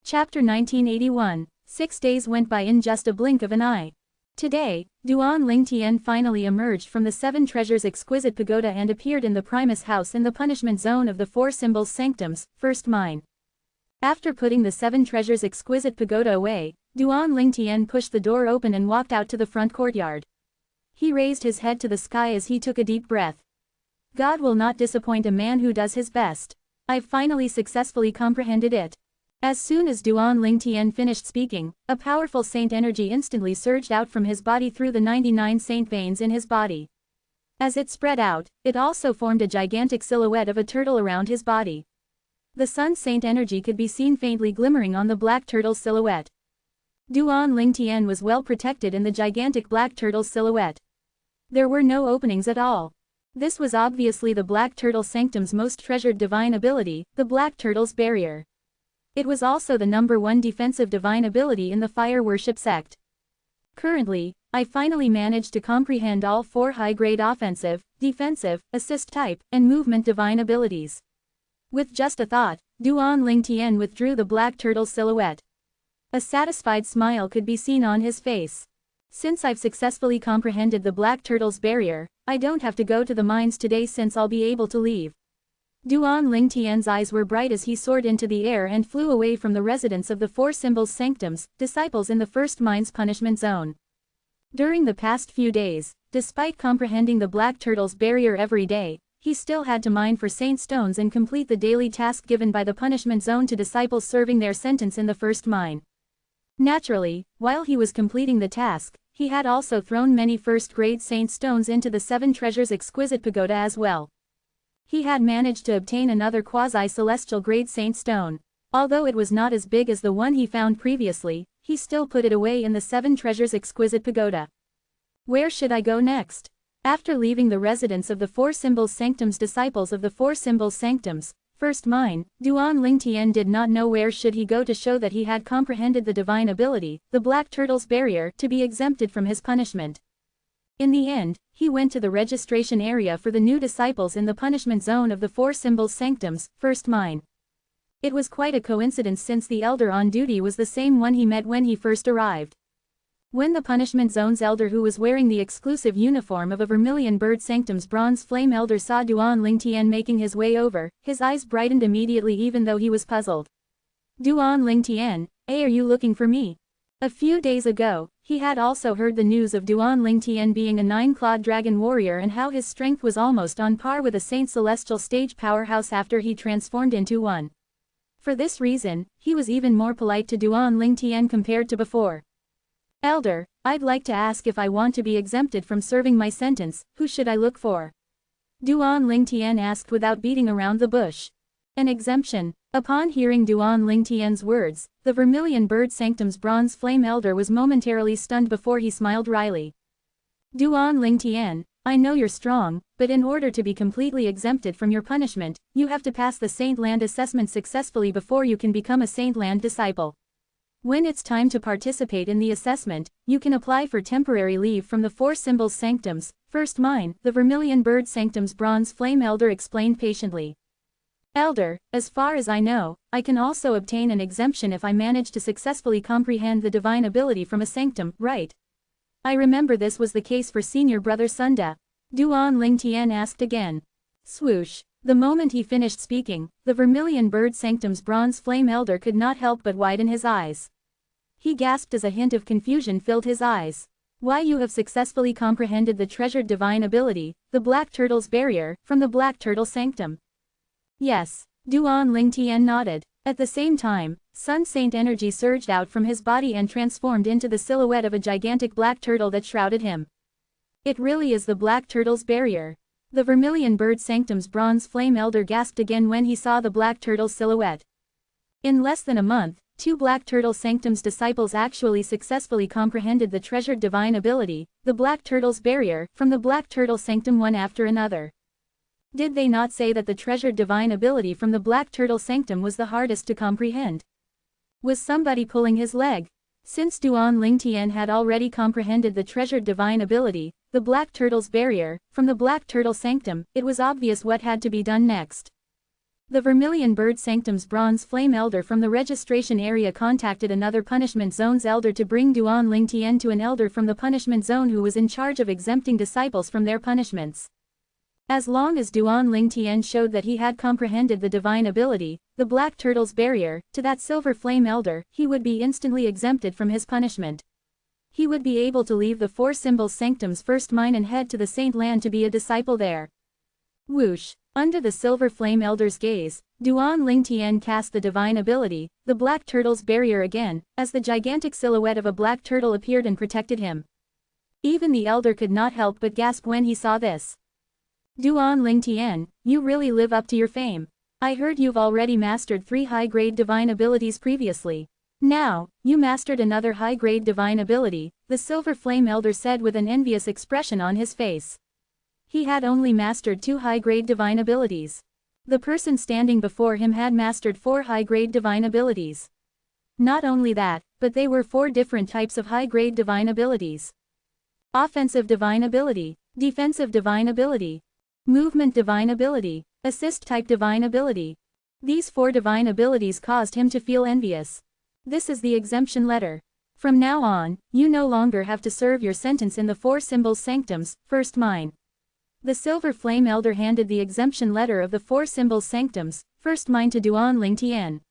Chapter 1981. 6 days went by in just a blink of an eye. Today, Duan Lingtian finally emerged from the Seven Treasures exquisite pagoda and appeared in the Primus house in the punishment zone of the Four Symbols Sanctums, first mine. After putting the Seven Treasures exquisite pagoda away, Duan Lingtian pushed the door open and walked out to the front courtyard. He raised his head to the sky as he took a deep breath. God will not disappoint a man who does his best. I've finally successfully comprehended it. As soon as Duan Lingtian finished speaking, a powerful saint energy instantly surged out from his body through the 99 saint veins in his body. As it spread out, it also formed a gigantic silhouette of a turtle around his body. The sun saint energy could be seen faintly glimmering on the black turtle's silhouette. Duan Lingtian was well protected in the gigantic black turtle's silhouette. There were no openings at all. This was obviously the black turtle sanctum's most treasured divine ability, the black turtle's barrier. It was also the #1 defensive divine ability in the fire worship sect. Currently, I finally managed to comprehend all 4 high-grade offensive, defensive, assist type, and movement divine abilities. With just a thought, Duan Lingtian withdrew the black turtle's silhouette. A satisfied smile could be seen on his face. Since I've successfully comprehended the black turtle's barrier, I don't have to go to the mines today since I'll be able to leave. Duan Lingtian's eyes were bright as he soared into the air and flew away from the residence of the Four Symbols Sanctums, disciples in the first mine's punishment zone. During the past few days, despite comprehending the black turtle's barrier every day, he still had to mine for saint stones and complete the daily task given by the punishment zone to disciples serving their sentence in the first mine. Naturally, while he was completing the task, he had also thrown many first-grade saint stones into the Seven Treasures exquisite pagoda as well. He had managed to obtain another quasi-celestial grade saint stone. Although it was not as big as the one he found previously, he still put it away in the Seven Treasures exquisite pagoda. Where should I go next? After leaving the residence of the Four Symbols Sanctums disciples of the Four Symbols Sanctums, first mine, Duan Lingtian did not know where should he go to show that he had comprehended the divine ability, the black turtle's barrier, to be exempted from his punishment. In the end, he went to the registration area for the new disciples in the punishment zone of the Four Symbols Sanctums, first mine. It was quite a coincidence since the elder on duty was the same one he met when he first arrived. When the punishment zone's elder, who was wearing the exclusive uniform of a Vermilion Bird Sanctum's bronze flame elder, saw Duan Lingtian making his way over, his eyes brightened immediately even though he was puzzled. Duan Lingtian, are you looking for me? A few days ago, he had also heard the news of Duan Lingtian being a 9-clawed dragon warrior and how his strength was almost on par with a Saint Celestial stage powerhouse after he transformed into one. For this reason, he was even more polite to Duan Lingtian compared to before. Elder, I'd like to ask if I want to be exempted from serving my sentence, who should I look for? Duan Lingtian asked without beating around the bush. An exemption. Upon hearing Duan Lingtian's words, the Vermilion Bird Sanctum's bronze flame elder was momentarily stunned before he smiled wryly. Duan Lingtian, I know you're strong, but in order to be completely exempted from your punishment, you have to pass the Saint Land assessment successfully before you can become a Saint Land disciple. When it's time to participate in the assessment, you can apply for temporary leave from the Four Symbols Sanctums, first mine, the Vermilion Bird Sanctum's bronze flame elder explained patiently. Elder, as far as I know, I can also obtain an exemption if I manage to successfully comprehend the divine ability from a sanctum, right? I remember this was the case for senior brother Sunda. Duan Lingtian asked again. Swoosh. The moment he finished speaking, the Vermilion Bird Sanctum's bronze flame elder could not help but widen his eyes. He gasped as a hint of confusion filled his eyes. Why, you have successfully comprehended the treasured divine ability, the black turtle's barrier, from the black turtle sanctum. Yes, Duan Lingtian nodded. At the same time, Sun Saint energy surged out from his body and transformed into the silhouette of a gigantic black turtle that shrouded him. It really is the black turtle's barrier. The Vermilion Bird Sanctum's bronze flame elder gasped again when he saw the black turtle's silhouette. In less than a month, 2 black turtle sanctum's disciples actually successfully comprehended the treasured divine ability, the black turtle's barrier, from the black turtle sanctum one after another. Did they not say that the treasured divine ability from the black turtle sanctum was the hardest to comprehend? Was somebody pulling his leg? Since Duan Lingtian had already comprehended the treasured divine ability, the black turtle's barrier, from the black turtle sanctum, it was obvious what had to be done next. The Vermilion Bird Sanctum's Bronze Flame Elder from the registration area contacted another punishment zone's elder to bring Duan Ling Tian to an elder from the punishment zone who was in charge of exempting disciples from their punishments. As long as Duan Ling Tian showed that he had comprehended the divine ability, the Black Turtle's barrier, to that Silver Flame Elder, he would be instantly exempted from his punishment. He would be able to leave the Four Symbols Sanctum's first mine and head to the Saint Land to be a disciple there. Whoosh! Under the Silver Flame Elder's gaze, Duan Ling Tian cast the divine ability, the Black Turtle's barrier again, as the gigantic silhouette of a black turtle appeared and protected him. Even the elder could not help but gasp when he saw this. Duan Ling Tian, you really live up to your fame. I heard you've already mastered 3 high-grade divine abilities previously. Now, you mastered another high-grade divine ability, the Silver Flame Elder said with an envious expression on his face. He had only mastered 2 high-grade divine abilities. The person standing before him had mastered 4 high-grade divine abilities. Not only that, but they were 4 different types of high-grade divine abilities. Offensive divine ability, defensive divine ability, movement divine ability, assist type divine ability. These 4 divine abilities caused him to feel envious. This is the exemption letter. From now on, you no longer have to serve your sentence in the Four Symbols Sanctum's first mine. The Silver Flame Elder handed the exemption letter of the Four Symbols Sanctum's first mine to Duan Ling Tian.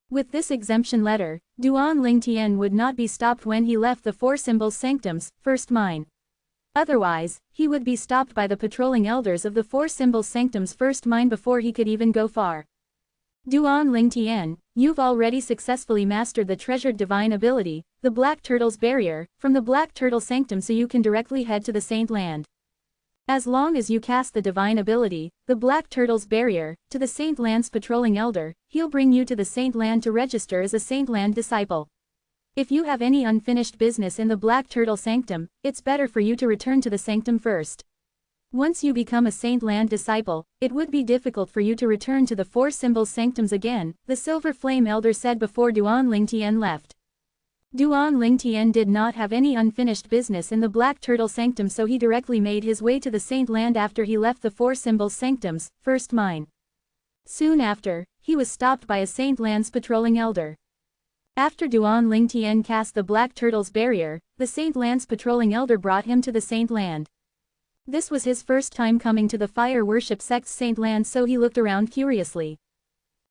With this exemption letter, Duan Ling Tian would not be stopped when he left the Four Symbols Sanctum's first mine. Otherwise, he would be stopped by the patrolling elders of the Four Symbols Sanctum's first mine before he could even go far. Duan Ling Tian, you've already successfully mastered the treasured divine ability, the Black Turtle's barrier, from the Black Turtle Sanctum, so you can directly head to the Saint Land. As long as you cast the divine ability, the Black Turtle's barrier, to the Saint Land's patrolling elder, he'll bring you to the Saint Land to register as a Saint Land disciple. If you have any unfinished business in the Black Turtle Sanctum, it's better for you to return to the Sanctum first. Once you become a Saint Land disciple, it would be difficult for you to return to the Four Symbols Sanctums again, the Silver Flame Elder said before Duan Ling Tian left. Duan Ling Tian did not have any unfinished business in the Black Turtle Sanctum, so he directly made his way to the Saint Land after he left the Four Symbols Sanctum's first mine. Soon after, he was stopped by a Saint Land's patrolling elder. After Duan Ling Tian cast the Black Turtle's barrier, the Saint Land's patrolling elder brought him to the Saint Land. This was his first time coming to the Fire Worship Sect's Saint Land, so he looked around curiously.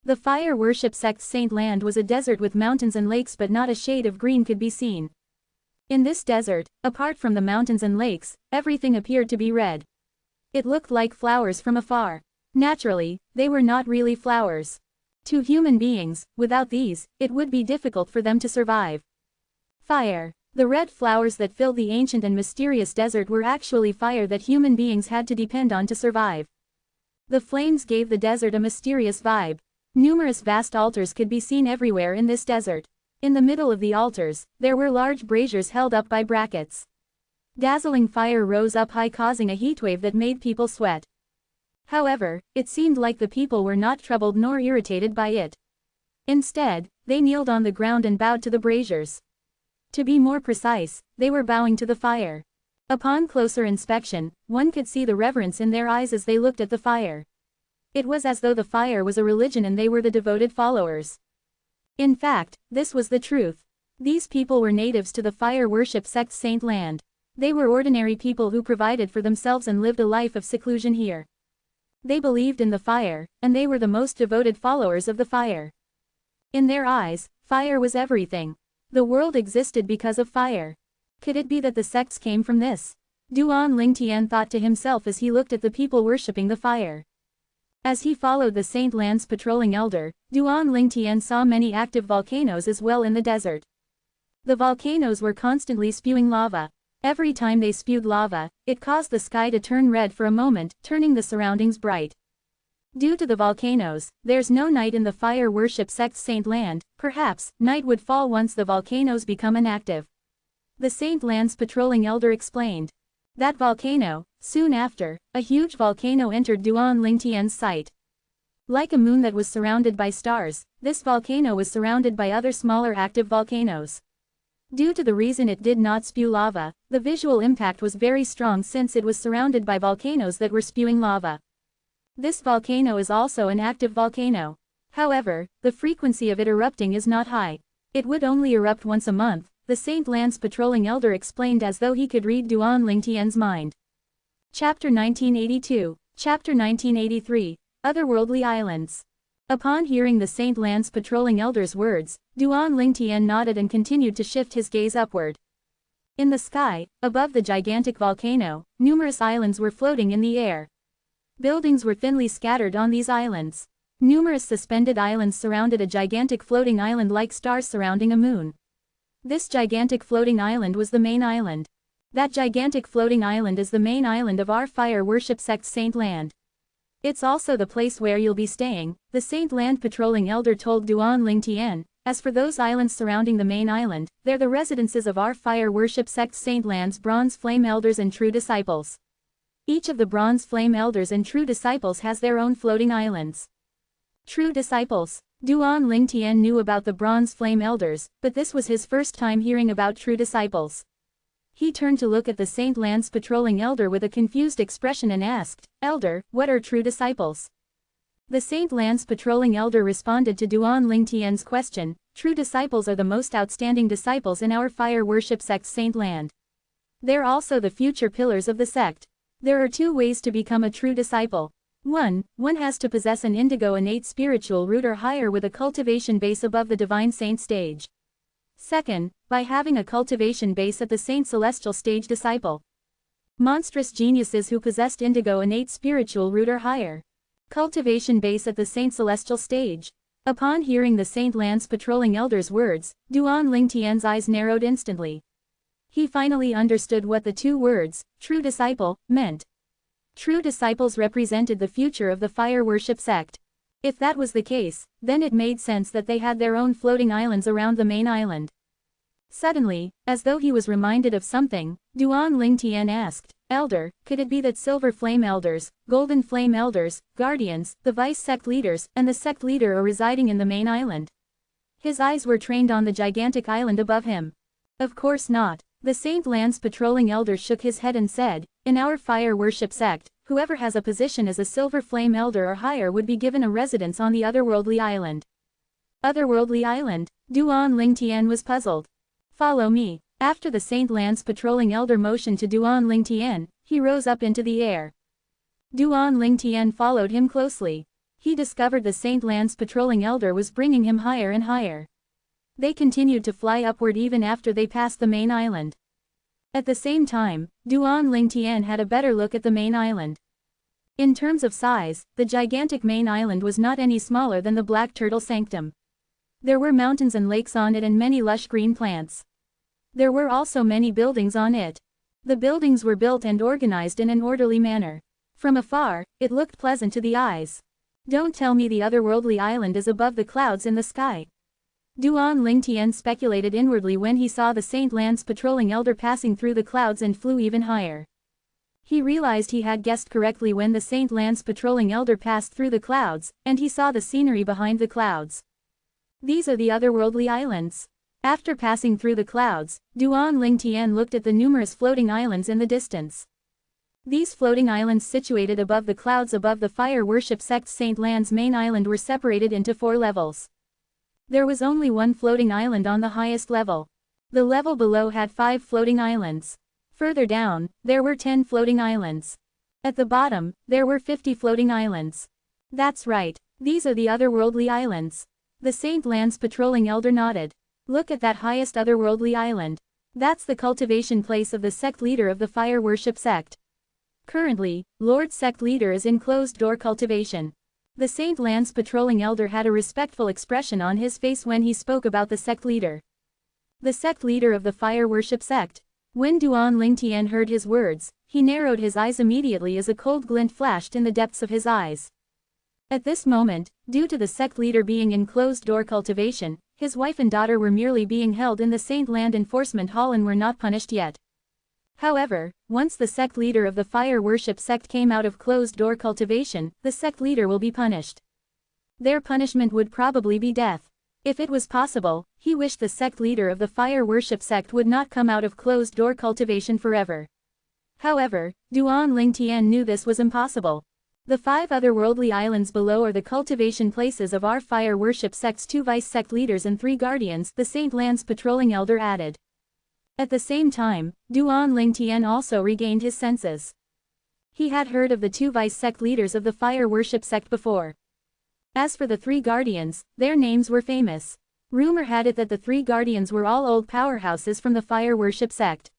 The Fire Worship Sect's Saint Land was a desert with mountains and lakes, but not a shade of green could be seen. In this desert, apart from the mountains and lakes, everything appeared to be red. It looked like flowers from afar. Naturally, they were not really flowers. To human beings, without these, it would be difficult for them to survive. Fire. The red flowers that filled the ancient and mysterious desert were actually fire that human beings had to depend on to survive. The flames gave the desert a mysterious vibe. Numerous vast altars could be seen everywhere in this desert. In the middle of the altars, there were large braziers held up by brackets. Dazzling fire rose up high, causing a heatwave that made people sweat. However, it seemed like the people were not troubled nor irritated by it. Instead, they kneeled on the ground and bowed to the braziers. To be more precise, they were bowing to the fire. Upon closer inspection, one could see the reverence in their eyes as they looked at the fire. It was as though the fire was a religion and they were the devoted followers. In fact, this was the truth. These people were natives to the Fire Worship Sect's Saint Land. They were ordinary people who provided for themselves and lived a life of seclusion here. They believed in the fire, and they were the most devoted followers of the fire. In their eyes, fire was everything. The world existed because of fire. Could it be that the sects came from this? Duan Ling Tian thought to himself as he looked at the people worshipping the fire. As he followed the Saint Land's patrolling elder, Duan Ling Tian saw many active volcanoes as well in the desert. The volcanoes were constantly spewing lava. Every time they spewed lava, it caused the sky to turn red for a moment, turning the surroundings bright. Due to the volcanoes, there's no night in the Fire Worship Sect's Saint Land. Perhaps, night would fall once the volcanoes become inactive. The Saint Land's patrolling elder explained. That volcano, soon after, a huge volcano entered Duan Ling Tian's sight. Like a moon that was surrounded by stars, this volcano was surrounded by other smaller active volcanoes. Due to the reason it did not spew lava, the visual impact was very strong since it was surrounded by volcanoes that were spewing lava. This volcano is also an active volcano. However, the frequency of it erupting is not high. It would only erupt once a month, the Saint Lance patrolling elder explained as though he could read Duan Lingtian's mind. Chapter 1982, Chapter 1983, Otherworldly Islands. Upon hearing the Saint Lance patrolling elder's words, Duan Lingtian nodded and continued to shift his gaze upward. In the sky, above the gigantic volcano, numerous islands were floating in the air. Buildings were thinly scattered on these islands. Numerous suspended islands surrounded a gigantic floating island like stars surrounding a moon. This gigantic floating island was the main island. That gigantic floating island is the main island of our fire worship sect Saint Land. It's also the place where you'll be staying, the Saint Land patrolling elder told Duan Lingtian. As for those islands surrounding the main island, they're the residences of our fire worship sect Saint Land's bronze flame elders and true disciples. Each of the bronze flame elders and true disciples has their own floating islands. True disciples. Duan Lingtian knew about the bronze flame elders, but this was his first time hearing about true disciples. He turned to look at the Saint Lance patrolling elder with a confused expression and asked, "Elder, what are true disciples?" The Saint Lance patrolling elder responded to Duan Lingtian's question, "True disciples are the most outstanding disciples in our fire worship sect Saint Land. They're also the future pillars of the sect. There are two ways to become a true disciple. One has to possess an indigo innate spiritual root or higher with a cultivation base above the divine saint stage. Second, by having a cultivation base at the saint celestial stage disciple. Monstrous geniuses who possessed indigo innate spiritual root or higher. Cultivation base at the saint celestial stage." Upon hearing the Saint Lance patrolling elder's words, Duan Lingtian's eyes narrowed instantly. He finally understood what the two words, true disciple, meant. True disciples represented the future of the fire worship sect. If that was the case, then it made sense that they had their own floating islands around the main island. Suddenly, as though he was reminded of something, Duan Lingtian asked, "Elder, could it be that silver flame elders, golden flame elders, guardians, the vice sect leaders, and the sect leader are residing in the main island?" His eyes were trained on the gigantic island above him. "Of course not." The Saint Lance patrolling elder shook his head and said, "In our fire worship sect, whoever has a position as a silver flame elder or higher would be given a residence on the otherworldly island." Otherworldly island? Duan Lingtian was puzzled. "Follow me." After the Saint Lance patrolling elder motioned to Duan Lingtian, he rose up into the air. Duan Lingtian followed him closely. He discovered the Saint Lance patrolling elder was bringing him higher and higher. They continued to fly upward even after they passed the main island. At the same time, Duan Lingtian had a better look at the main island. In terms of size, the gigantic main island was not any smaller than the Black Turtle Sanctum. There were mountains and lakes on it and many lush green plants. There were also many buildings on it. The buildings were built and organized in an orderly manner. From afar, it looked pleasant to the eyes. Don't tell me the otherworldly island is above the clouds in the sky. Duan Lingtian speculated inwardly when he saw the Saint Lance patrolling elder passing through the clouds and flew even higher. He realized he had guessed correctly when the Saint Lance patrolling elder passed through the clouds, and he saw the scenery behind the clouds. These are the otherworldly islands. After passing through the clouds, Duan Lingtian looked at the numerous floating islands in the distance. These floating islands situated above the clouds above the fire worship sect Saint Land's main island were separated into 4 levels. There was only one floating island on the highest level. The level below had 5 floating islands. Further down, there were 10 floating islands. At the bottom, there were 50 floating islands. That's right, these are the otherworldly islands. The Saint Lance patrolling elder nodded. Look at that highest otherworldly island. That's the cultivation place of the sect leader of the fire worship sect. Currently, Lord Sect Leader is in closed-door cultivation. The Saint Lance patrolling elder had a respectful expression on his face when he spoke about the sect leader. The sect leader of the fire worship sect. When Duan Lingtian heard his words, he narrowed his eyes immediately as a cold glint flashed in the depths of his eyes. At this moment, due to the sect leader being in closed-door cultivation, his wife and daughter were merely being held in the Saint Land Enforcement Hall and were not punished yet. However, once the sect leader of the fire worship sect came out of closed-door cultivation, the sect leader will be punished. Their punishment would probably be death. If it was possible, he wished the sect leader of the fire worship sect would not come out of closed-door cultivation forever. However, Duan Lingtian knew this was impossible. The 5 otherworldly islands below are the cultivation places of our fire worship sect's 2 vice sect leaders and 3 guardians, the Saint Lands patrolling elder added. At the same time, Duan Lingtian also regained his senses. He had heard of the 2 vice sect leaders of the fire worship sect before. As for the 3 guardians, their names were famous. Rumor had it that the 3 guardians were all old powerhouses from the fire worship sect.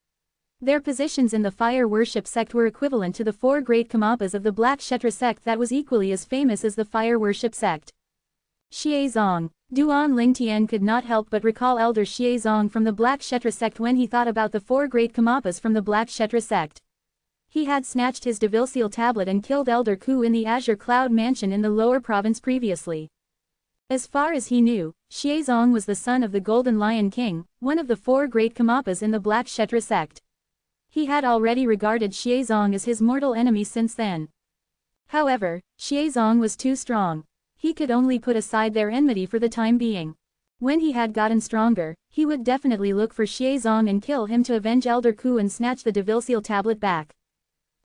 Their positions in the fire worship sect were equivalent to the 4 great Kamapas of the Black Kshetra sect that was equally as famous as the fire worship sect. Xiezong. Duan Lingtian could not help but recall Elder Xiezong from the Black Kshetra sect when he thought about the 4 great Kamapas from the Black Kshetra sect. He had snatched his Devilseal tablet and killed Elder Ku in the Azure Cloud Mansion in the lower province previously. As far as he knew, Xiezong was the son of the Golden Lion King, one of the 4 great Kamapas in the Black Kshetra sect. He had already regarded Xiezong as his mortal enemy since then. However, Xiezong was too strong. He could only put aside their enmity for the time being. When he had gotten stronger, he would definitely look for Xiezong and kill him to avenge Elder Ku and snatch the Devilseal tablet back.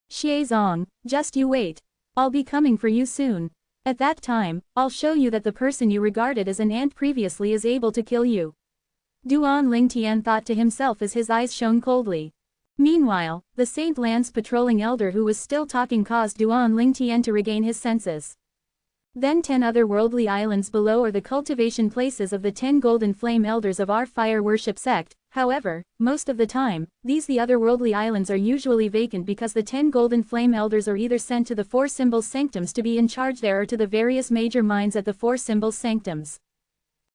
Xiezong, just you wait. I'll be coming for you soon. At that time, I'll show you that the person you regarded as an ant previously is able to kill you. Duan Lingtian thought to himself as his eyes shone coldly. Meanwhile, the Saint Lands patrolling elder who was still talking caused Duan Lingtian to regain his senses. Then 10 otherworldly islands below are the cultivation places of the 10 golden flame elders of our fire worship sect. However, most of the time, the otherworldly islands are usually vacant because the 10 golden flame elders are either sent to the 4 symbols sanctums to be in charge there or to the various major mines at the 4 symbols sanctums.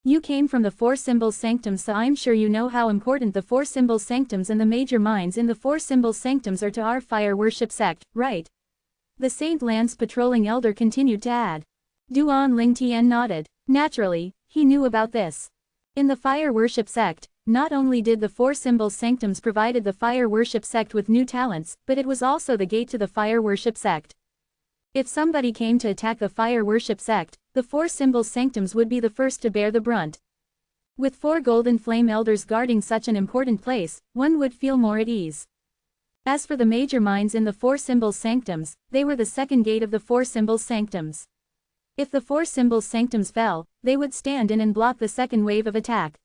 You came from the 4 symbols sanctums, so I'm sure you know how important the 4 symbols sanctums and the major mines in the 4 symbols sanctums are to our fire worship sect, right? The Saint Lands patrolling elder continued to add. Duan Lingtian nodded. Naturally, he knew about this. In the fire worship sect, not only did the 4 symbols sanctums provided the fire worship sect with new talents, but it was also the gate to the fire worship sect. If somebody came to attack the fire worship sect, the 4 symbols sanctums would be the first to bear the brunt. With 4 golden flame elders guarding such an important place, one would feel more at ease. As for the major mines in the 4 symbols sanctums, they were the second gate of the 4 symbols sanctums. If the 4 symbols sanctums fell, they would stand in and block the second wave of attack.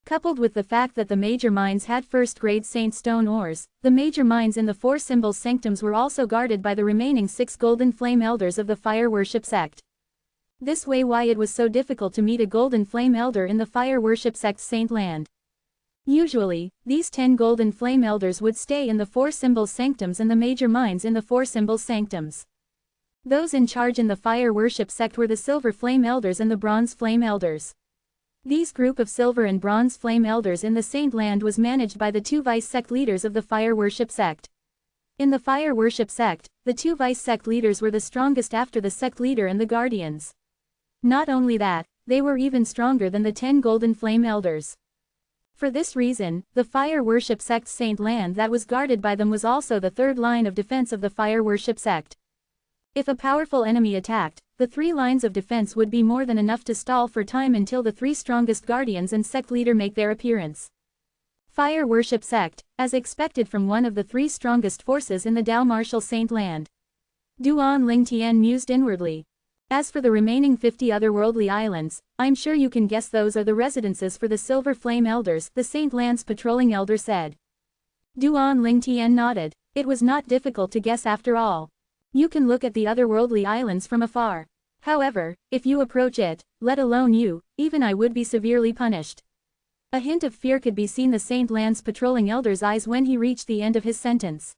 Coupled with the fact that the major mines had first-grade Saint Stone ores, the major mines in the 4 symbols sanctums were also guarded by the remaining 6 golden flame elders of the fire worship sect. This way why it was so difficult to meet a golden flame elder in the fire worship sect's Saint Land. Usually, these 10 golden flame elders would stay in the 4 symbols sanctums and the major mines in the 4 symbols sanctums. Those in charge in the fire worship sect were the silver flame elders and the bronze flame elders. These group of silver and bronze flame elders in the Saint Land was managed by the 2 vice sect leaders of the fire worship sect. In the fire worship sect, the 2 vice sect leaders were the strongest after the sect leader and the guardians. Not only that, they were even stronger than the 10 golden flame elders. For this reason, the fire worship sect's Saint Land that was guarded by them was also the 3rd line of defense of the fire worship sect. If a powerful enemy attacked, the 3 lines of defense would be more than enough to stall for time until the 3 strongest guardians and sect leader make their appearance. Fire worship sect, as expected from one of the 3 strongest forces in the Dao Martial Saint Land. Duan Lingtian mused inwardly. As for the remaining 50 otherworldly islands, I'm sure you can guess those are the residences for the Silver Flame Elders, the Saint Lands patrolling elder said. Duan Lingtian nodded. It was not difficult to guess after all. You can look at the otherworldly islands from afar. However, if you approach it, let alone you, even I would be severely punished. A hint of fear could be seen the Saint Lands patrolling elder's eyes when he reached the end of his sentence.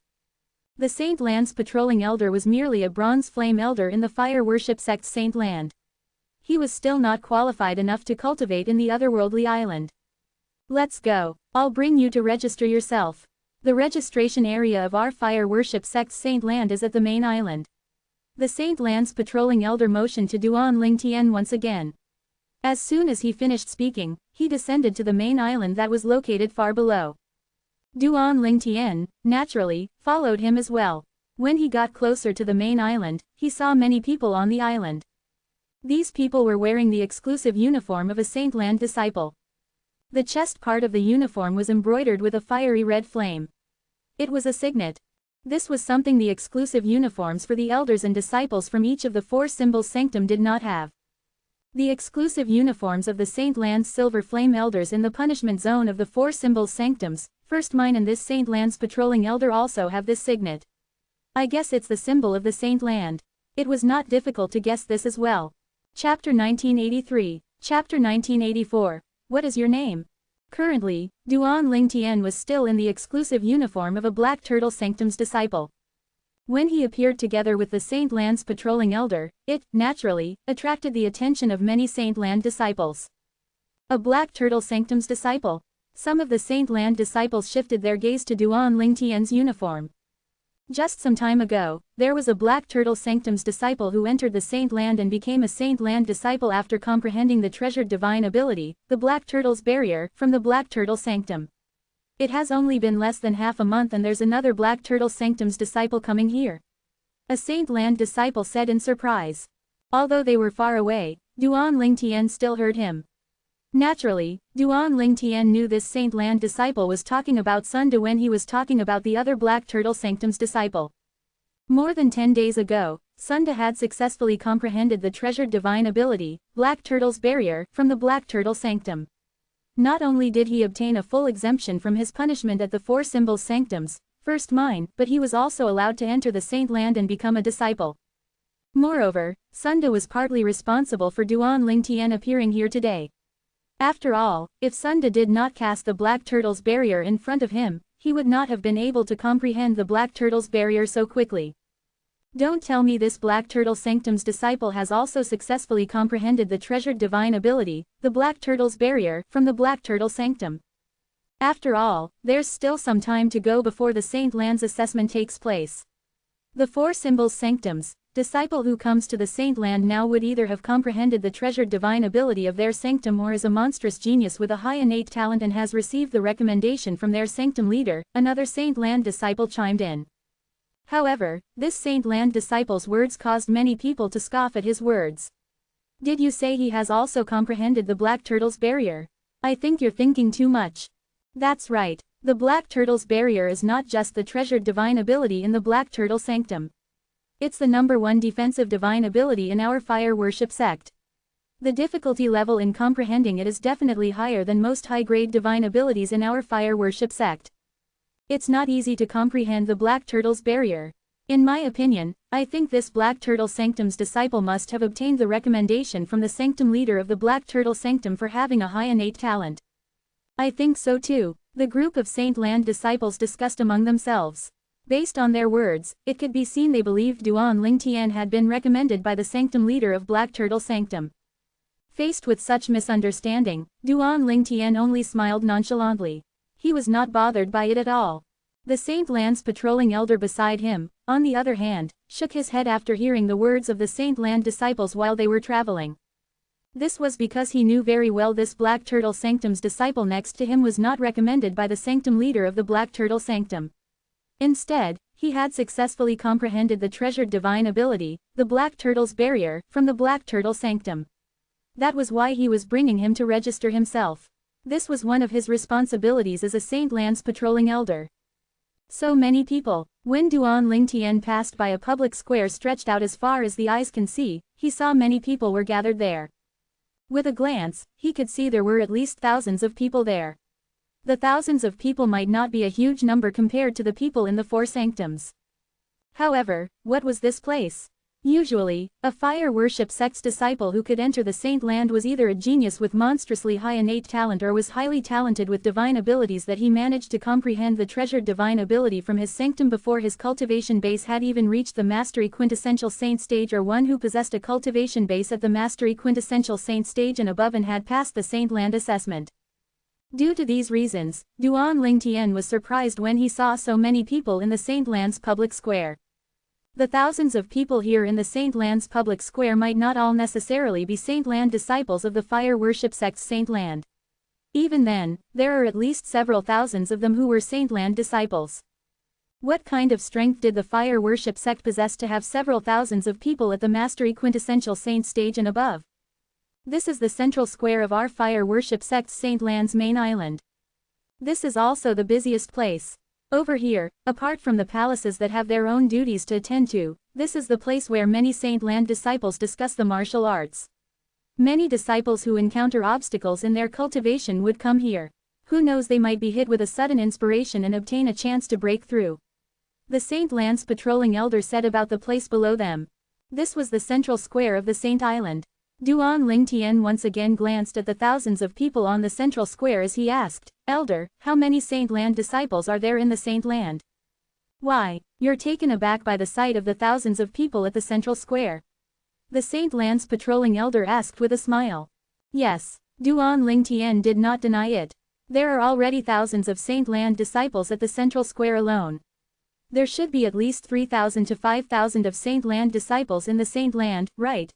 The Saint Lands patrolling elder was merely a bronze flame elder in the fire worship sect's Saint Land. He was still not qualified enough to cultivate in the otherworldly island. Let's go. I'll bring you to register yourself. The registration area of our fire worship sect's Saint Land is at the main island. The Saint Lands patrolling elder motioned to Duan Lingtian once again. As soon as he finished speaking, he descended to the main island that was located far below. Duan Lingtian, naturally, followed him as well. When he got closer to the main island, he saw many people on the island. These people were wearing the exclusive uniform of a Saint Land disciple. The chest part of the uniform was embroidered with a fiery red flame. It was a signet. This was something the exclusive uniforms for the elders and disciples from each of the four symbols sanctum did not have. The exclusive uniforms of the Saint Lands Silver Flame elders in the punishment zone of the four symbols sanctums, first mine and this Saint Lands patrolling elder also have this signet. I guess it's the symbol of the Saint Land. It was not difficult to guess this as well. Chapter 1983. Chapter 1984. What is your name? Currently, Duan Ling Tian was still in the exclusive uniform of a Black Turtle Sanctum's disciple. When he appeared together with the Saint Land's patrolling elder, it, naturally, attracted the attention of many Saint Land disciples. A Black Turtle Sanctum's disciple. Some of the Saint Land disciples shifted their gaze to Duan Ling Tian's uniform. Just some time ago, there was a Black Turtle Sanctum's disciple who entered the Saint Land and became a Saint Land disciple after comprehending the treasured divine ability, the Black Turtle's barrier, from the Black Turtle Sanctum. It has only been less than half a month and there's another Black Turtle Sanctum's disciple coming here. A Saint Land disciple said in surprise. Although they were far away, Duan Ling Tian still heard him. Naturally, Duan Ling Tian knew this Saint Land disciple was talking about Sun Da when he was talking about the other Black Turtle Sanctum's disciple. More than 10 days ago, Sun Da had successfully comprehended the treasured divine ability, Black Turtle's barrier, from the Black Turtle Sanctum. Not only did he obtain a full exemption from his punishment at the four symbols sanctums, first mine, but he was also allowed to enter the Saint Land and become a disciple. Moreover, Sun Da was partly responsible for Duan Ling Tian appearing here today. After all, if Sun Da did not cast the Black Turtle's barrier in front of him, he would not have been able to comprehend the Black Turtle's barrier so quickly. Don't tell me this Black Turtle Sanctum's disciple has also successfully comprehended the treasured divine ability, the Black Turtle's barrier, from the Black Turtle Sanctum. After all, there's still some time to go before the Saint Land's assessment takes place. The four symbols sanctums, disciple who comes to the Saint Land now would either have comprehended the treasured divine ability of their sanctum or is a monstrous genius with a high innate talent and has received the recommendation from their sanctum leader, another Saint Land disciple chimed in. However, this Saint Land disciple's words caused many people to scoff at his words. Did you say he has also comprehended the Black Turtle's barrier? I think you're thinking too much. That's right, the Black Turtle's barrier is not just the treasured divine ability in the Black Turtle Sanctum. It's the #1 defensive divine ability in our fire worship sect. The difficulty level in comprehending it is definitely higher than most high-grade divine abilities in our fire worship sect. It's not easy to comprehend the Black Turtle's barrier. In my opinion, I think this Black Turtle Sanctum's disciple must have obtained the recommendation from the sanctum leader of the Black Turtle Sanctum for having a high innate talent. I think so too, the group of Saint Land disciples discussed among themselves. Based on their words, it could be seen they believed Duan Ling Tian had been recommended by the sanctum leader of Black Turtle Sanctum. Faced with such misunderstanding, Duan Ling Tian only smiled nonchalantly. He was not bothered by it at all. The Saint Land's patrolling elder beside him, on the other hand, shook his head after hearing the words of the Saint Land disciples while they were traveling. This was because he knew very well this Black Turtle Sanctum's disciple next to him was not recommended by the sanctum leader of the Black Turtle Sanctum. Instead, he had successfully comprehended the treasured divine ability, the Black Turtle's barrier, from the Black Turtle Sanctum. That was why he was bringing him to register himself. This was one of his responsibilities as a Saint Land's patrolling elder. So many people. When Duan Ling Tian passed by a public square stretched out as far as the eyes can see, he saw many people were gathered there. With a glance, he could see there were at least thousands of people there. The thousands of people might not be a huge number compared to the people in the four sanctums. However, what was this place? Usually, a fire worship sect's disciple who could enter the Saint Land was either a genius with monstrously high innate talent or was highly talented with divine abilities that he managed to comprehend the treasured divine ability from his sanctum before his cultivation base had even reached the Mastery Quintessential Saint stage, or one who possessed a cultivation base at the Mastery Quintessential Saint stage and above and had passed the Saint Land assessment. Due to these reasons, Duan Ling Tian was surprised when he saw so many people in the Saint Land's public square. The thousands of people here in the Saint Land's public square might not all necessarily be Saint Land disciples of the fire worship sect's Saint Land. Even then, there are at least several thousands of them who were Saint Land disciples. What kind of strength did the fire worship sect possess to have several thousands of people at the Mastery Quintessential Saint stage and above? This is the central square of our fire worship sect's Saint Land's main island. This is also the busiest place. Over here, apart from the palaces that have their own duties to attend to, this is the place where many Saint Land disciples discuss the martial arts. Many disciples who encounter obstacles in their cultivation would come here. Who knows, they might be hit with a sudden inspiration and obtain a chance to break through. The Saint Land's patrolling elder said about the place below them. This was the central square of the Saint Island. Duan Lingtian once again glanced at the thousands of people on the central square as he asked, "Elder, how many Saint Land disciples are there in the Saint Land?" "Why, you're taken aback by the sight of the thousands of people at the central square?" the Saint Land's patrolling elder asked with a smile. Yes, Duan Lingtian did not deny it. There are already thousands of Saint Land disciples at the central square alone. There should be at least 3,000 to 5,000 of Saint Land disciples in the Saint Land, right?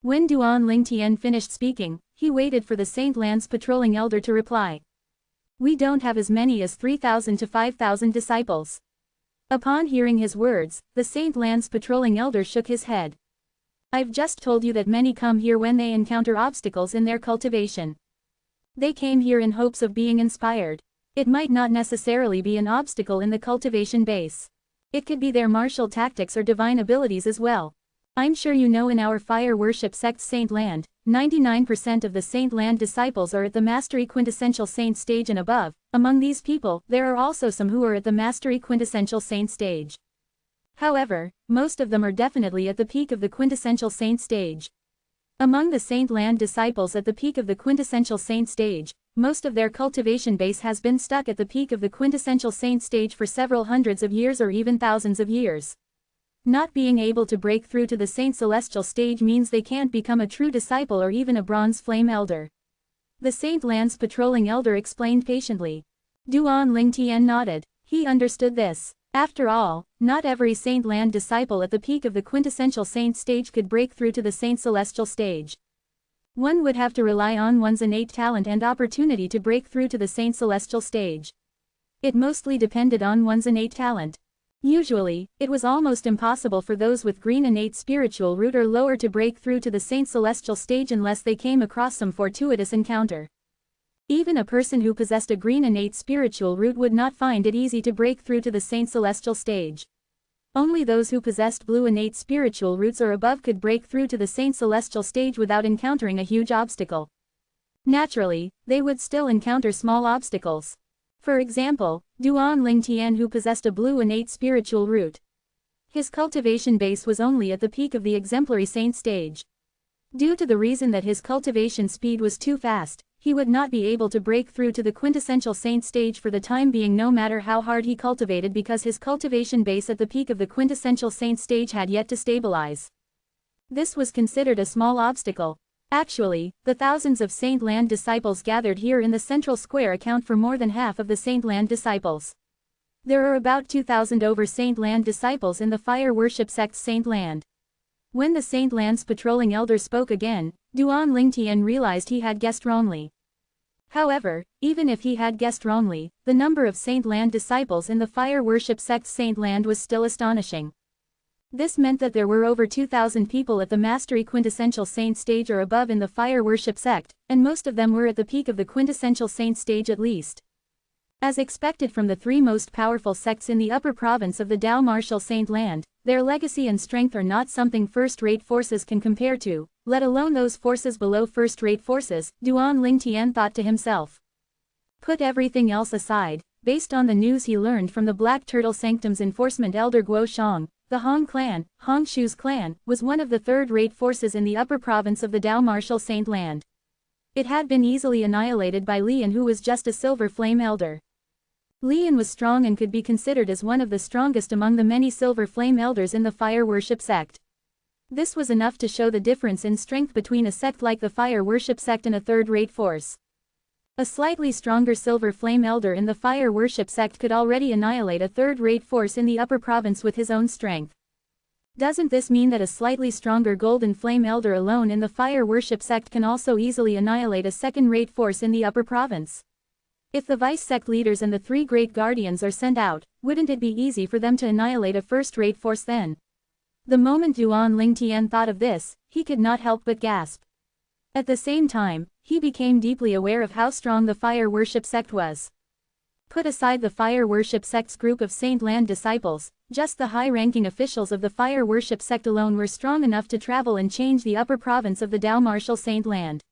When Duan Lingtian finished speaking, he waited for the Saint Land's patrolling elder to reply. "We don't have as many as 3,000 to 5,000 disciples." Upon hearing his words, the Saint Land's patrolling elder shook his head. "I've just told you that many come here when they encounter obstacles in their cultivation. They came here in hopes of being inspired. It might not necessarily be an obstacle in the cultivation base. It could be their martial tactics or divine abilities as well. I'm sure you know in our fire worship sect Saint Land, 99% of the Saint Land disciples are at the Mastery Quintessential Saint stage and above. Among these people, there are also some who are at the Mastery Quintessential Saint stage. However, most of them are definitely at the peak of the Quintessential Saint stage. Among the Saint Land disciples at the peak of the Quintessential Saint stage, most of their cultivation base has been stuck at the peak of the Quintessential Saint stage for several hundreds of years or even thousands of years. Not being able to break through to the Saint Celestial stage means they can't become a true disciple or even a bronze flame elder. The Saint Land's patrolling elder explained patiently. Duan Lingtian nodded. He understood this. After all, not every Saint Land disciple at the peak of the Quintessential Saint stage could break through to the Saint Celestial stage. One would have to rely on one's innate talent and opportunity to break through to the Saint Celestial stage. It mostly depended on one's innate talent. Usually, it was almost impossible for those with green innate spiritual root or lower to break through to the Saint Celestial stage unless they came across some fortuitous encounter. Even a person who possessed a green innate spiritual root would not find it easy to break through to the Saint Celestial stage. Only those who possessed blue innate spiritual roots or above could break through to the Saint Celestial stage without encountering a huge obstacle. Naturally, they would still encounter small obstacles. For example, Duan Lingtian, who possessed a blue innate spiritual root. His cultivation base was only at the peak of the exemplary saint stage. Due to the reason that his cultivation speed was too fast, he would not be able to break through to the quintessential saint stage for the time being no matter how hard he cultivated because his cultivation base at the peak of the quintessential saint stage had yet to stabilize. This was considered a small obstacle. Actually, the thousands of Saint Land disciples gathered here in the central square account for more than half of the Saint Land disciples. There are about 2,000 over Saint Land disciples in the fire worship sect Saint Land. When the Saint Land's patrolling elder spoke again, Duan Lingtian realized he had guessed wrongly. However, even if he had guessed wrongly, the number of Saint Land disciples in the fire worship sect Saint Land was still astonishing. This meant that there were over 2,000 people at the Mastery Quintessential Saint stage or above in the fire worship sect, and most of them were at the peak of the Quintessential Saint stage at least. As expected from the three most powerful sects in the upper province of the Tao Martial Saint Land, their legacy and strength are not something first-rate forces can compare to, let alone those forces below first-rate forces, Duan Lingtian thought to himself. Put everything else aside, based on the news he learned from the Black Turtle Sanctum's enforcement elder Guo Shang, the Hong clan, Hong Shu's clan, was one of the third-rate forces in the upper province of the Tao Martial Saint Land. It had been easily annihilated by Lian, who was just a silver flame elder. Lian was strong and could be considered as one of the strongest among the many silver flame elders in the fire worship sect. This was enough to show the difference in strength between a sect like the fire worship sect and a third-rate force. A slightly stronger silver flame elder in the fire worship sect could already annihilate a third-rate force in the upper province with his own strength. Doesn't this mean that a slightly stronger golden flame elder alone in the fire worship sect can also easily annihilate a second-rate force in the upper province? If the vice sect leaders and the three great guardians are sent out, wouldn't it be easy for them to annihilate a first-rate force then? The moment Duan Lingtian thought of this, he could not help but gasp. At the same time, he became deeply aware of how strong the fire worship sect was. Put aside the fire worship sect's group of Saint Land disciples, just the high-ranking officials of the fire worship sect alone were strong enough to travel and change the upper province of the Tao Martial Saint Land.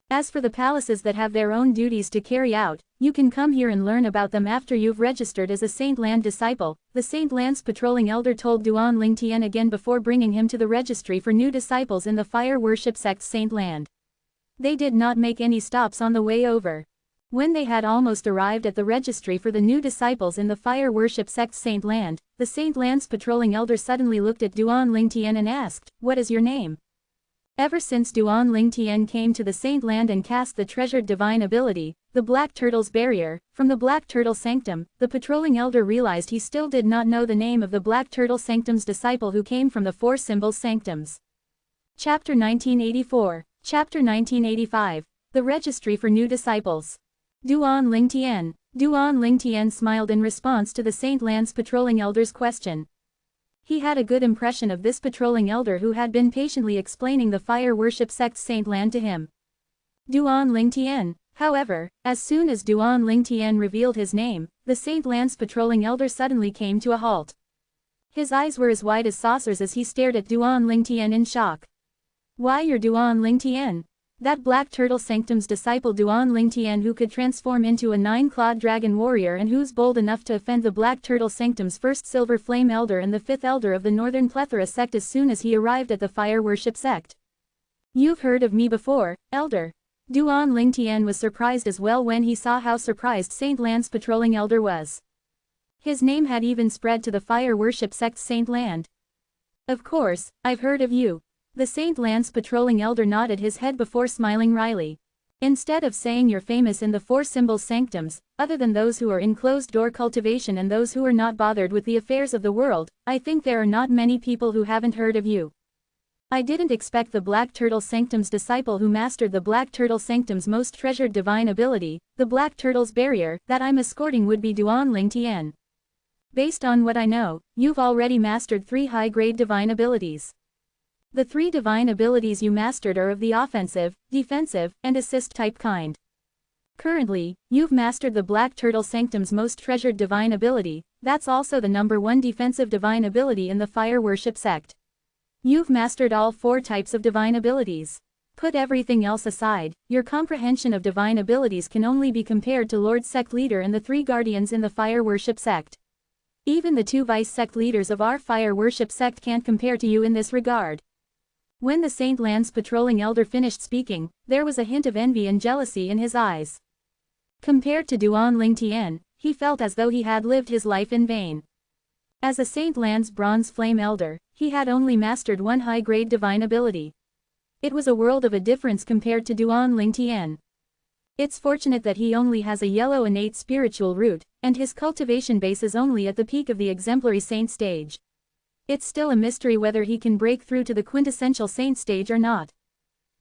As for the palaces that have their own duties to carry out, you can come here and learn about them after you've registered as a Saint Land disciple, the Saint Land's patrolling elder told Duan Lingtian again before bringing him to the registry for new disciples in the fire worship sect's Saint Land. They did not make any stops on the way over. When they had almost arrived at the registry for the new disciples in the fire worship sect's Saint Land, the Saint Land's patrolling elder suddenly looked at Duan Lingtian and asked, "What is your name?" Ever since Duan Lingtian came to the Saint Land and cast the treasured divine ability, the Black Turtle's Barrier, from the Black Turtle Sanctum, the patrolling elder realized he still did not know the name of the Black Turtle Sanctum's disciple who came from the Four Symbols Sanctums. Chapter 1984. Chapter 1985. The Registry for New Disciples. Duan Lingtian smiled in response to the Saint Land's patrolling elder's question. He had a good impression of this patrolling elder who had been patiently explaining the fire worship sect's Saint Land to him. Duan Lingtian, however, as soon as Duan Lingtian revealed his name, the Saint Land's patrolling elder suddenly came to a halt. His eyes were as wide as saucers as he stared at Duan Lingtian in shock. "Why, you're Duan Lingtian, that Black Turtle Sanctum's disciple Duan Lingtian who could transform into a 9-clawed dragon warrior and who's bold enough to offend the Black Turtle Sanctum's first Silver Flame Elder and the 5th Elder of the Northern Plethora sect as soon as he arrived at the fire worship sect. You've heard of me before, Elder." Duan Lingtian was surprised as well when he saw how surprised Saint Land's patrolling elder was. His name had even spread to the fire worship sect's Saint Land. "Of course, I've heard of you." The Saint Land's patrolling elder nodded his head before smiling wryly. "Instead of saying you're famous in the Four Symbols Sanctums, other than those who are in closed-door cultivation and those who are not bothered with the affairs of the world, I think there are not many people who haven't heard of you. I didn't expect the Black Turtle Sanctum's disciple who mastered the Black Turtle Sanctum's most treasured divine ability, the Black Turtle's Barrier, that I'm escorting would be Duan Lingtian. Based on what I know, you've already mastered 3 high-grade divine abilities. The 3 divine abilities you mastered are of the offensive, defensive, and assist type kind. Currently, you've mastered the Black Turtle Sanctum's most treasured divine ability, that's also the #1 defensive divine ability in the fire worship sect. You've mastered all 4 types of divine abilities. Put everything else aside, your comprehension of divine abilities can only be compared to Lord Sect Leader and the 3 guardians in the fire worship sect. Even the 2 vice sect leaders of our fire worship sect can't compare to you in this regard." When the Saint Land's patrolling elder finished speaking, there was a hint of envy and jealousy in his eyes. Compared to Duan Lingtian, he felt as though he had lived his life in vain. As a Saint Land's Bronze Flame Elder, he had only mastered 1 high-grade divine ability. It was a world of a difference compared to Duan Lingtian. It's fortunate that he only has a yellow innate spiritual root, and his cultivation base is only at the peak of the exemplary saint stage. It's still a mystery whether he can break through to the quintessential saint stage or not.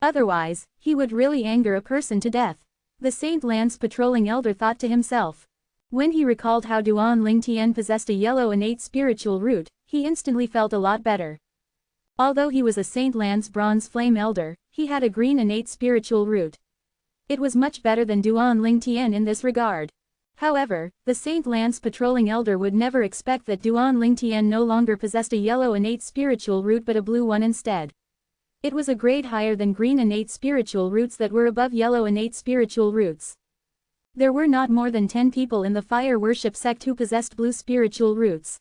Otherwise, he would really anger a person to death. The Saint Land's patrolling elder thought to himself. When he recalled how Duan Lingtian possessed a yellow innate spiritual root, he instantly felt a lot better. Although he was a Saint Land's Bronze Flame Elder, he had a green innate spiritual root. It was much better than Duan Lingtian in this regard. However, the Saint Land's patrolling elder would never expect that Duan Lingtian no longer possessed a yellow innate spiritual root but a blue one instead. It was a grade higher than green innate spiritual roots that were above yellow innate spiritual roots. There were not more than 10 people in the fire worship sect who possessed blue spiritual roots.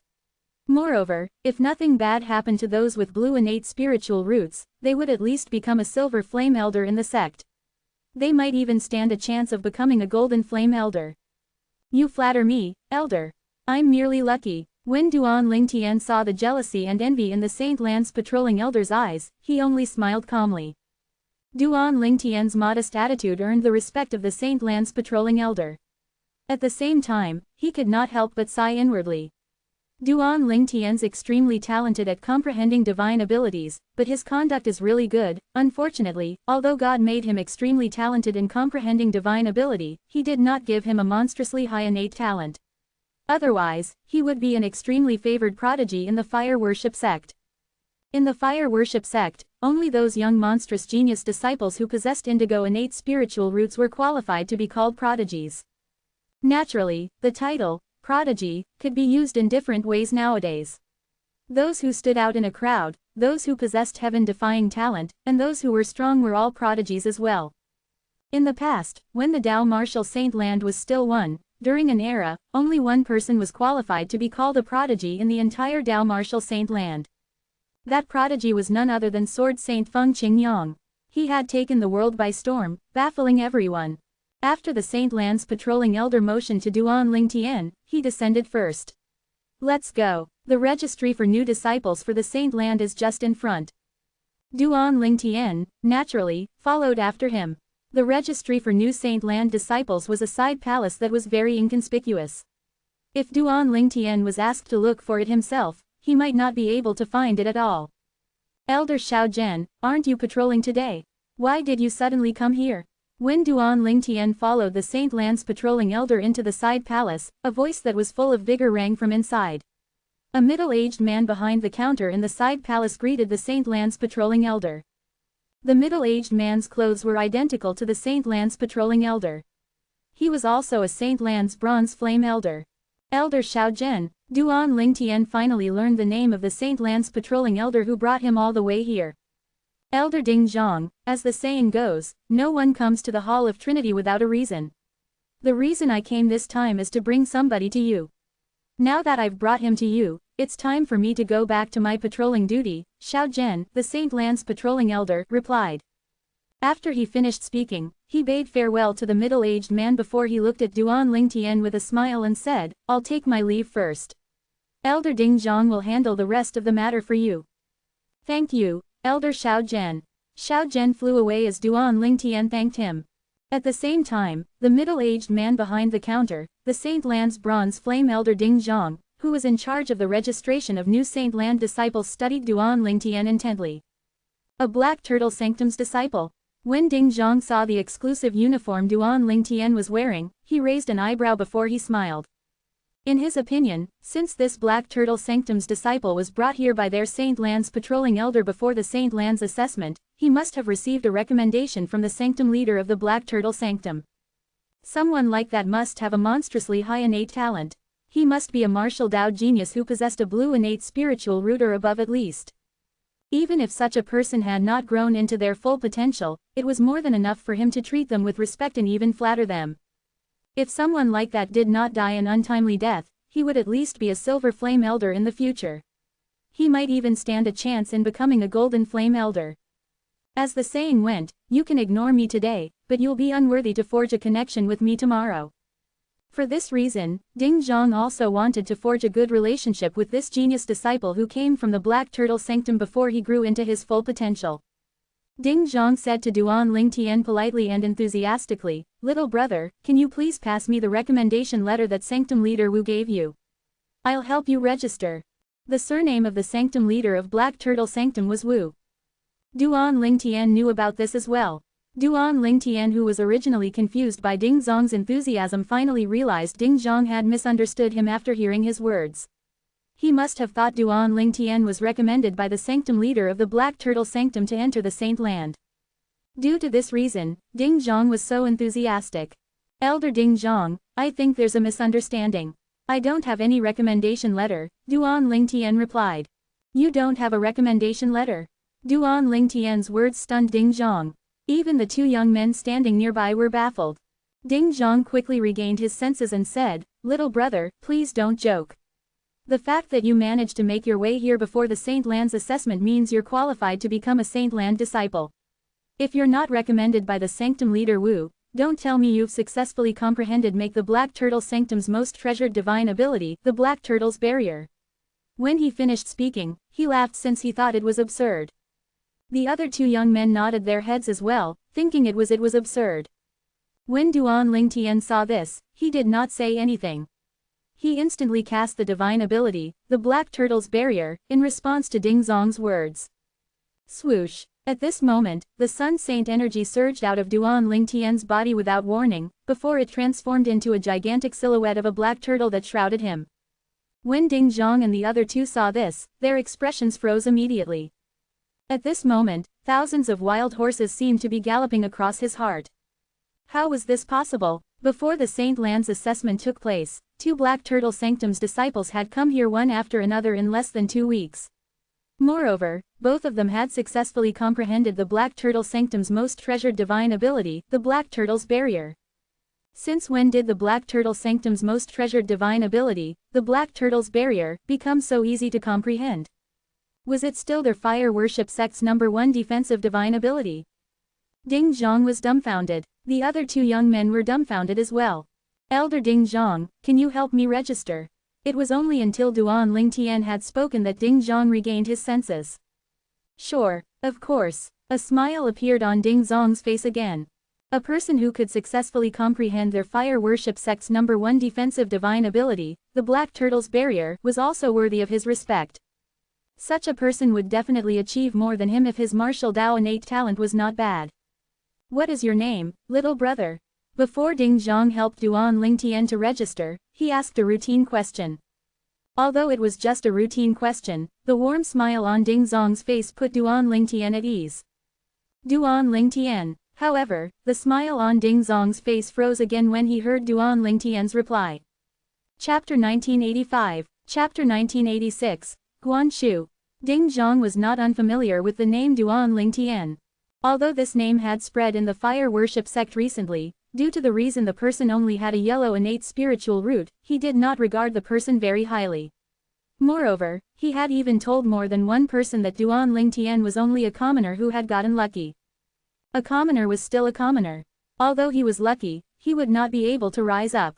Moreover, if nothing bad happened to those with blue innate spiritual roots, they would at least become a silver flame elder in the sect. They might even stand a chance of becoming a golden flame elder. "You flatter me, Elder. I'm merely lucky." When Duan Lingtian saw the jealousy and envy in the Saint Land's patrolling elder's eyes, he only smiled calmly. Duan Lingtian's modest attitude earned the respect of the Saint Land's patrolling elder. At the same time, he could not help but sigh inwardly. Duan Lingtian's extremely talented at comprehending divine abilities, but his conduct is really good. Unfortunately, although God made him extremely talented in comprehending divine ability, he did not give him a monstrously high innate talent. Otherwise, he would be an extremely favored prodigy in the fire worship sect. In the fire worship sect, only those young monstrous genius disciples who possessed indigo innate spiritual roots were qualified to be called prodigies. Naturally, the title, prodigy, could be used in different ways nowadays. Those who stood out in a crowd, those who possessed heaven-defying talent, and those who were strong were all prodigies as well. In the past, when the Tao martial saint land was still one, during an era, only one person was qualified to be called a prodigy in the entire Tao martial saint land. That prodigy was none other than Sword Saint Feng Qingyang. He had taken the world by storm, baffling everyone. After the Saint Land's patrolling elder motioned to Duan Lingtian, he descended first. Let's go. The registry for new disciples for the Saint Land is just in front. Duan Lingtian, naturally, followed after him. The registry for new Saint Land disciples was a side palace that was very inconspicuous. If Duan Lingtian was asked to look for it himself, he might not be able to find it at all. Elder Xiao Zhen, aren't you patrolling today? Why did you suddenly come here? When Duan Lingtian followed the Saint Land's patrolling elder into the side palace, a voice that was full of vigor rang from inside. A middle-aged man behind the counter in the side palace greeted the Saint Land's patrolling elder. The middle-aged man's clothes were identical to the Saint Land's patrolling elder. He was also a Saint Land's bronze flame elder. Elder Xiao Zhen, Duan Lingtian finally learned the name of the Saint Land's patrolling elder who brought him all the way here. Elder Ding Zhang, as the saying goes, no one comes to the Hall of Trinity without a reason. The reason I came this time is to bring somebody to you. Now that I've brought him to you, it's time for me to go back to my patrolling duty, Xiao Zhen, the Saint Land's patrolling elder, replied. After he finished speaking, he bade farewell to the middle-aged man before he looked at Duan Lingtian with a smile and said, I'll take my leave first. Elder Ding Zhang will handle the rest of the matter for you. Thank you, Elder Xiao Zhen. Xiao Zhen flew away as Duan Lingtian thanked him. At the same time, the middle-aged man behind the counter, the Saint Land's bronze flame elder Ding Zhang, who was in charge of the registration of new Saint Land disciples, studied Duan Lingtian intently. A Black Turtle Sanctum's disciple. When Ding Zhang saw the exclusive uniform Duan Lingtian was wearing, he raised an eyebrow before he smiled. In his opinion, since this Black Turtle Sanctum's disciple was brought here by their Saint Land's patrolling elder before the Saint Land's assessment, he must have received a recommendation from the Sanctum leader of the Black Turtle Sanctum. Someone like that must have a monstrously high innate talent. He must be a martial Tao genius who possessed a blue innate spiritual root or above at least. Even if such a person had not grown into their full potential, it was more than enough for him to treat them with respect and even flatter them. If someone like that did not die an untimely death, he would at least be a silver flame elder in the future. He might even stand a chance in becoming a golden flame elder. As the saying went, you can ignore me today, but you'll be unworthy to forge a connection with me tomorrow. For this reason, Ding Zhang also wanted to forge a good relationship with this genius disciple who came from the Black Turtle Sanctum before he grew into his full potential. Ding Zhang said to Duan Lingtian politely and enthusiastically, Little brother, can you please pass me the recommendation letter that Sanctum leader Wu gave you? I'll help you register. The surname of the Sanctum leader of Black Turtle Sanctum was Wu. Duan Lingtian knew about this as well. Duan Lingtian, who was originally confused by Ding Zhang's enthusiasm, finally realized Ding Zhang had misunderstood him after hearing his words. He must have thought Duan Lingtian was recommended by the Sanctum leader of the Black Turtle Sanctum to enter the Saint Land. Due to this reason, Ding Zhang was so enthusiastic. Elder Ding Zhang, I think there's a misunderstanding. I don't have any recommendation letter, Duan Lingtian replied. You don't have a recommendation letter? Duan Lingtian's words stunned Ding Zhang. Even the two young men standing nearby were baffled. Ding Zhang quickly regained his senses and said, Little brother, please don't joke. The fact that you managed to make your way here before the Saint Land's assessment means you're qualified to become a Saint Land disciple. If you're not recommended by the Sanctum leader Wu, don't tell me you've successfully comprehended make the Black Turtle Sanctum's most treasured divine ability, the Black Turtle's Barrier. When he finished speaking, he laughed since he thought it was absurd. The other two young men nodded their heads as well, thinking it was absurd. When Duan Lingtian saw this, he did not say anything. He instantly cast the divine ability, the Black Turtle's Barrier, in response to Ding Zhang's words. Swoosh! At this moment, the Sun Saint energy surged out of Duan Lingtian's body without warning, before it transformed into a gigantic silhouette of a black turtle that shrouded him. When Ding Zhang and the other two saw this, their expressions froze immediately. At this moment, thousands of wild horses seemed to be galloping across his heart. How was this possible? Before the Saint Land's assessment took place, 2 Black Turtle Sanctum's disciples had come here one after another in less than 2 weeks. Moreover, both of them had successfully comprehended the Black Turtle Sanctum's most treasured divine ability, the Black Turtle's Barrier. Since when did the Black Turtle Sanctum's most treasured divine ability, the Black Turtle's Barrier, become so easy to comprehend? Was it still their fire worship sect's #1 defensive divine ability? Ding Zhang was dumbfounded. The other 2 young men were dumbfounded as well. Elder Ding Zhang, can you help me register? It was only until Duan Lingtian had spoken that Ding Zhang regained his senses. Sure, of course. A smile appeared on Ding Zhang's face again. A person who could successfully comprehend their fire worship sect's #1 defensive divine ability, the Black Turtle's Barrier, was also worthy of his respect. Such a person would definitely achieve more than him if his martial Dao innate talent was not bad. What is your name, little brother? Before Ding Zhang helped Duan Lingtian to register, he asked a routine question. Although it was just a routine question, the warm smile on Ding Zhang's face put Duan Lingtian at ease. Duan Lingtian. However, the smile on Ding Zhang's face froze again when he heard Duan Lingtian's reply. Chapter 1985, Chapter 1986, Guanshu. Ding Zhang was not unfamiliar with the name Duan Lingtian. Although this name had spread in the fire worship sect recently, due to the reason the person only had a yellow innate spiritual root, he did not regard the person very highly. Moreover, he had even told more than one person that Duan Lingtian was only a commoner who had gotten lucky. A commoner was still a commoner. Although he was lucky, he would not be able to rise up.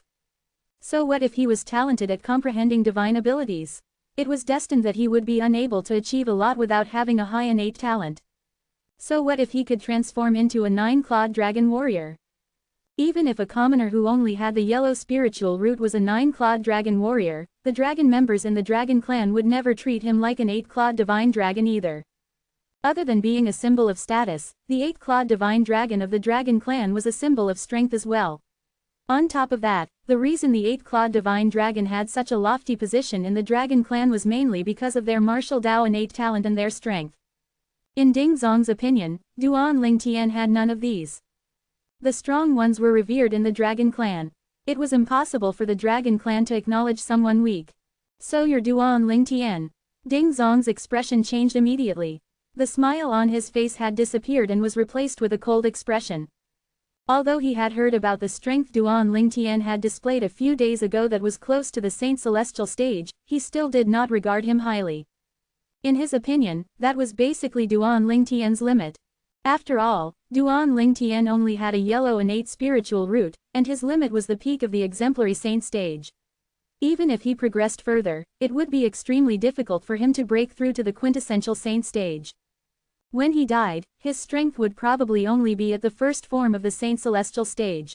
So what if he was talented at comprehending divine abilities? It was destined that he would be unable to achieve a lot without having a high innate talent. So what if he could transform into a 9-clawed dragon warrior? Even if a commoner who only had the yellow spiritual root was a 9-clawed dragon warrior, the dragon members in the dragon clan would never treat him like an 8-clawed divine dragon either. Other than being a symbol of status, the 8-clawed divine dragon of the dragon clan was a symbol of strength as well. On top of that, the reason the 8-clawed divine dragon had such a lofty position in the dragon clan was mainly because of their martial Dao innate talent and their strength. In Ding Zhang's opinion, Duan Lingtian had none of these. The strong ones were revered in the dragon clan. It was impossible for the dragon clan to acknowledge someone weak. So you're Duan Lingtian. Ding Zhang's expression changed immediately. The smile on his face had disappeared and was replaced with a cold expression. Although he had heard about the strength Duan Lingtian had displayed a few days ago that was close to the Saint Celestial stage, he still did not regard him highly. In his opinion, that was basically Duan Lingtian's limit. After all, Duan Lingtian only had a yellow innate spiritual root, and his limit was the peak of the exemplary saint stage. Even if he progressed further, it would be extremely difficult for him to break through to the quintessential saint stage. When he died, his strength would probably only be at the first form of the Saint Celestial stage.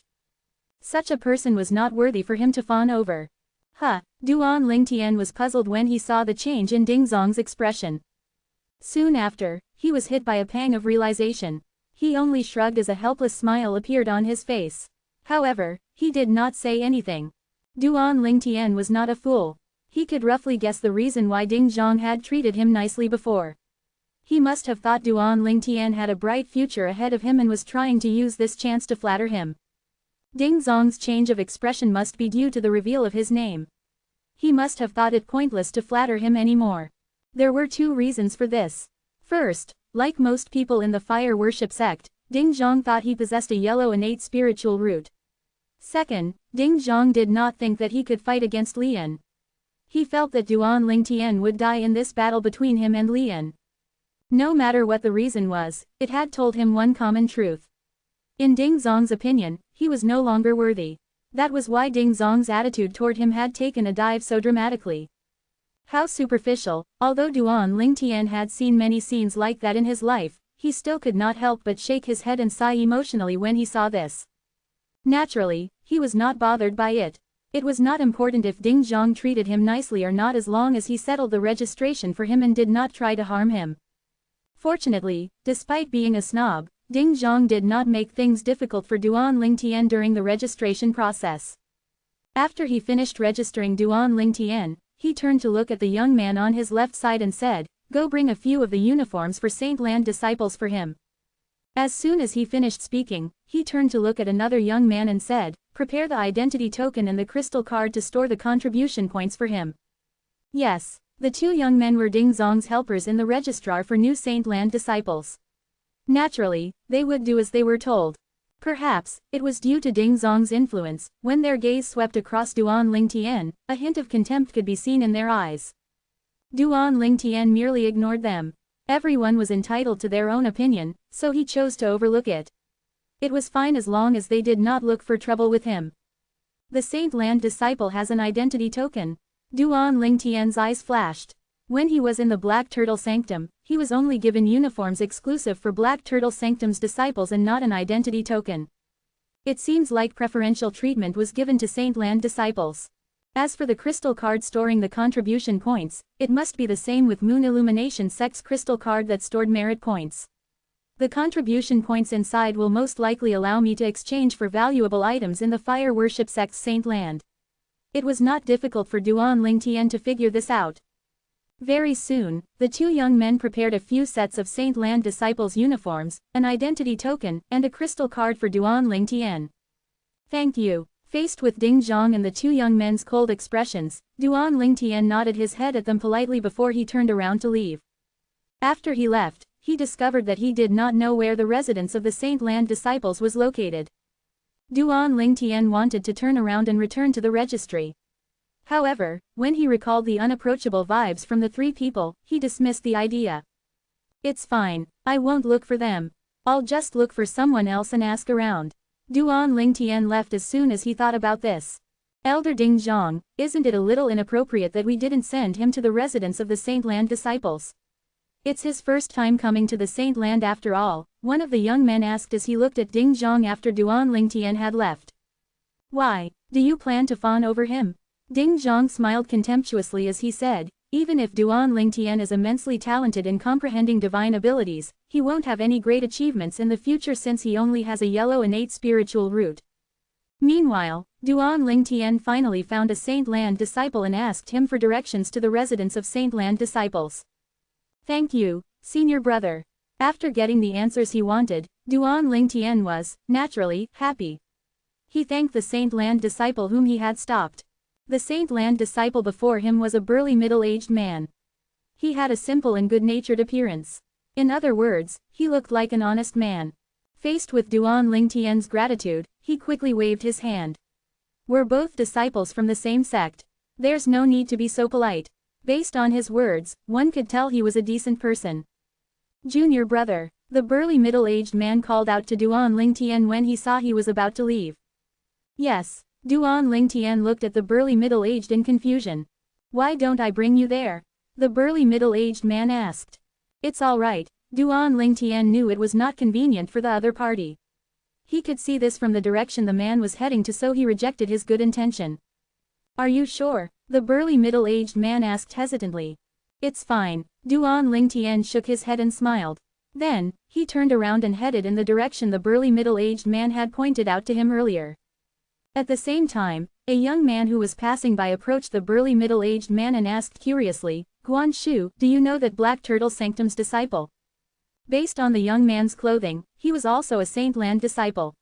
Such a person was not worthy for him to fawn over. Duan Lingtian was puzzled when he saw the change in Ding Zhang's expression. Soon after, he was hit by a pang of realization. He only shrugged as a helpless smile appeared on his face. However, he did not say anything. Duan Lingtian was not a fool. He could roughly guess the reason why Ding Zhang had treated him nicely before. He must have thought Duan Lingtian had a bright future ahead of him and was trying to use this chance to flatter him. Ding Zhang's change of expression must be due to the reveal of his name. He must have thought it pointless to flatter him anymore. There were 2 reasons for this. First, like most people in the fire worship sect, Ding Zhang thought he possessed a yellow innate spiritual root. Second, Ding Zhang did not think that he could fight against Lian. He felt that Duan Lingtian would die in this battle between him and Lian. No matter what the reason was, it had told him one common truth. In Ding Zhang's opinion, he was no longer worthy. That was why Ding Zhang's attitude toward him had taken a dive so dramatically. How superficial. Although Duan Lingtian had seen many scenes like that in his life, he still could not help but shake his head and sigh emotionally when he saw this. Naturally, he was not bothered by it. It was not important if Ding Zhang treated him nicely or not as long as he settled the registration for him and did not try to harm him. Fortunately, despite being a snob, Ding Zhang did not make things difficult for Duan Lingtian during the registration process. After he finished registering Duan Lingtian, he turned to look at the young man on his left side and said, "Go bring a few of the uniforms for Saint Land disciples for him." As soon as he finished speaking, he turned to look at another young man and said, "Prepare the identity token and the crystal card to store the contribution points for him." Yes, the two young men were Ding Zong's helpers in the registrar for new Saint Land disciples. Naturally, they would do as they were told. Perhaps, it was due to Ding Zong's influence, when their gaze swept across Duan Lingtian, a hint of contempt could be seen in their eyes. Duan Lingtian merely ignored them. Everyone was entitled to their own opinion, so he chose to overlook it. It was fine as long as they did not look for trouble with him. The Saint Land disciple has an identity token. Duan Lingtian's eyes flashed. When he was in the Black Turtle Sanctum, he was only given uniforms exclusive for Black Turtle Sanctum's disciples and not an identity token. It seems like preferential treatment was given to Saint Land disciples. As for the crystal card storing the contribution points, it must be the same with Moon Illumination Sect's crystal card that stored merit points. The contribution points inside will most likely allow me to exchange for valuable items in the Fire Worship Sect's Saint Land. It was not difficult for Duan Lingtian to figure this out. Very soon, the two young men prepared a few sets of Saint Land disciples' uniforms, an identity token, and a crystal card for Duan Lingtian. "Thank you." Faced with Ding Zhong and the two young men's cold expressions, Duan Lingtian nodded his head at them politely before he turned around to leave. After he left, he discovered that he did not know where the residence of the Saint Land disciples was located. Duan Lingtian wanted to turn around and return to the registry. However, when he recalled the unapproachable vibes from the three people, he dismissed the idea. "It's fine, I won't look for them. I'll just look for someone else and ask around." Duan Lingtian left as soon as he thought about this. "Elder Ding Zhong, isn't it a little inappropriate that we didn't send him to the residence of the Saint Land disciples? It's his first time coming to the Saint Land after all," one of the young men asked as he looked at Ding Zhong after Duan Lingtian had left. "Why, do you plan to fawn over him?" Ding Zhong smiled contemptuously as he said, "Even if Duan Lingtian is immensely talented in comprehending divine abilities, he won't have any great achievements in the future since he only has a yellow innate spiritual root." Meanwhile, Duan Lingtian finally found a Saint Land disciple and asked him for directions to the residence of Saint Land disciples. "Thank you, senior brother." After getting the answers he wanted, Duan Lingtian was, naturally, happy. He thanked the Saint Land disciple whom he had stopped. The Saint Land disciple before him was a burly middle-aged man. He had a simple and good-natured appearance. In other words, he looked like an honest man. Faced with Duan Lingtian's gratitude, he quickly waved his hand. "We're both disciples from the same sect. There's no need to be so polite." Based on his words, one could tell he was a decent person. "Junior brother," the burly middle-aged man called out to Duan Lingtian when he saw he was about to leave. "Yes." Duan Lingtian looked at the burly middle-aged in confusion. "Why don't I bring you there?" the burly middle-aged man asked. "It's all right." Duan Lingtian knew it was not convenient for the other party. He could see this from the direction the man was heading to, so he rejected his good intention. "Are you sure?" the burly middle-aged man asked hesitantly. "It's fine." Duan Lingtian shook his head and smiled. Then, he turned around and headed in the direction the burly middle-aged man had pointed out to him earlier. At the same time, a young man who was passing by approached the burly middle-aged man and asked curiously, "Guan Shu, do you know that Black Turtle Sanctum's disciple?" Based on the young man's clothing, he was also a Saint Land disciple.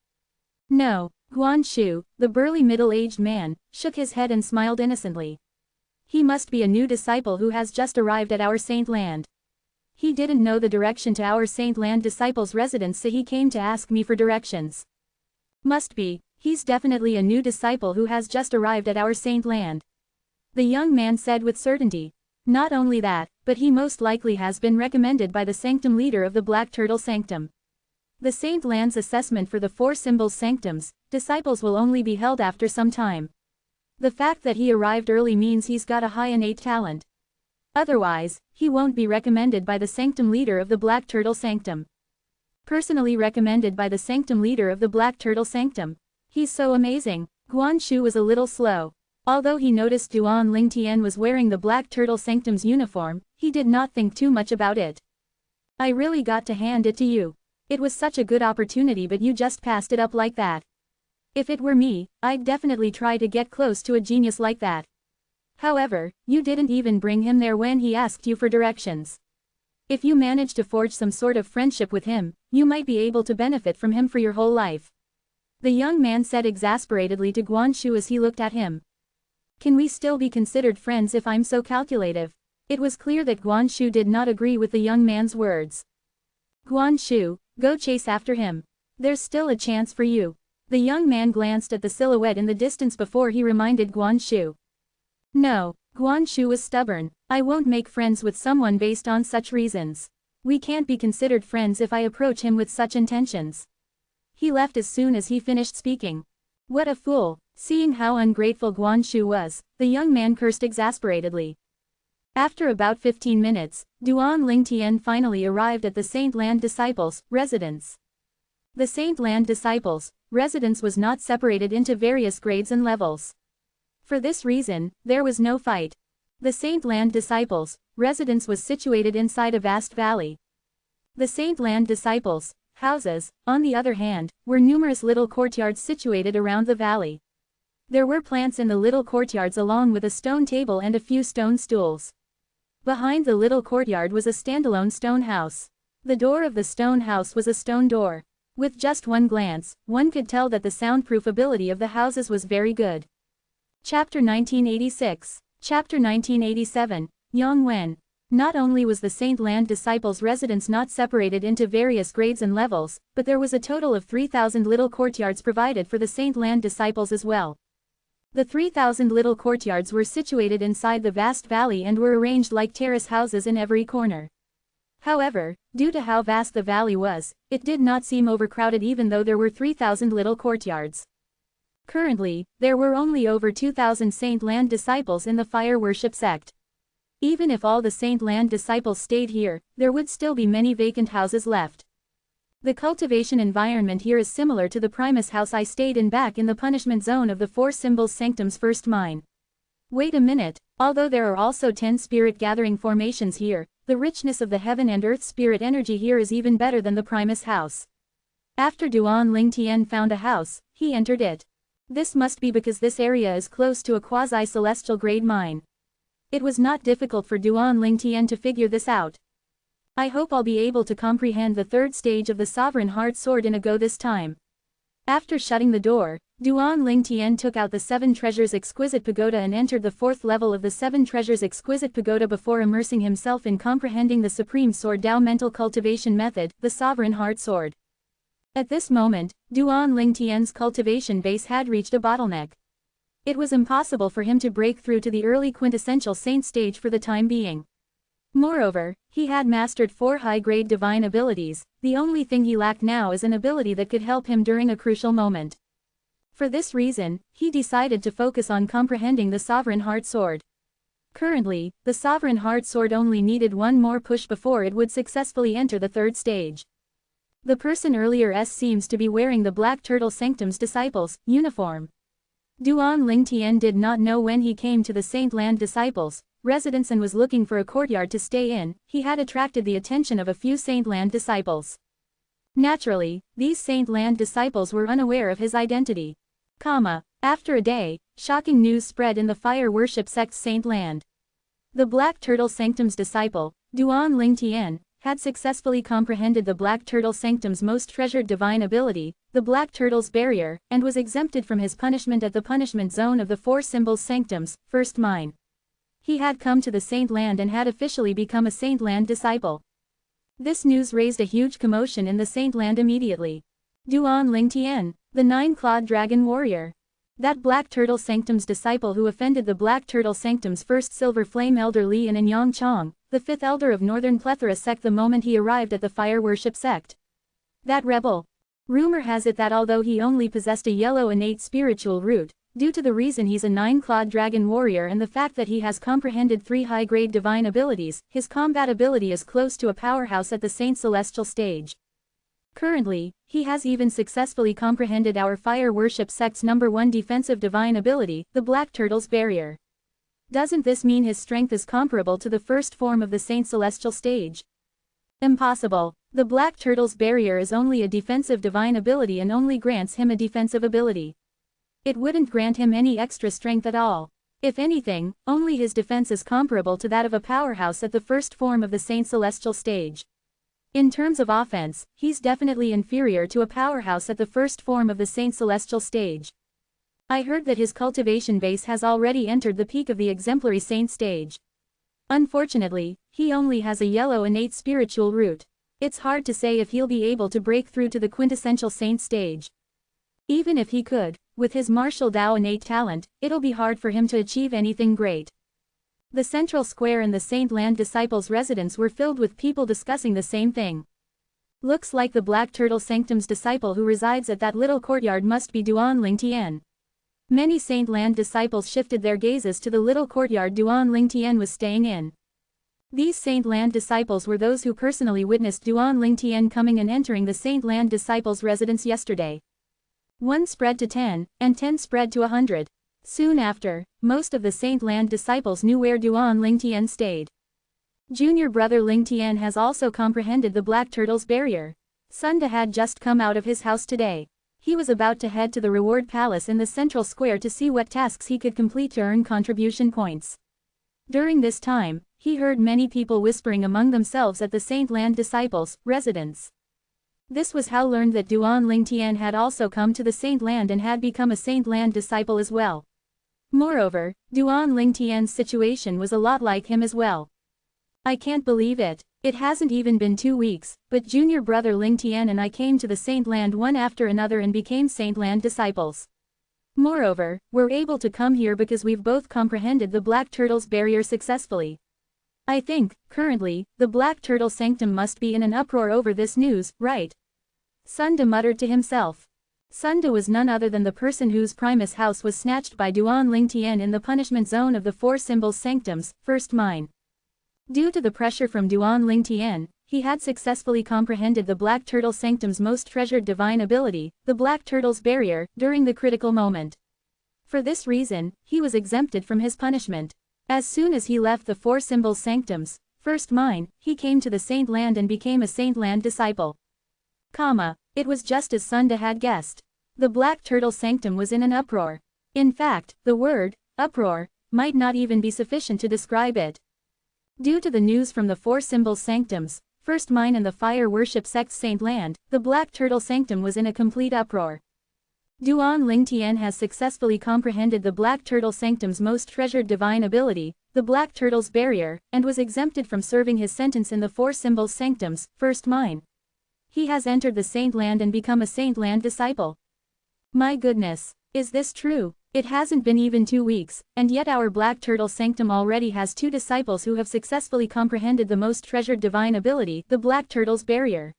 "No." Guan Shu, the burly middle-aged man, shook his head and smiled innocently. "He must be a new disciple who has just arrived at our Saint Land. He didn't know the direction to our Saint Land disciple's residence, so he came to ask me for directions. Must be. He's definitely a new disciple who has just arrived at our Saint Land," the young man said with certainty. "Not only that, but he most likely has been recommended by the sanctum leader of the Black Turtle Sanctum. The Saint Land's assessment for the four symbols sanctums, disciples will only be held after some time. The fact that he arrived early means he's got a high innate talent. Otherwise, he won't be recommended by the sanctum leader of the Black Turtle Sanctum. Personally recommended by the sanctum leader of the Black Turtle Sanctum. He's so amazing." Guan Shu was a little slow. Although he noticed Duan Lingtian was wearing the Black Turtle Sanctum's uniform, he did not think too much about it. "I really got to hand it to you. It was such a good opportunity, but you just passed it up like that. If it were me, I'd definitely try to get close to a genius like that. However, you didn't even bring him there when he asked you for directions. If you manage to forge some sort of friendship with him, you might be able to benefit from him for your whole life. The young man said exasperatedly to Guanshu as he looked at him. Can we still be considered friends if I'm so calculative? It was clear that Guanshu did not agree with the young man's words. Guanshu, go chase after him. There's still a chance for you. The young man glanced at the silhouette in the distance before he reminded Guanshu. No, Guanshu was stubborn. I won't make friends with someone based on such reasons. We can't be considered friends if I approach him with such intentions. He left as soon as he finished speaking. What a fool! Seeing how ungrateful Guanshu was, the young man cursed exasperatedly. After about 15 minutes, Duan Lingtian finally arrived at the Saint Land Disciples' residence. The Saint Land Disciples' residence was not separated into various grades and levels. For this reason, there was no fight. The Saint Land Disciples' residence was situated inside a vast valley. The Saint Land Disciples' houses, on the other hand, were numerous little courtyards situated around the valley. There were plants in the little courtyards along with a stone table and a few stone stools. Behind the little courtyard was a standalone stone house. The door of the stone house was a stone door. With just one glance, one could tell that the soundproof ability of the houses was very good. Chapter 1986. Chapter 1987. Yongwen. Not only was the Saint Land Disciples' residence not separated into various grades and levels, but there was a total of 3,000 little courtyards provided for the Saint Land Disciples as well. The 3,000 little courtyards were situated inside the vast valley and were arranged like terrace houses in every corner. However, due to how vast the valley was, it did not seem overcrowded even though there were 3,000 little courtyards. Currently, there were only over 2,000 Saint Land Disciples in the fire worship sect. Even if all the Saint Land Disciples stayed here, there would still be many vacant houses left. The cultivation environment here is similar to the Primus house I stayed in back in the punishment zone of the Four Symbols Sanctum's first mine. Wait a minute, although there are also 10 spirit gathering formations here, the richness of the heaven and earth spirit energy here is even better than the Primus house. After Duan Lingtian found a house, he entered it. This must be because this area is close to a quasi-celestial grade mine. It was not difficult for Duan Lingtian to figure this out. I hope I'll be able to comprehend the third stage of the Sovereign Heart Sword in a go this time. After shutting the door, Duan Lingtian took out the 7 Treasures Exquisite Pagoda and entered the 4th level of the 7 Treasures Exquisite Pagoda before immersing himself in comprehending the Supreme Sword Tao mental cultivation method, the Sovereign Heart Sword. At this moment, Duan Lingtian's cultivation base had reached a bottleneck. It was impossible for him to break through to the early quintessential saint stage for the time being. Moreover, he had mastered 4 high-grade divine abilities. The only thing he lacked now is an ability that could help him during a crucial moment. For this reason, he decided to focus on comprehending the Sovereign Heart Sword. Currently, the Sovereign Heart Sword only needed one more push before it would successfully enter the 3rd stage. The person earlier seems to be wearing the Black Turtle Sanctum's Disciples' uniform. Duan Lingtian did not know when he came to the Saint Land Disciples' residence and was looking for a courtyard to stay in, he had attracted the attention of a few Saint Land Disciples. Naturally, these Saint Land Disciples were unaware of his identity. After a day, shocking news spread in the fire worship sect Saint Land. The Black Turtle Sanctum's disciple, Duan Lingtian, had successfully comprehended the Black Turtle Sanctum's most treasured divine ability, the Black Turtle's Barrier, and was exempted from his punishment at the punishment zone of the Four Symbols Sanctum's first mine. He had come to the Saint Land and had officially become a Saint Land disciple. This news raised a huge commotion in the Saint Land immediately. Duan Lingtian, the 9-clawed dragon warrior. That Black Turtle Sanctum's disciple who offended the Black Turtle Sanctum's first Silver Flame Elder Li and Yang Chong, the 5th elder of Northern Plethora sect the moment he arrived at the fire worship sect. That rebel. Rumor has it that although he only possessed a yellow innate spiritual root, due to the reason he's a 9-clawed dragon warrior and the fact that he has comprehended 3 high-grade divine abilities, his combat ability is close to a powerhouse at the Saint Celestial stage. Currently, he has even successfully comprehended our fire worship sect's #1 defensive divine ability, the Black Turtle's Barrier. Doesn't this mean his strength is comparable to the first form of the Saint Celestial stage? Impossible. The Black Turtle's Barrier is only a defensive divine ability and only grants him a defensive ability. It wouldn't grant him any extra strength at all. If anything, only his defense is comparable to that of a powerhouse at the first form of the Saint Celestial stage. In terms of offense, he's definitely inferior to a powerhouse at the first form of the Saint Celestial stage. I heard that his cultivation base has already entered the peak of the exemplary saint stage. Unfortunately, he only has a yellow innate spiritual root. It's hard to say if he'll be able to break through to the quintessential saint stage. Even if he could, with his martial Tao innate talent, it'll be hard for him to achieve anything great. The central square and the Saint Land Disciples' residence were filled with people discussing the same thing. Looks like the Black Turtle Sanctum's disciple who resides at that little courtyard must be Duan Ling Tian. Many Saint Land disciples shifted their gazes to the little courtyard Duan Ling Tian was staying in. These Saint Land disciples were those who personally witnessed Duan Ling Tian coming and entering the Saint Land disciples' residence yesterday. 1 spread to 10, and 10 spread to 100. Soon after, most of the Saint Land disciples knew where Duan Ling Tian stayed. Junior brother Ling Tian has also comprehended the Black Turtle's barrier. Sunda had just come out of his house today. He was about to head to the reward palace in the central square to see what tasks he could complete to earn contribution points. During this time, he heard many people whispering among themselves at the Saint Land disciples' residence. This was how learned that Duan Ling Tian had also come to the Saint Land and had become a Saint Land disciple as well. Moreover, Duan Ling Tian's situation was a lot like him as well. I can't believe it. It hasn't even been 2 weeks, but junior brother Ling Tian and I came to the Saint Land one after another and became Saint Land disciples. Moreover, we're able to come here because we've both comprehended the Black Turtle's barrier successfully. I think, currently, the Black Turtle Sanctum must be in an uproar over this news, right? Sunda muttered to himself. Sunda was none other than the person whose Primus house was snatched by Duan Ling Tian in the punishment zone of the Four Symbols Sanctums, first mine. Due to the pressure from Duan Ling Tian, he had successfully comprehended the Black Turtle Sanctum's most treasured divine ability, the Black Turtle's barrier, during the critical moment. For this reason, he was exempted from his punishment. As soon as he left the Four Symbols Sanctums, first mine, he came to the Saint Land and became a Saint Land disciple. It was just as Sunda had guessed. The Black Turtle Sanctum was in an uproar. In fact, the word, uproar, might not even be sufficient to describe it. Due to the news from the Four Symbols Sanctums, first mine and the Fire Worship Sect's Saint Land, the Black Turtle Sanctum was in a complete uproar. Duan Ling Tian has successfully comprehended the Black Turtle Sanctum's most treasured divine ability, the Black Turtle's barrier, and was exempted from serving his sentence in the Four Symbols Sanctums, first mine. He has entered the Saint Land and become a Saint Land disciple. My goodness, is this true? It hasn't been even 2 weeks, and yet our Black Turtle Sanctum already has 2 disciples who have successfully comprehended the most treasured divine ability, the Black Turtle's barrier.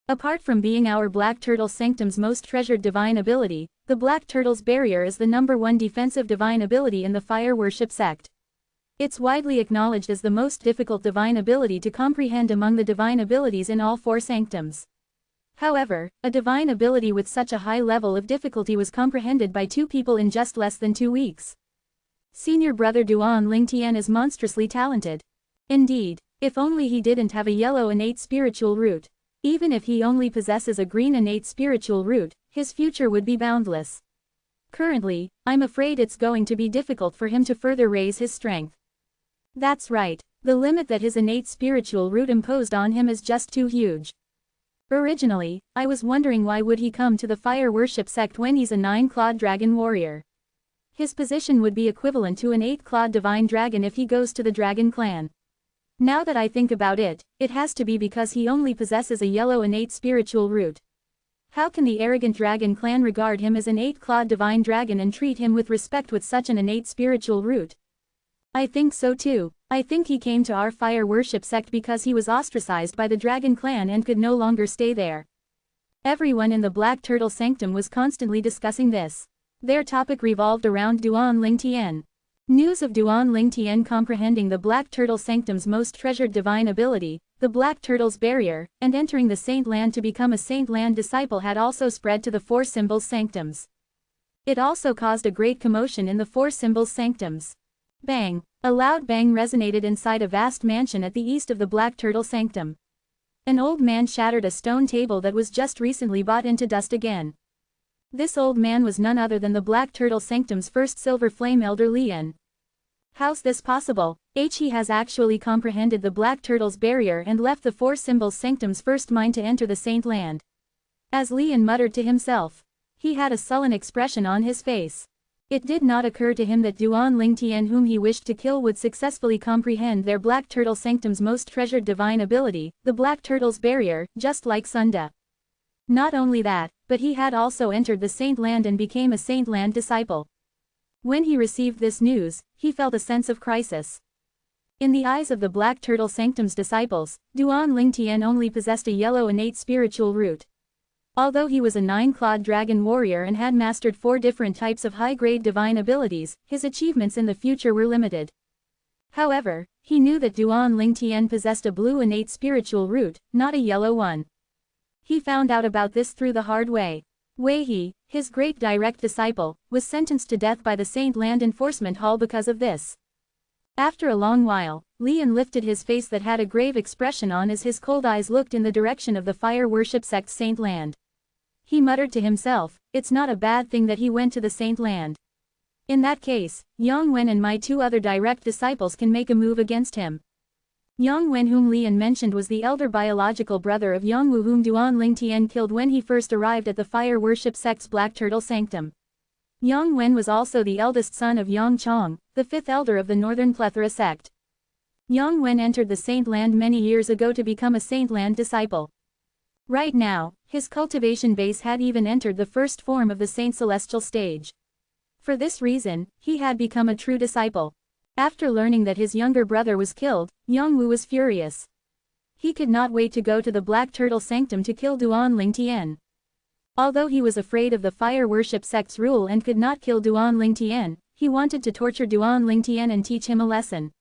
Apart from being our Black Turtle Sanctum's most treasured divine ability, the Black Turtle's barrier is the #1 defensive divine ability in the Fire Worship sect. It's widely acknowledged as the most difficult divine ability to comprehend among the divine abilities in all 4 sanctums. However, a divine ability with such a high level of difficulty was comprehended by 2 people in just less than 2 weeks. Senior brother Duan Ling Tian is monstrously talented. Indeed, if only he didn't have a yellow innate spiritual root. Even if he only possesses a green innate spiritual root, his future would be boundless. Currently, I'm afraid it's going to be difficult for him to further raise his strength. That's right, the limit that his innate spiritual root imposed on him is just too huge. Originally, I was wondering why would he come to the Fire Worship sect when he's a 9-clawed dragon warrior. His position would be equivalent to an 8-clawed divine dragon if he goes to the dragon clan. Now that I think about it, it has to be because he only possesses a yellow innate spiritual root. How can the arrogant dragon clan regard him as an 8-clawed divine dragon and treat him with respect with such an innate spiritual root? I think so too. I think he came to our Fire Worship sect because he was ostracized by the Dragon Clan and could no longer stay there. Everyone in the Black Turtle Sanctum was constantly discussing this. Their topic revolved around Duan Ling Tian. News of Duan Ling Tian comprehending the Black Turtle Sanctum's most treasured divine ability, the Black Turtle's barrier, and entering the Saint Land to become a Saint Land disciple had also spread to the Four Symbols Sanctums. It also caused a great commotion in the Four Symbols Sanctums. Bang! A loud bang resonated inside a vast mansion at the east of the Black Turtle Sanctum. An old man shattered a stone table that was just recently brought into dust again. This old man was none other than the Black Turtle Sanctum's first Silver Flame Elder Lian. How's this possible? He has actually comprehended the Black Turtle's barrier and left the Four Symbols Sanctum's first mind to enter the Saint Land. As Lian muttered to himself. He had a sullen expression on his face. It did not occur to him that Duan Lingtian whom he wished to kill would successfully comprehend their Black Turtle Sanctum's most treasured divine ability, the Black Turtle's barrier, just like Sunda. Not only that, but he had also entered the Saint Land and became a Saint Land disciple. When he received this news, he felt a sense of crisis. In the eyes of the Black Turtle Sanctum's disciples, Duan Lingtian only possessed a yellow innate spiritual root. Although he was a 9-clawed dragon warrior and had mastered 4 different types of high-grade divine abilities, his achievements in the future were limited. However, he knew that Duan Lingtian possessed a blue innate spiritual root, not a yellow one. He found out about this through the hard way. Wei He, his great direct disciple, was sentenced to death by the Saint Land Enforcement Hall because of this. After a long while, Lian lifted his face that had a grave expression on as his cold eyes looked in the direction of the fire worship sect's Saint Land. He muttered to himself, it's not a bad thing that he went to the Saint Land. In that case, Yang Wen and my 2 other direct disciples can make a move against him. Yang Wen whom Lian mentioned was the elder biological brother of Yang Wu whom Duan Lingtian killed when he first arrived at the fire worship sect's Black Turtle Sanctum. Yang Wen was also the eldest son of Yang Chong, the 5th elder of the Northern Plethora sect. Yang Wen entered the Saint Land many years ago to become a Saint Land disciple. Right now, his cultivation base had even entered the first form of the Saint Celestial stage. For this reason, he had become a true disciple. After learning that his younger brother was killed, Yang Wu was furious. He could not wait to go to the Black Turtle Sanctum to kill Duan Lingtian. Although he was afraid of the fire worship sect's rule and could not kill Duan Lingtian, he wanted to torture Duan Lingtian and teach him a lesson.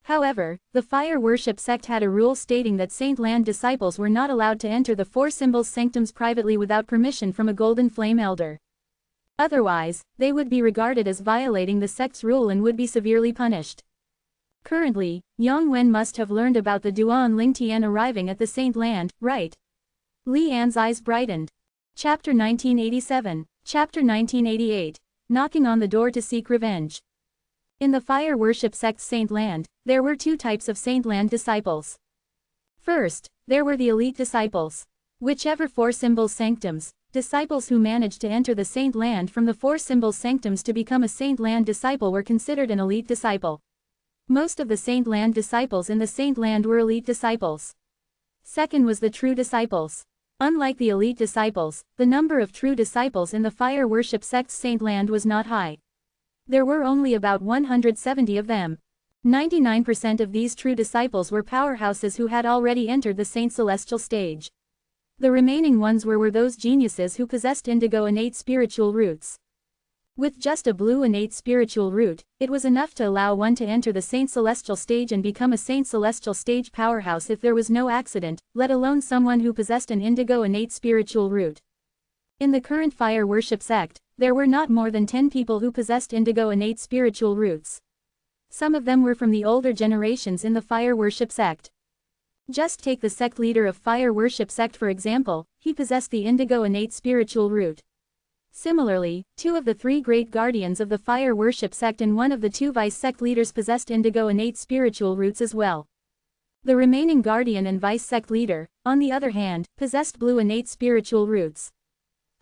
However, the fire worship sect had a rule stating that Saint Land disciples were not allowed to enter the Four Symbols Sanctums privately without permission from a Golden Flame Elder. Otherwise, they would be regarded as violating the sect's rule and would be severely punished. Currently, Yang Wen must have learned about the Duan Lingtian arriving at the Saint Land, right? Li An's eyes brightened. Chapter 1987, Chapter 1988, Knocking on the Door to Seek Revenge. In the fire worship sect's Saint Land, there were 2 types of Saint Land disciples. First, there were the elite disciples. Whichever 4 Symbols Sanctums, disciples who managed to enter the Saint Land from the 4 Symbols Sanctums to become a Saint Land disciple were considered an elite disciple. Most of the Saint Land disciples in the Saint Land were elite disciples. Second was the true disciples. Unlike the elite disciples, the number of true disciples in the fire worship sect's Saint Land was not high. There were only about 170 of them. 99% of these true disciples were powerhouses who had already entered the Saint Celestial stage. The remaining ones were those geniuses who possessed indigo innate spiritual roots. With just a blue innate spiritual root, it was enough to allow one to enter the Saint Celestial stage and become a Saint Celestial stage powerhouse if there was no accident, let alone someone who possessed an indigo innate spiritual root. In the current fire worship sect, there were not more than 10 people who possessed indigo innate spiritual roots. Some of them were from the older generations in the fire worship sect. Just take the sect leader of fire worship sect for example, he possessed the indigo innate spiritual root. Similarly, 2 of the 3 great guardians of the fire worship sect and 1 of the 2 vice sect leaders possessed indigo innate spiritual roots as well. The remaining guardian and vice sect leader, on the other hand, possessed blue innate spiritual roots.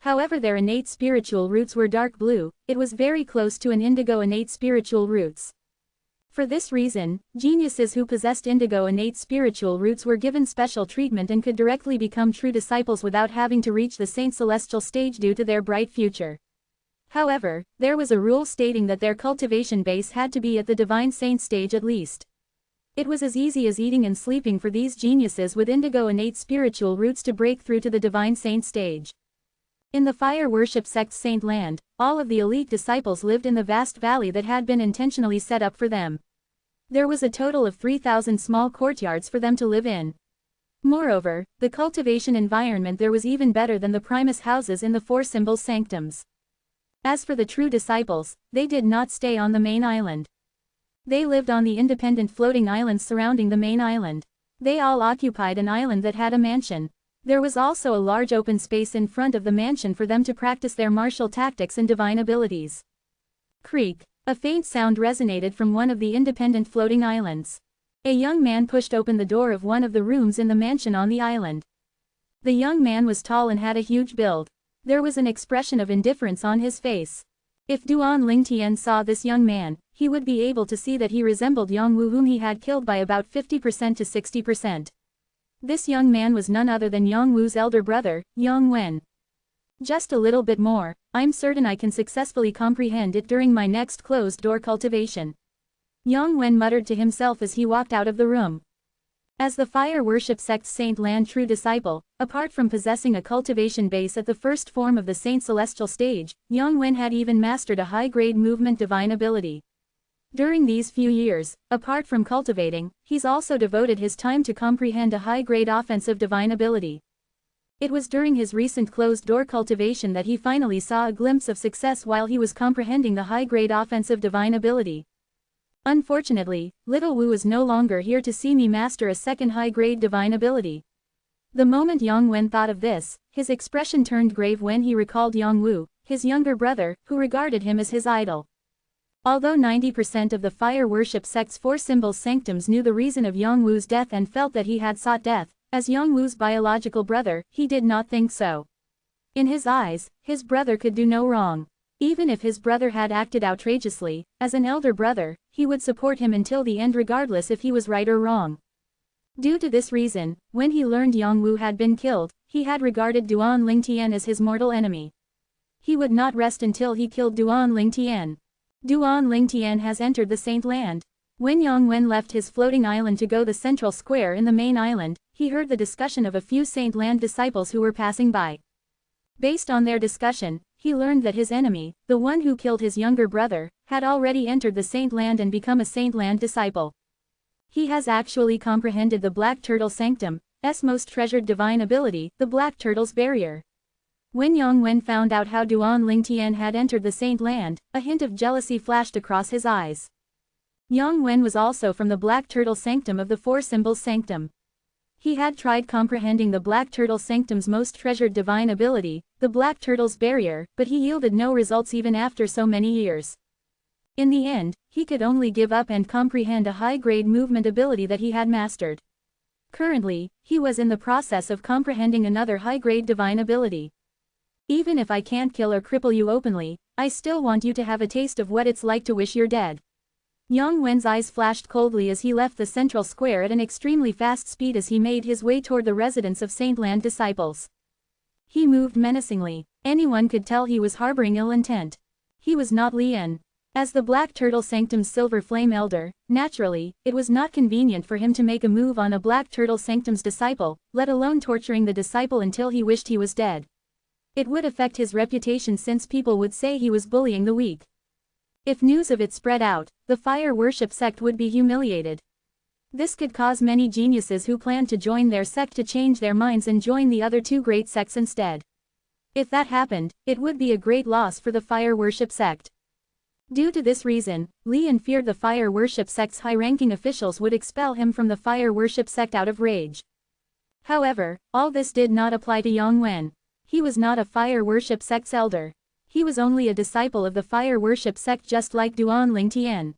However, their innate spiritual roots were dark blue, it was very close to an indigo innate spiritual roots. For this reason, geniuses who possessed indigo innate spiritual roots were given special treatment and could directly become true disciples without having to reach the Saint Celestial stage due to their bright future. However, there was a rule stating that their cultivation base had to be at the Divine Saint stage at least. It was as easy as eating and sleeping for these geniuses with indigo innate spiritual roots to break through to the Divine Saint stage. In the fire worship sect's Saint Land, all of the elite disciples lived in the vast valley that had been intentionally set up for them. There was a total of 3,000 small courtyards for them to live in. Moreover, the cultivation environment there was even better than the Primus houses in the 4 Symbols Sanctums. As for the true disciples, they did not stay on the main island. They lived on the independent floating islands surrounding the main island. They all occupied an island that had a mansion. There was also a large open space in front of the mansion for them to practice their martial tactics and divine abilities. Creak. A faint sound resonated from one of the independent floating islands. A young man pushed open the door of one of the rooms in the mansion on the island. The young man was tall and had a huge build. There was an expression of indifference on his face. If Duan Lingtian saw this young man, he would be able to see that he resembled Yang Wu, whom he had killed by about 50% to 60%. This young man was none other than Yang Wu's elder brother, Yang Wen. Just a little bit more, I'm certain I can successfully comprehend it during my next closed-door cultivation. Yang Wen muttered to himself as he walked out of the room. As the fire worship sect's Saint Lan true disciple, apart from possessing a cultivation base at the first form of the Saint Celestial stage, Yang Wen had even mastered a high-grade movement divine ability. During these few years, apart from cultivating, he's also devoted his time to comprehend a high-grade offensive divine ability. It was during his recent closed-door cultivation that he finally saw a glimpse of success while he was comprehending the high-grade offensive divine ability. Unfortunately, Little Wu is no longer here to see me master a second high-grade divine ability. The moment Yang Wen thought of this, his expression turned grave when he recalled Yang Wu, his younger brother, who regarded him as his idol. Although 90% of the fire worship sect's four symbols sanctums knew the reason of Yang Wu's death and felt that he had sought death, as Yang Wu's biological brother, he did not think so. In his eyes, his brother could do no wrong. Even if his brother had acted outrageously, as an elder brother, he would support him until the end regardless if he was right or wrong. Due to this reason, when he learned Yang Wu had been killed, he had regarded Duan Lingtian as his mortal enemy. He would not rest until he killed Duan Lingtian. Duan Lingtian has entered the Saint Land. When Yang Wen left his floating island to go the central square in the main island, he heard the discussion of a few Saint Land disciples who were passing by. Based on their discussion, he learned that his enemy, the one who killed his younger brother, had already entered the Saint Land and become a Saint Land disciple. He has actually comprehended the Black Turtle Sanctum's most treasured divine ability, the Black Turtle's Barrier. When Yang Wen found out how Duan Lingtian had entered the Saint Land, a hint of jealousy flashed across his eyes. Yang Wen was also from the Black Turtle Sanctum of the Four Symbols Sanctum. He had tried comprehending the Black Turtle Sanctum's most treasured divine ability, the Black Turtle's Barrier, but he yielded no results even after so many years. In the end, he could only give up and comprehend a high-grade movement ability that he had mastered. Currently, he was in the process of comprehending another high-grade divine ability. Even if I can't kill or cripple you openly, I still want you to have a taste of what it's like to wish you're dead. Yang Wen's eyes flashed coldly as he left the central square at an extremely fast speed as he made his way toward the residence of Saint Land disciples. He moved menacingly. Anyone could tell he was harboring ill intent. He was not Lian. As the Black Turtle Sanctum's Silver Flame Elder, naturally, it was not convenient for him to make a move on a Black Turtle Sanctum's disciple, let alone torturing the disciple until he wished he was dead. It would affect his reputation since people would say he was bullying the weak. If news of it spread out, the fire worship sect would be humiliated. This could cause many geniuses who planned to join their sect to change their minds and join the other two great sects instead. If that happened, it would be a great loss for the fire worship sect. Due to this reason, Lian feared the fire worship sect's high-ranking officials would expel him from the fire worship sect out of rage. However, all this did not apply to Yang Wen. He was not a fire worship sect's elder. He was only a disciple of the fire worship sect just like Duan Lingtian.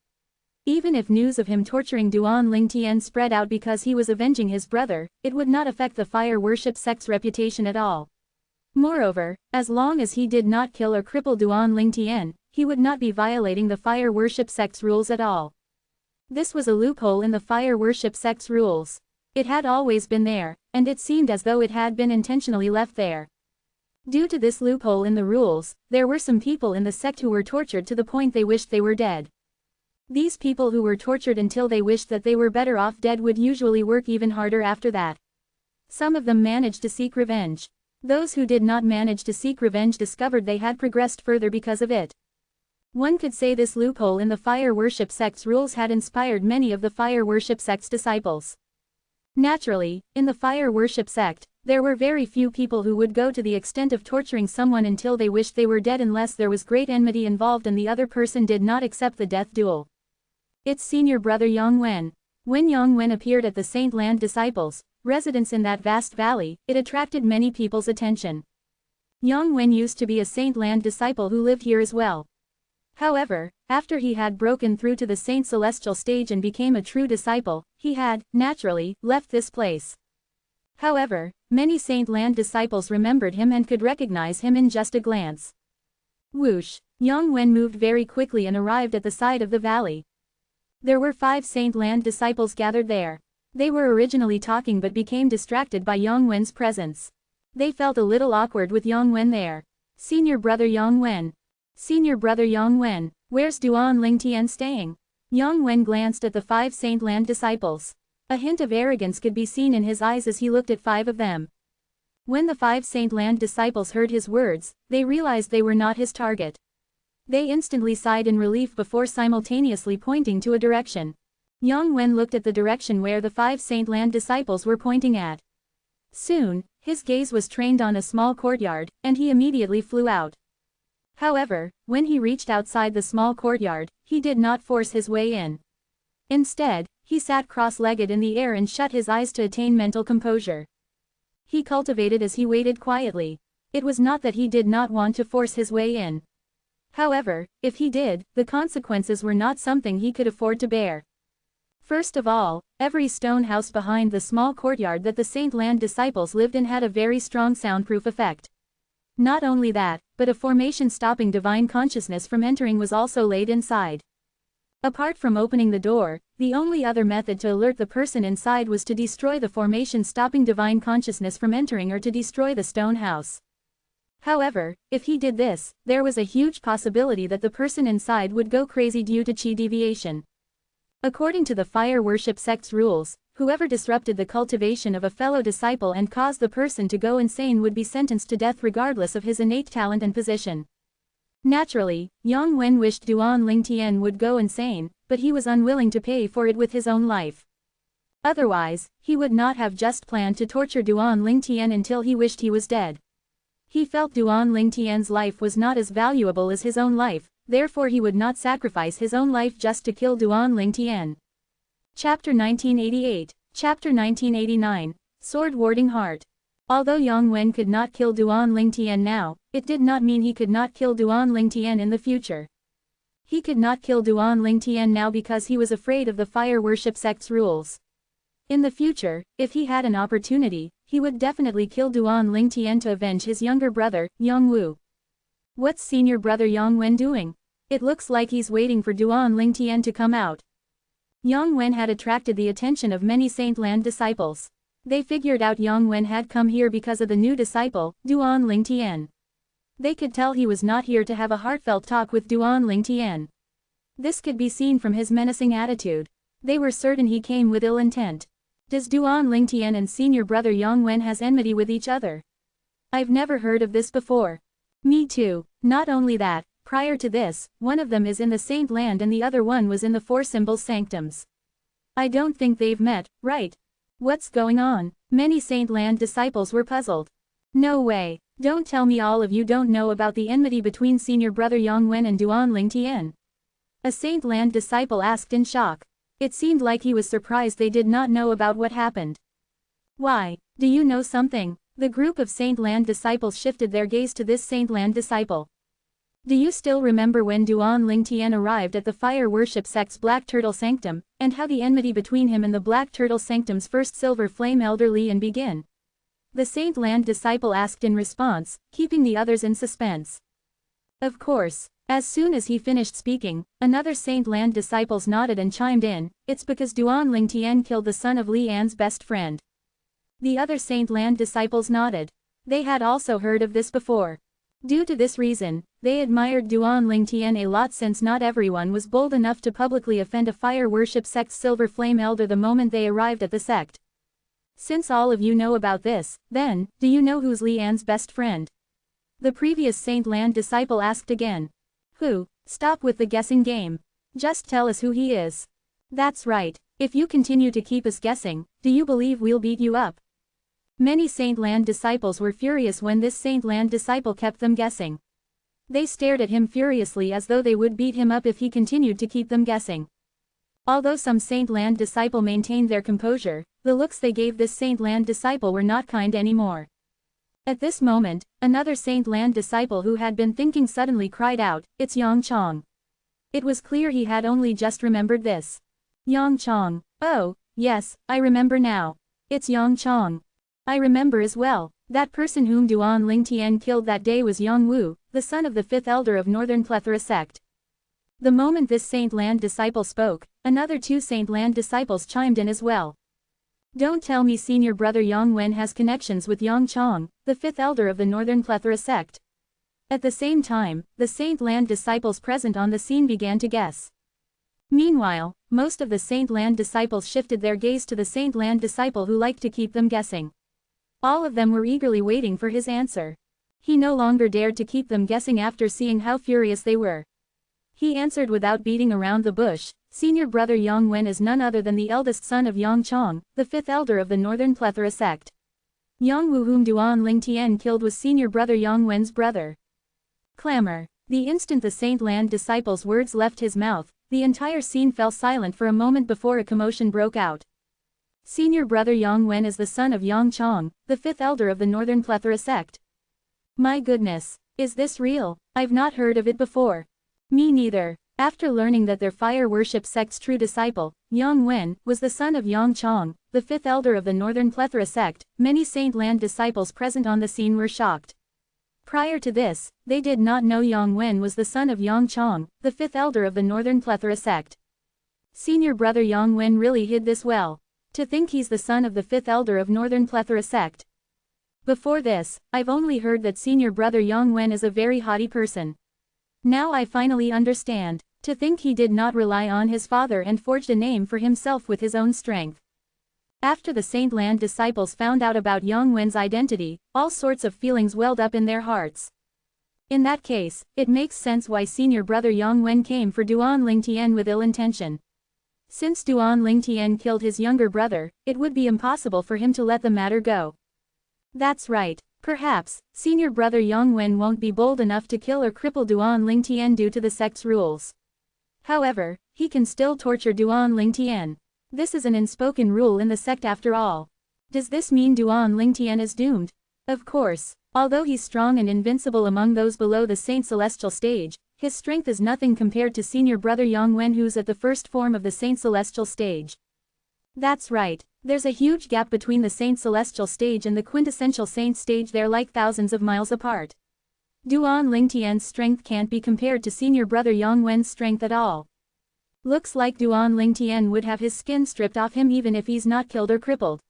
Even if news of him torturing Duan Lingtian spread out because he was avenging his brother, it would not affect the fire worship sect's reputation at all. Moreover, as long as he did not kill or cripple Duan Lingtian, he would not be violating the fire worship sect's rules at all. This was a loophole in the fire worship sect's rules. It had always been there, and it seemed as though it had been intentionally left there. Due to this loophole in the rules, there were some people in the sect who were tortured to the point they wished they were dead. These people who were tortured until they wished that they were better off dead would usually work even harder after that. Some of them managed to seek revenge. Those who did not manage to seek revenge discovered they had progressed further because of it. One could say this loophole in the fire worship sect's rules had inspired many of the fire worship sect's disciples. Naturally, in the fire worship sect, there were very few people who would go to the extent of torturing someone until they wished they were dead unless there was great enmity involved and the other person did not accept the death duel. Its senior brother Yang Wen. When Yang Wen appeared at the Saint Land disciples' residence in that vast valley, it attracted many people's attention. Yang Wen used to be a Saint Land disciple who lived here as well. However, After he had broken through to the Saint Celestial stage and became a true disciple, he had, naturally, left this place. However, many Saint Land disciples remembered him and could recognize him in just a glance. Whoosh! Yang Wen moved very quickly and arrived at the side of the valley. There were 5 Saint Land disciples gathered there. They were originally talking but became distracted by Yang Wen's presence. They felt a little awkward with Yang Wen there. Senior brother Yang Wen. Senior brother Yang Wen, where's Duan Lingtian staying? Yang Wen glanced at the 5 Saint Land disciples. A hint of arrogance could be seen in his eyes as he looked at 5 of them. When the 5 Saint Land disciples heard his words, they realized they were not his target. They instantly sighed in relief before simultaneously pointing to a direction. Yang Wen looked at the direction where the 5 Saint Land disciples were pointing at. Soon, his gaze was trained on a small courtyard, and he immediately flew out. However, when he reached outside the small courtyard, he did not force his way in. Instead, he sat cross-legged in the air and shut his eyes to attain mental composure. He cultivated as he waited quietly. It was not that he did not want to force his way in. However, if he did, the consequences were not something he could afford to bear. First of all, every stone house behind the small courtyard that the Saint Land disciples lived in had a very strong soundproof effect. Not only that, but a formation stopping divine consciousness from entering was also laid inside. Apart from opening the door, the only other method to alert the person inside was to destroy the formation stopping divine consciousness from entering or to destroy the stone house. However, if he did this, there was a huge possibility that the person inside would go crazy due to chi deviation. According to the fire worship sect's rules, whoever disrupted the cultivation of a fellow disciple and caused the person to go insane would be sentenced to death regardless of his innate talent and position. Naturally, Yang Wen wished Duan Lingtian would go insane, but he was unwilling to pay for it with his own life. Otherwise, he would not have just planned to torture Duan Lingtian until he wished he was dead. He felt Duan Lingtian's life was not as valuable as his own life, therefore he would not sacrifice his own life just to kill Duan Lingtian. Chapter 1988, Chapter 1989, Sword Warding Heart. Although Yang Wen could not kill Duan Lingtian now, it did not mean he could not kill Duan Lingtian in the future. He could not kill Duan Lingtian now because he was afraid of the fire worship sect's rules. In the future, if he had an opportunity, he would definitely kill Duan Lingtian to avenge his younger brother, Yang Wu. What's senior brother Yang Wen doing? It looks like he's waiting for Duan Lingtian to come out. Yang Wen had attracted the attention of many Saint Land disciples. They figured out Yang Wen had come here because of the new disciple, Duan Lingtian. They could tell he was not here to have a heartfelt talk with Duan Lingtian. This could be seen from his menacing attitude. They were certain he came with ill intent. Does Duan Lingtian and senior brother Yang Wen has enmity with each other? I've never heard of this before. Me too. Not only that, prior to this, one of them is in the Saint Land and the other one was in the Four Symbols Sanctums. I don't think they've met, right? What's going on? Many Saint Land disciples were puzzled. No way. Don't tell me all of you don't know about the enmity between senior brother Yang Wen and Duan Lingtian. A Saint Land disciple asked in shock. It seemed like he was surprised they did not know about what happened. Why, do you know something? The group of Saint Land disciples shifted their gaze to this Saint Land disciple. Do you still remember when Duan Lingtian arrived at the fire worship sect's Black Turtle Sanctum, and how the enmity between him and the Black Turtle Sanctum's first Silver Flame Elder Lian began? The Saint Land disciple asked in response, keeping the others in suspense. Of course. As soon as he finished speaking, another Saint Land disciples nodded and chimed in, it's because Duan Lingtian killed the son of Li An's best friend. The other Saint Land disciples nodded. They had also heard of this before. Due to this reason, they admired Duan Lingtian a lot since not everyone was bold enough to publicly offend a fire worship sect's Silver Flame Elder the moment they arrived at the sect. Since all of you know about this, then, do you know who's Li An's best friend? The previous Saint Land disciple asked again. Who? Stop with the guessing game. Just tell us who he is. That's right. If you continue to keep us guessing, do you believe we'll beat you up? Many Saint Land disciples were furious when this Saint Land disciple kept them guessing. They stared at him furiously as though they would beat him up if he continued to keep them guessing. Although some Saint Land disciple maintained their composure, the looks they gave this Saint Land disciple were not kind anymore. At this moment, another Saint Land disciple who had been thinking suddenly cried out, "It's Yang Chong." It was clear he had only just remembered this. Yang Chong. Oh, yes, I remember now. It's Yang Chong. I remember as well. That person whom Duan Lingtian killed that day was Yang Wu, the son of the fifth elder of Northern Plethora sect. The moment this Saint Land disciple spoke, another two Saint Land disciples chimed in as well. Don't tell me senior brother Yang Wen has connections with Yang Chong, the fifth elder of the Northern Plethora sect. At the same time, the Saint Land disciples present on the scene began to guess. Meanwhile, most of the Saint Land disciples shifted their gaze to the Saint Land disciple who liked to keep them guessing. All of them were eagerly waiting for his answer. He no longer dared to keep them guessing after seeing how furious they were. He answered without beating around the bush, senior brother Yang Wen is none other than the eldest son of Yang Chong, the fifth elder of the Northern Plethora sect. Yang Wu whom Duan Lingtian killed was senior brother Yang Wen's brother. Clamor. The instant the Saint Land disciple's words left his mouth, the entire scene fell silent for a moment before a commotion broke out. Senior brother Yang Wen is the son of Yang Chong, the fifth elder of the Northern Plethora sect. My goodness, is this real? I've not heard of it before. Me neither. After learning that their fire worship sect's true disciple, Yang Wen, was the son of Yang Chong, the fifth elder of the Northern Plethora sect, many Saint Land disciples present on the scene were shocked. Prior to this, they did not know Yang Wen was the son of Yang Chong, the fifth elder of the Northern Plethora sect. Senior brother Yang Wen really hid this well. To think he's the son of the fifth elder of Northern Plethora sect. Before this, I've only heard that senior brother Yang Wen is a very haughty person. Now I finally understand. To think he did not rely on his father and forged a name for himself with his own strength. After the Saint Land disciples found out about Yang Wen's identity, all sorts of feelings welled up in their hearts. In that case, it makes sense why senior brother Yang Wen came for Duan Lingtian with ill intention. Since Duan Lingtian killed his younger brother, it would be impossible for him to let the matter go. That's right. Perhaps, senior brother Yang Wen won't be bold enough to kill or cripple Duan Lingtian due to the sect's rules. However, he can still torture Duan Lingtian. This is an unspoken rule in the sect after all. Does this mean Duan Lingtian is doomed? Of course. Although he's strong and invincible among those below the Saint Celestial stage, his strength is nothing compared to senior brother Yang Wen who's at the first form of the Saint Celestial stage. That's right. There's a huge gap between the Saint Celestial stage and the quintessential Saint stage. They're like thousands of miles apart. Duan Lingtian's strength can't be compared to senior brother Yang Wen's strength at all. Looks like Duan Lingtian would have his skin stripped off him even if he's not killed or crippled.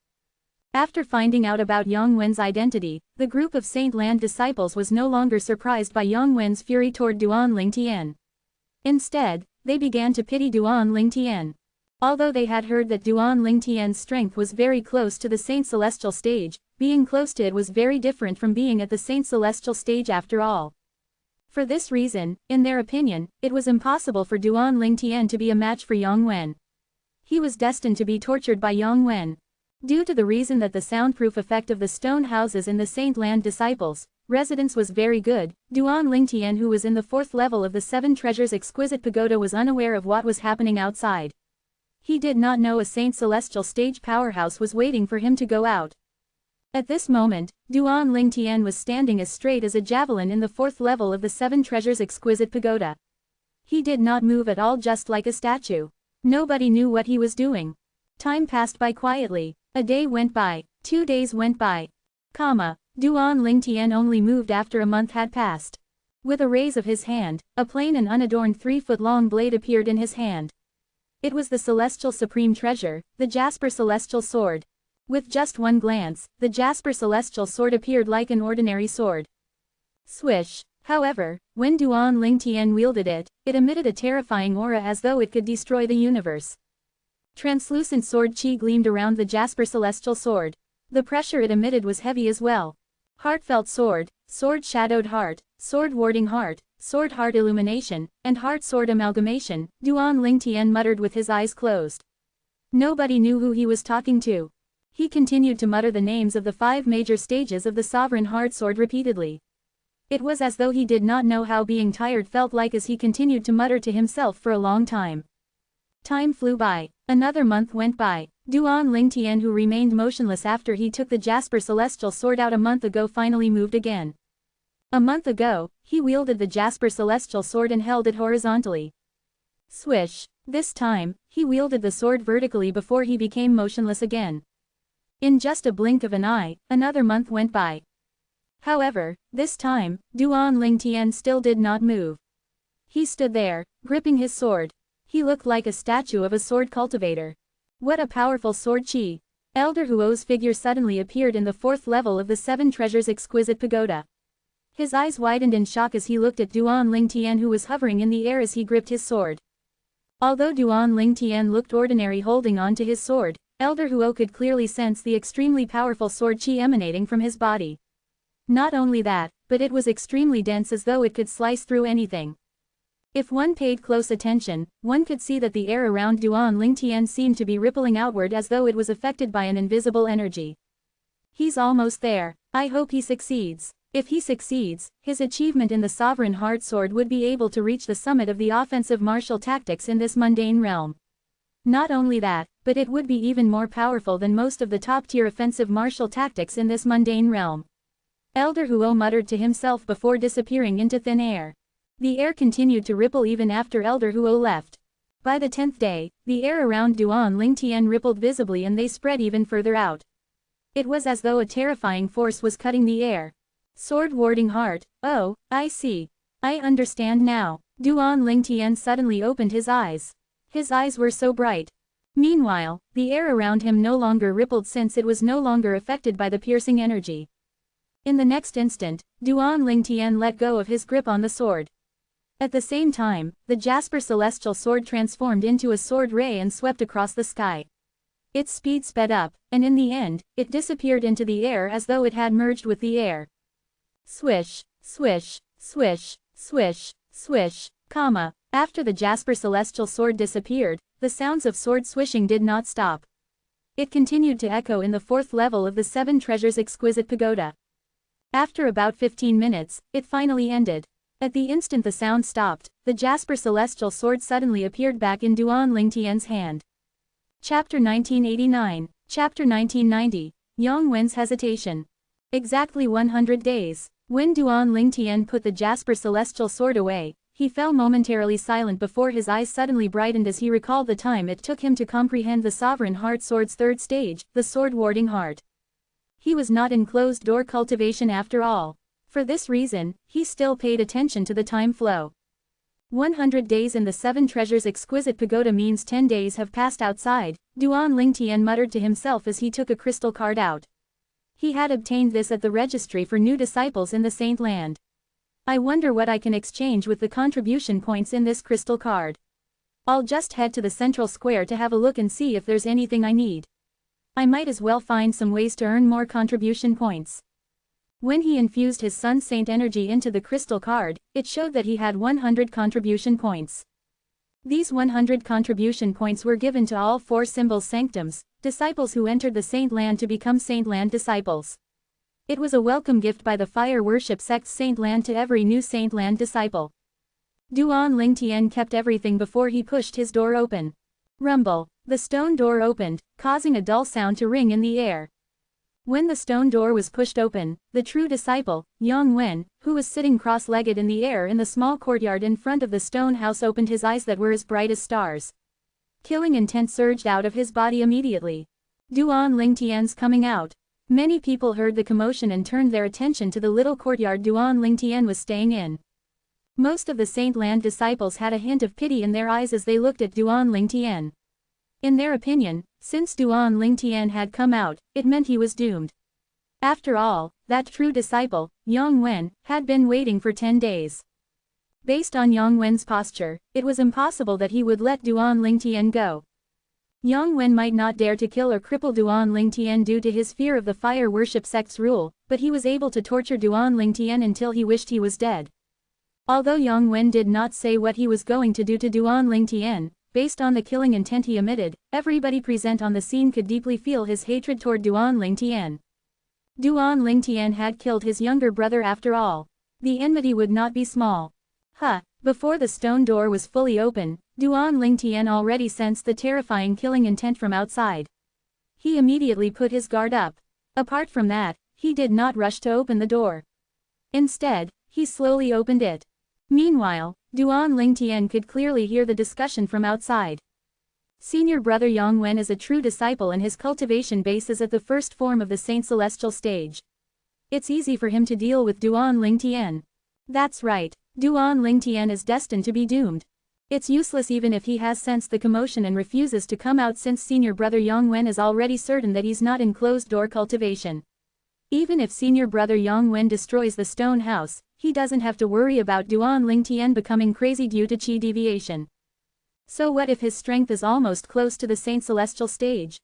After finding out about Yang Wen's identity, the group of Saint Land disciples was no longer surprised by Yang Wen's fury toward Duan Lingtian. Instead, they began to pity Duan Lingtian. Although they had heard that Duan Lingtian's strength was very close to the Saint Celestial stage, being close to it was very different from being at the Saint Celestial stage after all. For this reason, in their opinion, it was impossible for Duan Lingtian to be a match for Yang Wen. He was destined to be tortured by Yang Wen. Due to the reason that the soundproof effect of the stone houses in the Saint Land disciples' residence was very good, Duan Lingtian who was in the fourth level of the Seven Treasures Exquisite Pagoda was unaware of what was happening outside. He did not know a Saint Celestial stage powerhouse was waiting for him to go out. At this moment, Duan Lingtian was standing as straight as a javelin in the fourth level of the Seven Treasures Exquisite Pagoda. He did not move at all, just like a statue. Nobody knew what he was doing. Time passed by quietly. A day went by. 2 days went by. Duan Lingtian only moved after a month had passed. With a raise of his hand, a plain and unadorned 3-foot-long blade appeared in his hand. It was the Celestial Supreme Treasure, the Jasper Celestial Sword. With just one glance, the Jasper Celestial Sword appeared like an ordinary sword. Swish! However, when Duan Lingtian wielded it, it emitted a terrifying aura as though it could destroy the universe. Translucent sword chi gleamed around the Jasper Celestial Sword. The pressure it emitted was heavy as well. Heartfelt sword, sword shadowed heart, sword warding heart, sword heart illumination, and heart sword amalgamation, Duan Lingtian muttered with his eyes closed. Nobody knew who he was talking to. He continued to mutter the names of the 5 major stages of the Sovereign Heart Sword repeatedly. It was as though he did not know how being tired felt like as he continued to mutter to himself for a long time. Time flew by. Another month went by. Duan Lingtian, who remained motionless after he took the Jasper Celestial Sword out a month ago, finally moved again. A month ago, he wielded the Jasper Celestial Sword and held it horizontally. Swish. This time, he wielded the sword vertically before he became motionless again. In just a blink of an eye, another month went by. However, this time, Duan Lingtian still did not move. He stood there, gripping his sword. He looked like a statue of a sword cultivator. What a powerful sword chi! Elder Huo's figure suddenly appeared in the 4th level of the 7 Treasures Exquisite Pagoda. His eyes widened in shock as he looked at Duan Lingtian, who was hovering in the air as he gripped his sword. Although Duan Lingtian looked ordinary holding on to his sword, Elder Huo could clearly sense the extremely powerful sword chi emanating from his body. Not only that, but it was extremely dense, as though it could slice through anything. If one paid close attention, one could see that the air around Duan Lingtian seemed to be rippling outward as though it was affected by an invisible energy. He's almost there. I hope he succeeds. If he succeeds, his achievement in the Sovereign Heart Sword would be able to reach the summit of the offensive martial tactics in this mundane realm. Not only that, but it would be even more powerful than most of the top-tier offensive martial tactics in this mundane realm. Elder Huo muttered to himself before disappearing into thin air. The air continued to ripple even after Elder Huo left. By the 10th day, the air around Duan Lingtian rippled visibly and they spread even further out. It was as though a terrifying force was cutting the air. Sword warding heart, oh, I see. I understand now. Duan Lingtian suddenly opened his eyes. His eyes were so bright. Meanwhile, the air around him no longer rippled since it was no longer affected by the piercing energy. In the next instant, Duan Lingtian let go of his grip on the sword. At the same time, the Jasper Celestial Sword transformed into a sword ray and swept across the sky. Its speed sped up, and in the end, it disappeared into the air as though it had merged with the air. Swish, swish, swish, swish, swish, comma. After the Jasper Celestial Sword disappeared, the sounds of sword swishing did not stop. It continued to echo in the 4th level of the 7 Treasures Exquisite Pagoda. After about 15 minutes, it finally ended. At the instant the sound stopped, the Jasper Celestial Sword suddenly appeared back in Duan Lingtian's hand. Chapter 1989, Chapter 1990, Yang Wen's Hesitation. Exactly 100 days. When Duan Lingtian put the Jasper Celestial Sword away, he fell momentarily silent before his eyes suddenly brightened as he recalled the time it took him to comprehend the Sovereign Heart Sword's 3rd stage, the Sword Warding Heart. He was not in closed-door cultivation after all. For this reason, he still paid attention to the time flow. 100 days in the 7 Treasures Exquisite Pagoda means 10 days have passed outside, Duan Lingtian muttered to himself as he took a crystal card out. He had obtained this at the registry for new disciples in the Saint Land. I wonder what I can exchange with the contribution points in this crystal card. I'll just head to the central square to have a look and see if there's anything I need. I might as well find some ways to earn more contribution points. When he infused his Sun Saint energy into the crystal card, it showed that he had 100 contribution points. These 100 contribution points were given to all 4 symbols sanctums, disciples who entered the Saint Land to become Saint Land disciples. It was a welcome gift by the fire worship sect's Saint Land to every new Saint Land disciple. Duan Lingtian kept everything before he pushed his door open. Rumble. The stone door opened, causing a dull sound to ring in the air. When the stone door was pushed open, the true disciple, Yang Wen, who was sitting cross-legged in the air in the small courtyard in front of the stone house, opened his eyes that were as bright as stars. Killing intent surged out of his body immediately. Duan Lingtian's coming out. Many people heard the commotion and turned their attention to the little courtyard Duan Lingtian was staying in. Most of the Saint Land disciples had a hint of pity in their eyes as they looked at Duan Lingtian. In their opinion, since Duan Lingtian had come out, it meant he was doomed. After all, that true disciple, Yang Wen, had been waiting for 10 days. Based on Yang Wen's posture, it was impossible that he would let Duan Lingtian go. Yang Wen might not dare to kill or cripple Duan Lingtian due to his fear of the fire worship sect's rule, but he was able to torture Duan Lingtian until he wished he was dead. Although Yang Wen did not say what he was going to do to Duan Lingtian, based on the killing intent he emitted, everybody present on the scene could deeply feel his hatred toward Duan Lingtian. Duan Lingtian had killed his younger brother after all. The enmity would not be small. Before the stone door was fully open, Duan Lingtian already sensed the terrifying killing intent from outside. He immediately put his guard up. Apart from that, he did not rush to open the door. Instead, he slowly opened it. Meanwhile, Duan Lingtian could clearly hear the discussion from outside. Senior brother Yang Wen is a true disciple and his cultivation base is at the first form of the Saint Celestial stage. It's easy for him to deal with Duan Lingtian. That's right, Duan Lingtian is destined to be doomed. It's useless even if he has sensed the commotion and refuses to come out since senior brother Yang Wen is already certain that he's not in closed-door cultivation. Even if senior brother Yang Wen destroys the stone house, he doesn't have to worry about Duan Lingtian becoming crazy due to qi deviation. So what if his strength is almost close to the Saint Celestial stage?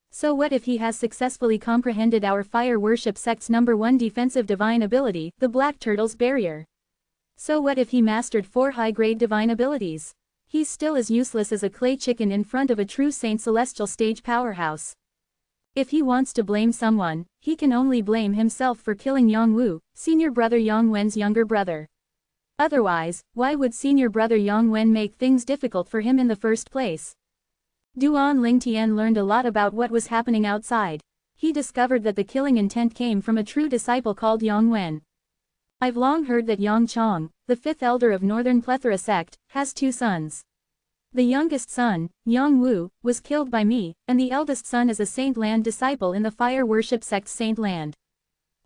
So what if he has successfully comprehended our fire worship sect's #1 defensive divine ability, the Black Turtle's Barrier? So what if he mastered 4 high-grade divine abilities? He's still as useless as a clay chicken in front of a true Saint Celestial stage powerhouse. If he wants to blame someone, he can only blame himself for killing Yang Wu, senior brother Yang Wen's younger brother. Otherwise, why would senior brother Yang Wen make things difficult for him in the first place? Duan Lingtian learned a lot about what was happening outside. He discovered that the killing intent came from a true disciple called Yang Wen. I've long heard that Yang Chong, the 5th elder of Northern Plethora sect, has 2 sons. The youngest son, Yang Wu, was killed by me, and the eldest son is a Saint Land disciple in the fire worship sect's Saint Land.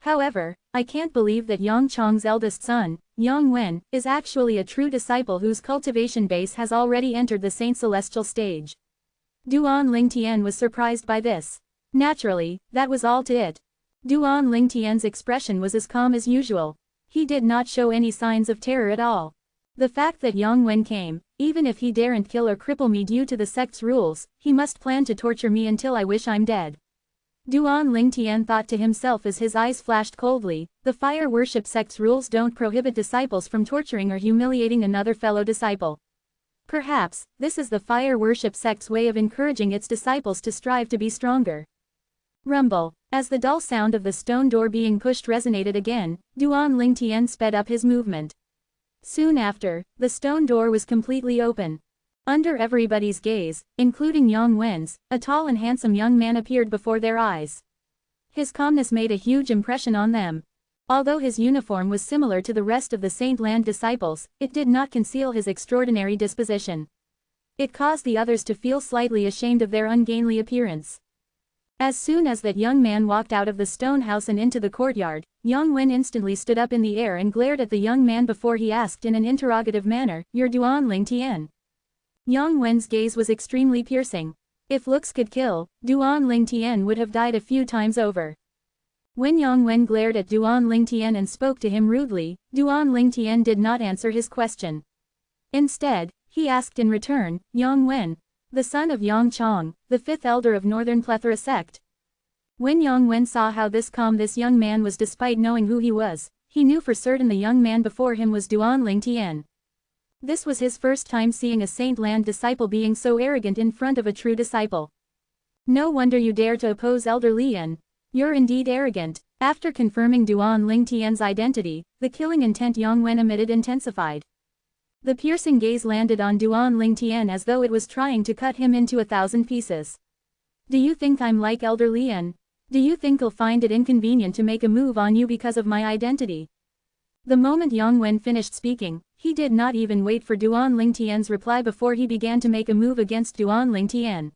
However, I can't believe that Yang Chong's eldest son, Yang Wen, is actually a true disciple whose cultivation base has already entered the Saint Celestial stage. Duan Lingtian was surprised by this. Naturally, that was all to it. Duan Lingtian's expression was as calm as usual. He did not show any signs of terror at all. The fact that Yang Wen came, even if he daren't kill or cripple me due to the sect's rules, he must plan to torture me until I wish I'm dead. Duan Lingtian thought to himself as his eyes flashed coldly, the fire worship sect's rules don't prohibit disciples from torturing or humiliating another fellow disciple. Perhaps, this is the fire worship sect's way of encouraging its disciples to strive to be stronger. Rumble. As the dull sound of the stone door being pushed resonated again, Duan Lingtian sped up his movement. Soon after, the stone door was completely open. Under everybody's gaze, including Yang Wen's, a tall and handsome young man appeared before their eyes. His calmness made a huge impression on them. Although his uniform was similar to the rest of the Saint Land disciples, it did not conceal his extraordinary disposition. It caused the others to feel slightly ashamed of their ungainly appearance. As soon as that young man walked out of the stone house and into the courtyard, Yang Wen instantly stood up in the air and glared at the young man before he asked in an interrogative manner, "You're Duan Lingtian?" Yang Wen's gaze was extremely piercing. If looks could kill, Duan Lingtian would have died a few times over. When Yang Wen glared at Duan Lingtian and spoke to him rudely, Duan Lingtian did not answer his question. Instead, he asked in return, "Yang Wen, the son of Yang Chong, the 5th elder of Northern Plethora sect?" When Yang Wen saw how calm this young man was despite knowing who he was, he knew for certain the young man before him was Duan Lingtian. This was his first time seeing a Saint Land disciple being so arrogant in front of a true disciple. "No wonder you dare to oppose Elder Lian. You're indeed arrogant." After confirming Duan Lingtian's identity, the killing intent Yang Wen emitted intensified. The piercing gaze landed on Duan Lingtian as though it was trying to cut him into 1,000 pieces. "Do you think I'm like Elder Lian? Do you think I'll find it inconvenient to make a move on you because of my identity?" The moment Yang Wen finished speaking, he did not even wait for Duan Lingtian's reply before he began to make a move against Duan Lingtian.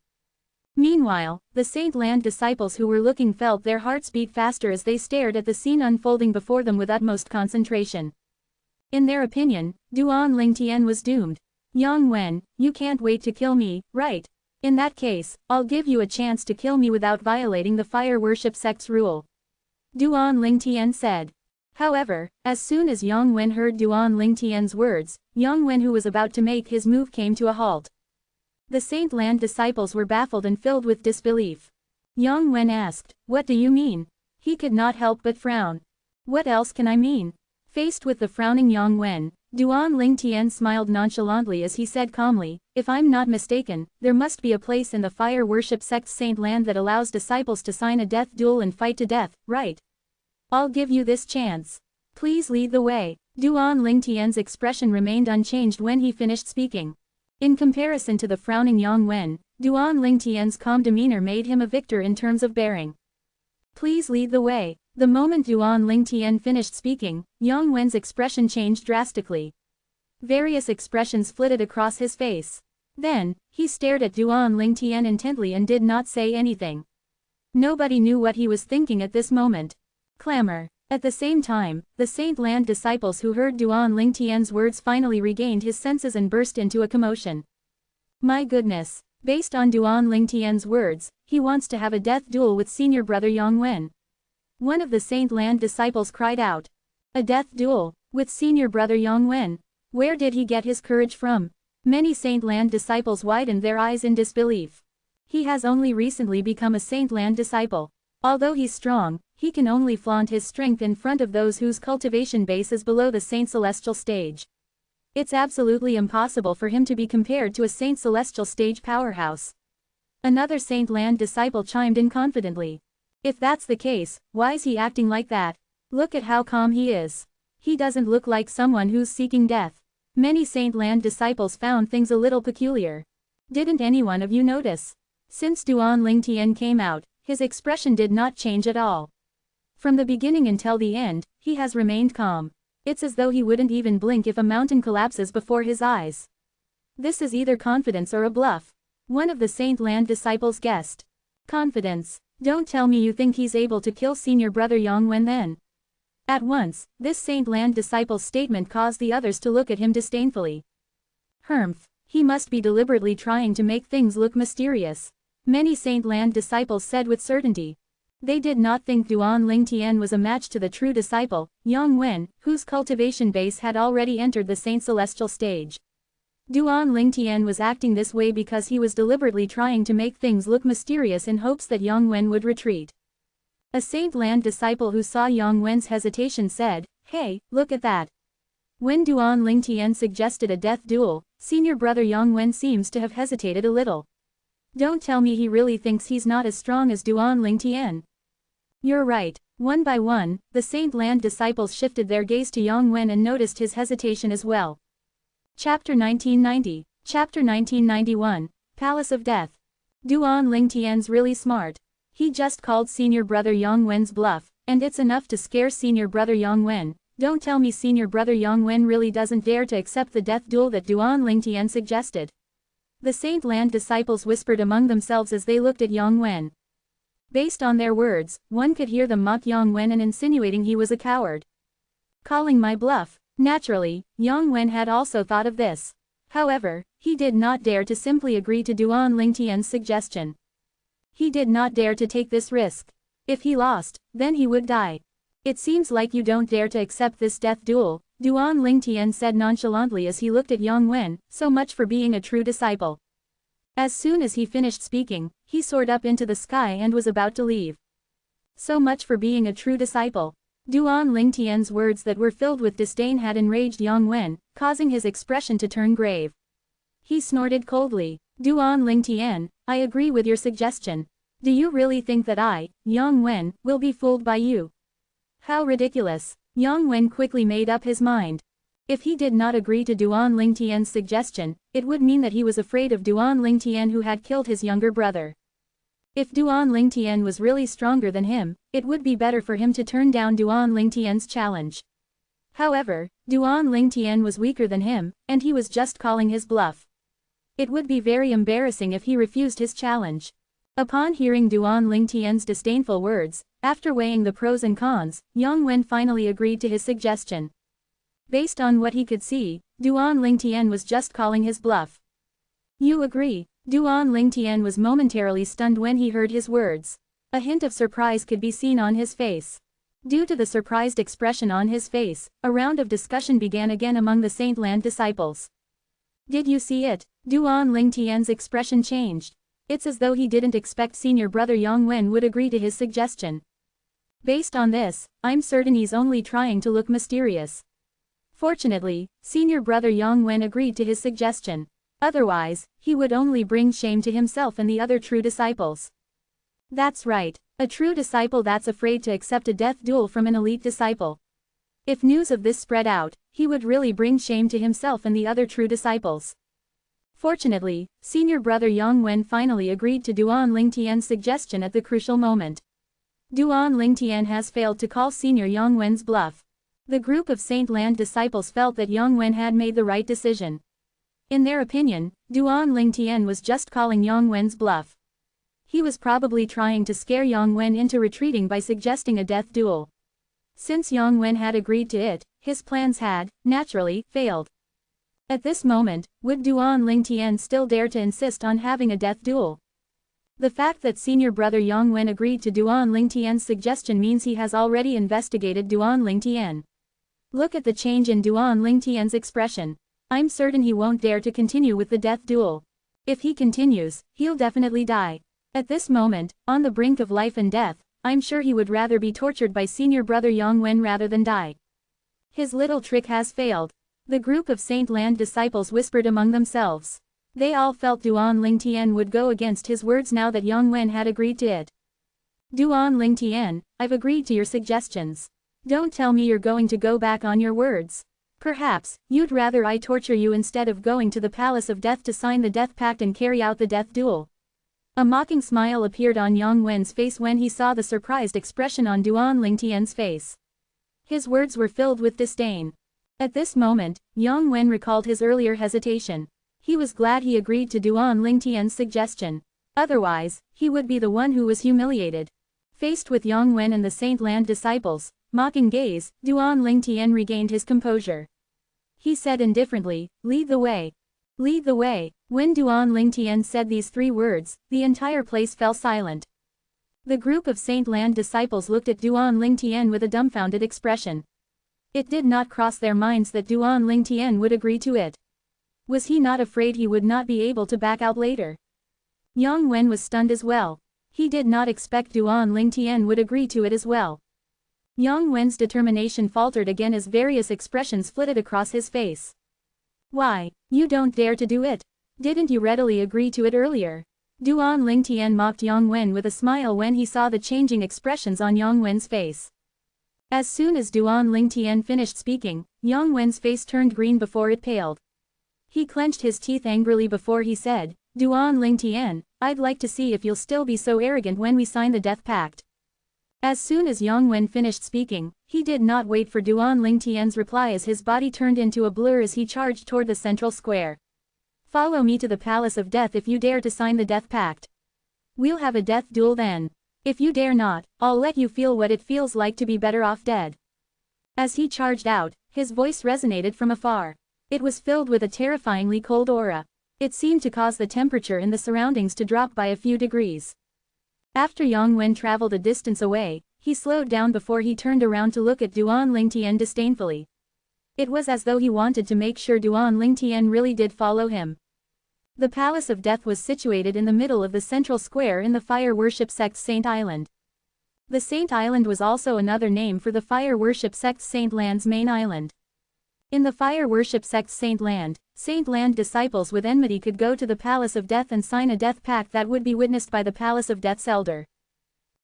Meanwhile, the Saint Land disciples who were looking felt their hearts beat faster as they stared at the scene unfolding before them with utmost concentration. In their opinion, Duan Lingtian was doomed. "Yang Wen, you can't wait to kill me, right? In that case, I'll give you a chance to kill me without violating the fire worship sect's rule," Duan Lingtian said. However, as soon as Yang Wen heard Duan Lingtian's words, Yang Wen who was about to make his move came to a halt. The Saint Land disciples were baffled and filled with disbelief. Yang Wen asked, "What do you mean?" He could not help but frown. "What else can I mean?" Faced with the frowning Yang Wen, Duan Lingtian smiled nonchalantly as he said calmly, "If I'm not mistaken, there must be a place in the fire worship sect's Saint Land that allows disciples to sign a death duel and fight to death, right? I'll give you this chance. Please lead the way." Duan Lingtian's expression remained unchanged when he finished speaking. In comparison to the frowning Yang Wen, Duan Lingtian's calm demeanor made him a victor in terms of bearing. "Please lead the way." The moment Duan Lingtian finished speaking, Yang Wen's expression changed drastically. Various expressions flitted across his face. Then, he stared at Duan Lingtian intently and did not say anything. Nobody knew what he was thinking at this moment. Clamor. At the same time, the Saint Land disciples who heard Duan Lingtian's words finally regained his senses and burst into a commotion. My goodness. Based on Duan Lingtian's words, he wants to have a death duel with senior brother Yongwen. One of the Saint Land disciples cried out. A death duel, with senior brother Yongwen. Where did he get his courage from? Many Saint Land disciples widened their eyes in disbelief. He has only recently become a Saint Land disciple. Although he's strong, he can only flaunt his strength in front of those whose cultivation base is below the Saint Celestial stage. It's absolutely impossible for him to be compared to a Saint Celestial stage powerhouse. Another Saint Land disciple chimed in confidently. If that's the case, why is he acting like that? Look at how calm he is. He doesn't look like someone who's seeking death. Many Saint Land disciples found things a little peculiar. Didn't anyone of you notice? Since Duan Lingtian came out, his expression did not change at all. From the beginning until the end, he has remained calm. It's as though he wouldn't even blink if a mountain collapses before his eyes. This is either confidence or a bluff. One of the Saint Land disciples guessed. Confidence. Don't tell me you think he's able to kill senior brother Yongwen then. At once, this Saint Land disciple's statement caused the others to look at him disdainfully. Humph, he must be deliberately trying to make things look mysterious. Many Saint Land disciples said with certainty. They did not think Duan Lingtian was a match to the true disciple, Yongwen, whose cultivation base had already entered the Saint Celestial stage. Duan Lingtian was acting this way because he was deliberately trying to make things look mysterious in hopes that Yongwen would retreat. A Saint Land disciple who saw Yongwen's hesitation said, "Hey, look at that." When Duan Lingtian suggested a death duel, senior brother Yongwen seems to have hesitated a little. Don't tell me he really thinks he's not as strong as Duan Lingtian. You're right. One by one, the Saint Land disciples shifted their gaze to Yongwen and noticed his hesitation as well. Chapter 1990. Chapter 1991. Palace of Death. Duan Lingtian's really smart. He just called senior brother Yongwen's bluff, and it's enough to scare senior brother Yongwen. Don't tell me senior brother Yongwen really doesn't dare to accept the death duel that Duan Lingtian suggested. The Saint Land disciples whispered among themselves as they looked at Yongwen. Based on their words, one could hear them mock Yongwen and insinuating he was a coward. Calling my bluff. Naturally, Yongwen had also thought of this. However, he did not dare to simply agree to Duan Lingtian's suggestion. He did not dare to take this risk. If he lost, then he would die. It seems like you don't dare to accept this death duel, Duan Lingtian said nonchalantly as he looked at Yongwen, so much for being a true disciple. As soon as he finished speaking, he soared up into the sky and was about to leave. So much for being a true disciple. Duan Lingtian's words that were filled with disdain had enraged Yongwen, causing his expression to turn grave. He snorted coldly. Duan Lingtian, I agree with your suggestion. Do you really think that I, Yongwen, will be fooled by you? How ridiculous. Yongwen quickly made up his mind. If he did not agree to Duan Lingtian's suggestion, it would mean that he was afraid of Duan Lingtian who had killed his younger brother. If Duan Lingtian was really stronger than him, it would be better for him to turn down Duan Lingtian's challenge. However, Duan Lingtian was weaker than him, and he was just calling his bluff. It would be very embarrassing if he refused his challenge. Upon hearing Duan Lingtian's disdainful words, after weighing the pros and cons, Yongwen finally agreed to his suggestion. Based on what he could see, Duan Lingtian was just calling his bluff. You agree? Duan Lingtian was momentarily stunned when he heard his words. A hint of surprise could be seen on his face. Due to the surprised expression on his face, a round of discussion began again among the Saint Land disciples. Did you see it? Duan Lingtian's expression changed. It's as though he didn't expect senior brother Yongwen would agree to his suggestion. Based on this, I'm certain he's only trying to look mysterious. Fortunately, senior brother Yongwen agreed to his suggestion. Otherwise, he would only bring shame to himself and the other true disciples. That's right, a true disciple that's afraid to accept a death duel from an elite disciple. If news of this spread out, he would really bring shame to himself and the other true disciples. Fortunately, senior brother Yongwen finally agreed to Duan Lingtian's suggestion at the crucial moment. Duan Lingtian has failed to call senior Yongwen's bluff. The group of Saint Land disciples felt that Yang Wen had made the right decision. In their opinion, Duan Lingtian was just calling Yang Wen's bluff. He was probably trying to scare Yang Wen into retreating by suggesting a death duel. Since Yang Wen had agreed to it, his plans had, naturally, failed. At this moment, would Duan Lingtian still dare to insist on having a death duel? The fact that senior brother Yang Wen agreed to Duan Lingtian's suggestion means he has already investigated Duan Lingtian. Look at the change in Duan Lingtian's expression. I'm certain he won't dare to continue with the death duel. If he continues, he'll definitely die. At this moment, on the brink of life and death, I'm sure he would rather be tortured by senior brother Yang Wen rather than die. His little trick has failed. The group of Saint Land disciples whispered among themselves. They all felt Duan Lingtian would go against his words now that Yang Wen had agreed to it. Duan Lingtian, I've agreed to your suggestions. Don't tell me you're going to go back on your words. Perhaps, you'd rather I torture you instead of going to the Palace of Death to sign the death pact and carry out the death duel. A mocking smile appeared on Yang Wen's face when he saw the surprised expression on Duan Lingtian's face. His words were filled with disdain. At this moment, Yang Wen recalled his earlier hesitation. He was glad he agreed to Duan Lingtian's suggestion. Otherwise, he would be the one who was humiliated. Faced with Yang Wen and the Saint Land disciples' mocking gaze, Duan Lingtian regained his composure. He said indifferently, "Lead the way. Lead the way." When Duan Lingtian said these 3 words, the entire place fell silent. The group of Saint Land disciples looked at Duan Lingtian with a dumbfounded expression. It did not cross their minds that Duan Lingtian would agree to it. Was he not afraid he would not be able to back out later? Yang Wen was stunned as well. He did not expect Duan Lingtian would agree to it as well. Yang Wen's determination faltered again as various expressions flitted across his face. "Why, you don't dare to do it? Didn't you readily agree to it earlier?" Duan Lingtian mocked Yang Wen with a smile when he saw the changing expressions on Yang Wen's face. As soon as Duan Lingtian finished speaking, Yang Wen's face turned green before it paled. He clenched his teeth angrily before he said, "Duan Lingtian, I'd like to see if you'll still be so arrogant when we sign the death pact." As soon as Yang Wen finished speaking, he did not wait for Duan Lingtian's reply as his body turned into a blur as he charged toward the central square. "Follow me to the Palace of Death if you dare to sign the death pact. We'll have a death duel then. If you dare not, I'll let you feel what it feels like to be better off dead." As he charged out, his voice resonated from afar. It was filled with a terrifyingly cold aura. It seemed to cause the temperature in the surroundings to drop by a few degrees. After Yang Wen traveled a distance away, he slowed down before he turned around to look at Duan Lingtian disdainfully. It was as though he wanted to make sure Duan Lingtian really did follow him. The Palace of Death was situated in the middle of the central square in the fire worship sect's Saint Island. The Saint Island was also another name for the fire worship sect's Saint Land's main island. In the fire worship sect's Saint Land disciples with enmity could go to the Palace of Death and sign a death pact that would be witnessed by the Palace of Death's elder.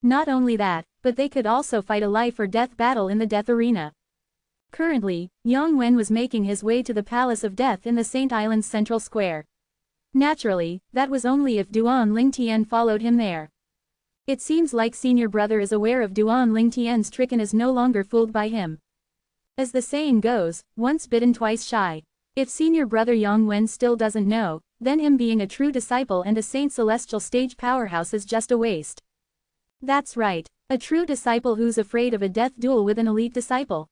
Not only that, but they could also fight a life or death battle in the death arena. Currently, Yang Wen was making his way to the Palace of Death in the Saint Island's central square. Naturally, that was only if Duan Lingtian followed him there. It seems like senior brother is aware of Duan Lingtian's trick and is no longer fooled by him. As the saying goes, once bitten twice shy. If senior brother Yang Wen still doesn't know, then him being a true disciple and a Saint Celestial stage powerhouse is just a waste. That's right, a true disciple who's afraid of a death duel with an elite disciple.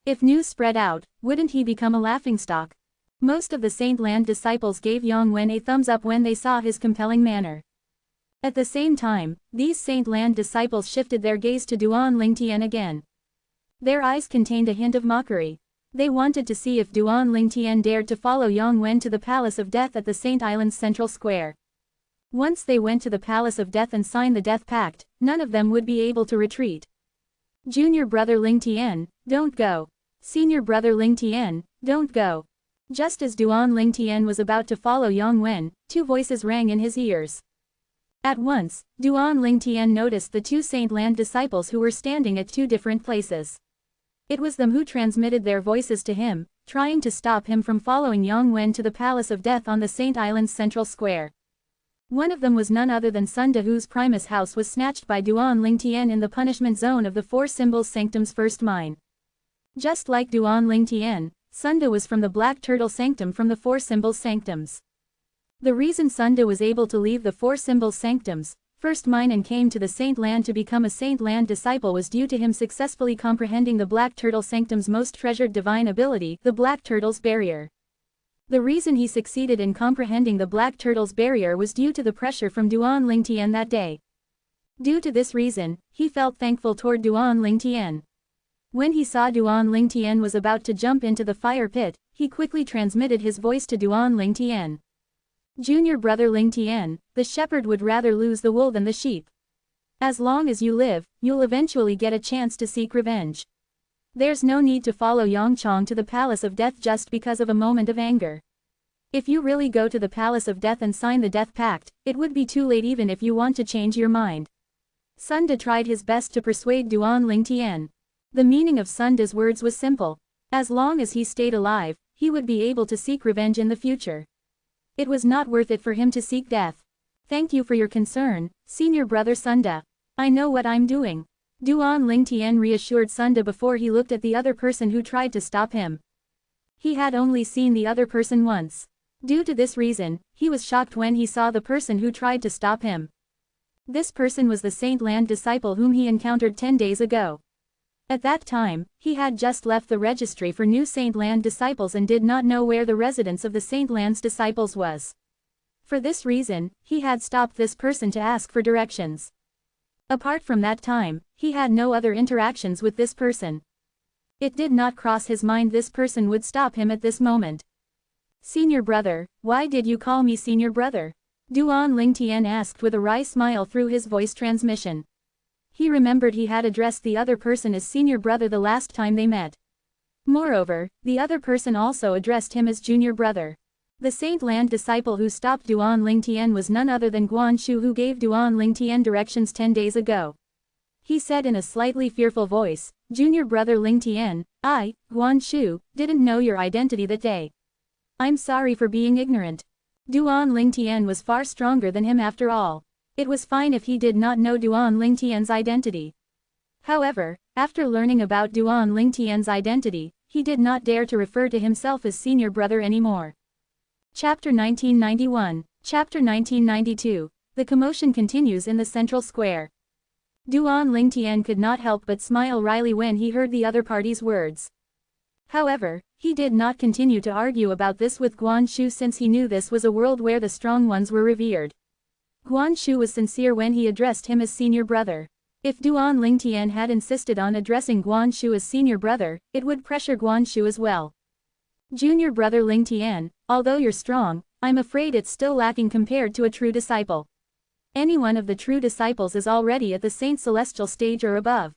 If news spread out, wouldn't he become a laughingstock? Most of the Saint Land disciples gave Yang Wen a thumbs up when they saw his compelling manner. At the same time, these Saint Land disciples shifted their gaze to Duan Lingtian again. Their eyes contained a hint of mockery. They wanted to see if Duan Lingtian dared to follow Yang Wen to the Palace of Death at the Saint Island's central square. Once they went to the Palace of Death and signed the death pact, none of them would be able to retreat. "Junior brother Lingtian, don't go. Senior brother Lingtian, don't go." Just as Duan Lingtian was about to follow Yang Wen, 2 voices rang in his ears. At once, Duan Lingtian noticed the 2 Saint Land disciples who were standing at 2 different places. It was them who transmitted their voices to him, trying to stop him from following Yang Wen to the Palace of Death on the Saint Island's central square. One of them was none other than Sun Da, whose Primus house was snatched by Duan Lingtian in the punishment zone of the 4 Symbols Sanctum's first mine. Just like Duan Ling Tian, Sunda was from the Black Turtle Sanctum from the Four Symbols Sanctums. The reason Sunda was able to leave the Four Symbols Sanctums, first mine and came to the Saint Land to become a Saint Land disciple was due to him successfully comprehending the Black Turtle Sanctum's most treasured divine ability, the Black Turtle's Barrier. The reason he succeeded in comprehending the Black Turtle's Barrier was due to the pressure from Duan Ling Tian that day. Due to this reason, he felt thankful toward Duan Ling Tian. When he saw Duan Ling Tian was about to jump into the fire pit, he quickly transmitted his voice to Duan Ling Tian. Junior brother Ling Tian, the shepherd would rather lose the wool than the sheep. As long as you live, you'll eventually get a chance to seek revenge. There's no need to follow Yang Chong to the Palace of Death just because of a moment of anger. If you really go to the Palace of Death and sign the Death Pact, it would be too late even if you want to change your mind. Sunda tried his best to persuade Duan Ling Tian. The meaning of Sunda's words was simple. As long as he stayed alive, he would be able to seek revenge in the future. It was not worth it for him to seek death. Thank you for your concern, senior brother Sunda. I know what I'm doing. Duan Ling Tian reassured Sunda before he looked at the other person who tried to stop him. He had only seen the other person once. Due to this reason, he was shocked when he saw the person who tried to stop him. This person was the Saint Land disciple whom he encountered 10 days ago. At that time, he had just left the registry for new Saint Land disciples and did not know where the residence of the Saint Land's disciples was. For this reason, he had stopped this person to ask for directions. Apart from that time, he had no other interactions with this person. It did not cross his mind this person would stop him at this moment. Senior brother, why did you call me senior brother? Duan Ling Tian asked with a wry smile through his voice transmission. He remembered he had addressed the other person as senior brother the last time they met. Moreover, the other person also addressed him as junior brother. The Saint Land disciple who stopped Duan Ling Tian was none other than Guan Shu, who gave Duan Ling Tian directions 10 days ago. He said in a slightly fearful voice, "Junior brother Ling Tian, I, Guan Shu, didn't know your identity that day. I'm sorry for being ignorant." Duan Ling Tian was far stronger than him after all. It was fine if he did not know Duan Ling Tian's identity. However, after learning about Duan Ling Tian's identity, he did not dare to refer to himself as senior brother anymore. Chapter 1991. Chapter 1992. The commotion continues in the central square. Duan Ling Tian could not help but smile wryly when he heard the other party's words. However, he did not continue to argue about this with Guan Shu since he knew this was a world where the strong ones were revered. Guan Shu was sincere when he addressed him as senior brother. If Duan Ling Tian had insisted on addressing Guan Shu as senior brother, it would pressure Guan Shu as well. Junior brother Ling Tian, although you're strong, I'm afraid it's still lacking compared to a true disciple. Any one of the true disciples is already at the Saint Celestial stage or above.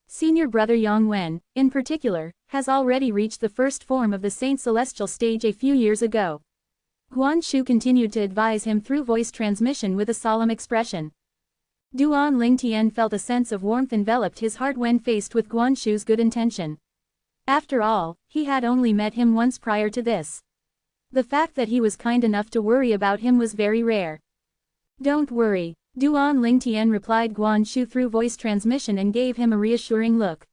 Senior brother Yang Wen, in particular, has already reached the first form of the Saint Celestial stage a few years ago. Guan Shu continued to advise him through voice transmission with a solemn expression. Duan Ling Tian felt a sense of warmth enveloped his heart when faced with Guan Shu's good intention. After all, he had only met him once prior to this. The fact that he was kind enough to worry about him was very rare. Don't worry, Duan Ling Tian replied Guan Shu through voice transmission and gave him a reassuring look.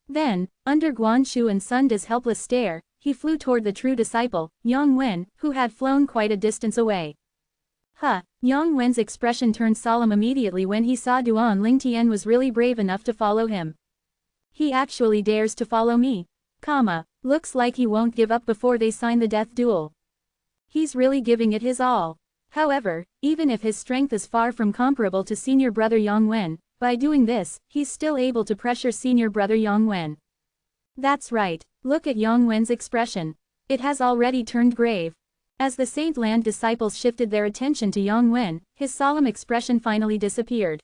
Then, under Guan Shu and Sunda's helpless stare, he flew toward the true disciple, Yang Wen, who had flown quite a distance away. Yang Wen's expression turned solemn immediately when he saw Duan Ling Tian was really brave enough to follow him. He actually dares to follow me. Looks like he won't give up before they sign the death duel. He's really giving it his all. However, even if his strength is far from comparable to senior brother Yang Wen, by doing this, he's still able to pressure senior brother Yang Wen. That's right, look at Yang Wen's expression. It has already turned grave. As the Saint Land disciples shifted their attention to Yang Wen, his solemn expression finally disappeared.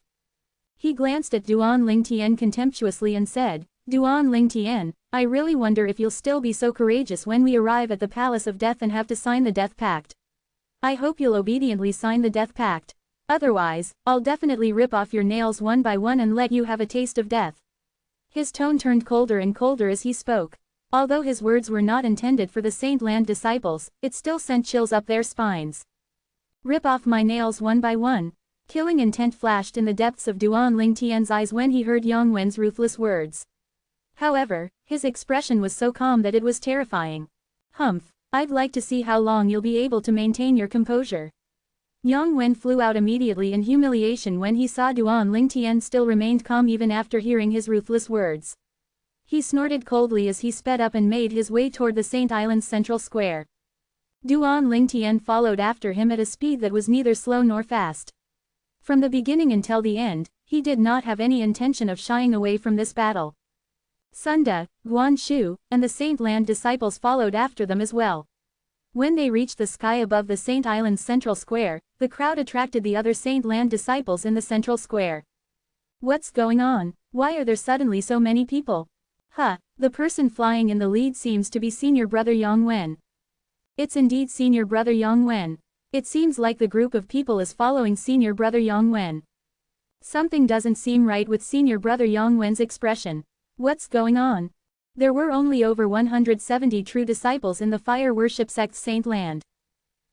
He glanced at Duan Ling Tian contemptuously and said, Duan Ling Tian, I really wonder if you'll still be so courageous when we arrive at the Palace of Death and have to sign the Death Pact. I hope you'll obediently sign the Death Pact. Otherwise, I'll definitely rip off your nails one by one and let you have a taste of death. His tone turned colder and colder as he spoke. Although his words were not intended for the Saint Land disciples, it still sent chills up their spines. Rip off my nails one by one. Killing intent flashed in the depths of Duan Ling Tian's eyes when he heard Yang Wen's ruthless words. However, His expression was so calm that it was terrifying. Humph, I'd like to see how long you'll be able to maintain your composure. Yang Wen flew out immediately in humiliation when he saw Duan Lingtian still remained calm even after hearing his ruthless words. He snorted coldly as he sped up and made his way toward the Saint Island's central square. Duan Lingtian followed after him at a speed that was neither slow nor fast. From the beginning until the end, he did not have any intention of shying away from this battle. Sunda, Guan and the Saint Land disciples followed after them as well. When they reached the sky above the Saint Island's central square, the crowd attracted the other Saint Land disciples in the central square. What's going on? Why are there suddenly so many people? The person flying in the lead seems to be Senior Brother Yang Wen. It's indeed Senior Brother Yang Wen. It seems like the group of people is following Senior Brother Yang Wen. Something doesn't seem right with Senior Brother Yang Wen's expression. What's going on? There were only over 170 true disciples in the fire worship sect Saint Land.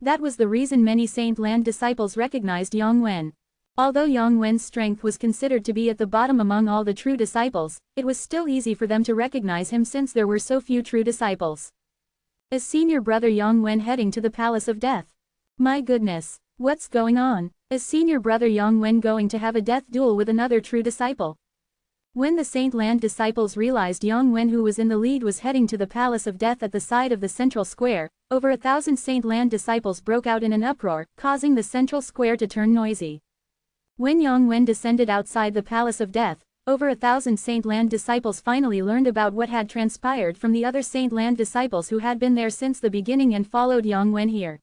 That was the reason many Saint Land disciples recognized Yang Wen. Although Yang Wen's strength was considered to be at the bottom among all the true disciples, it was still easy for them to recognize him since there were so few true disciples. Is Senior Brother Yang Wen heading to the Palace of Death? My goodness, what's going on? Is Senior Brother Yang Wen going to have a death duel with another true disciple? When the Saint Land disciples realized Yang Wen, who was in the lead, was heading to the Palace of Death at the side of the central square, over 1,000 Saint Land disciples broke out in an uproar, causing the central square to turn noisy. When Yang Wen descended outside the Palace of Death, over 1,000 Saint Land disciples finally learned about what had transpired from the other Saint Land disciples who had been there since the beginning and followed Yang Wen here.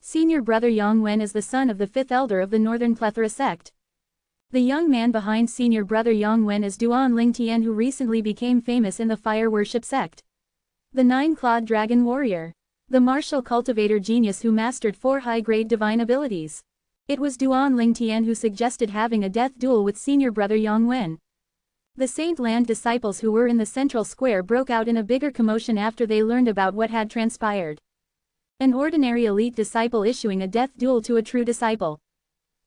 Senior Brother Yang Wen is the son of the fifth elder of the Northern Plethora sect. The young man behind Senior Brother Yang Wen is Duan Lingtian, who recently became famous in the fire worship sect. The nine-clawed dragon warrior. The martial cultivator genius who mastered 4 high-grade divine abilities. It was Duan Lingtian who suggested having a death duel with Senior Brother Yang Wen. The Saint Land disciples who were in the central square broke out in a bigger commotion after they learned about what had transpired. An ordinary elite disciple issuing a death duel to a true disciple.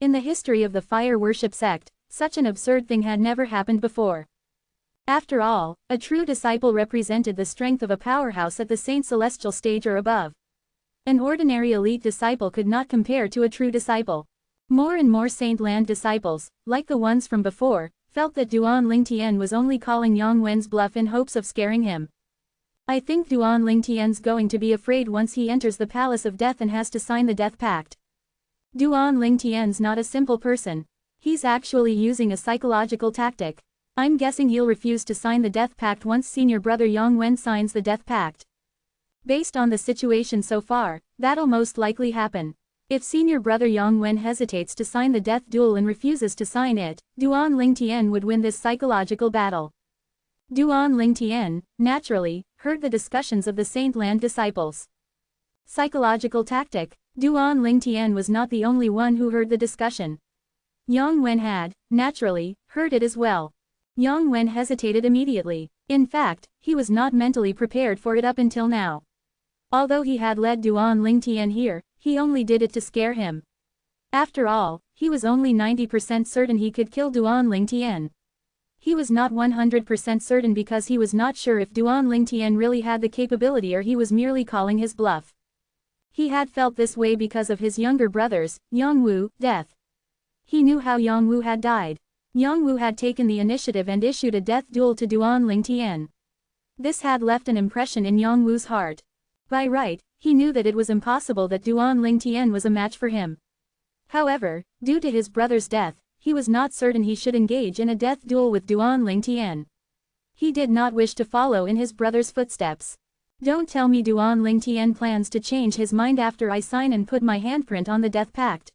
In the history of the fire worship sect, such an absurd thing had never happened before. After all, a true disciple represented the strength of a powerhouse at the Saint Celestial stage or above. An ordinary elite disciple could not compare to a true disciple. More and more Saint Land disciples, like the ones from before, felt that Duan Lingtian was only calling Yang Wen's bluff in hopes of scaring him. I think Duan Lingtian's going to be afraid once he enters the Palace of Death and has to sign the Death Pact. Duan Lingtian's not a simple person. He's actually using a psychological tactic. I'm guessing he'll refuse to sign the Death Pact once Senior Brother Yang Wen signs the Death Pact. Based on the situation so far, that'll most likely happen. If Senior Brother Yang Wen hesitates to sign the death duel and refuses to sign it, Duan Lingtian would win this psychological battle. Duan Lingtian, naturally, heard the discussions of the Saint Land disciples. Psychological tactic. Duan Lingtian was not the only one who heard the discussion. Yang Wen had, naturally, heard it as well. Yang Wen hesitated immediately. In fact, he was not mentally prepared for it up until now. Although he had led Duan Lingtian here, he only did it to scare him. After all, he was only 90% certain he could kill Duan Lingtian. He was not 100% certain because he was not sure if Duan Lingtian really had the capability or he was merely calling his bluff. He had felt this way because of his younger brother's, Yang Wu's, death. He knew how Yang Wu had died. Yang Wu had taken the initiative and issued a death duel to Duan Lingtian. This had left an impression in Yang Wu's heart. By right, he knew that it was impossible that Duan Lingtian was a match for him. However, due to his brother's death, he was not certain he should engage in a death duel with Duan Lingtian. He did not wish to follow in his brother's footsteps. Don't tell me Duan Lingtian plans to change his mind after I sign and put my handprint on the death pact.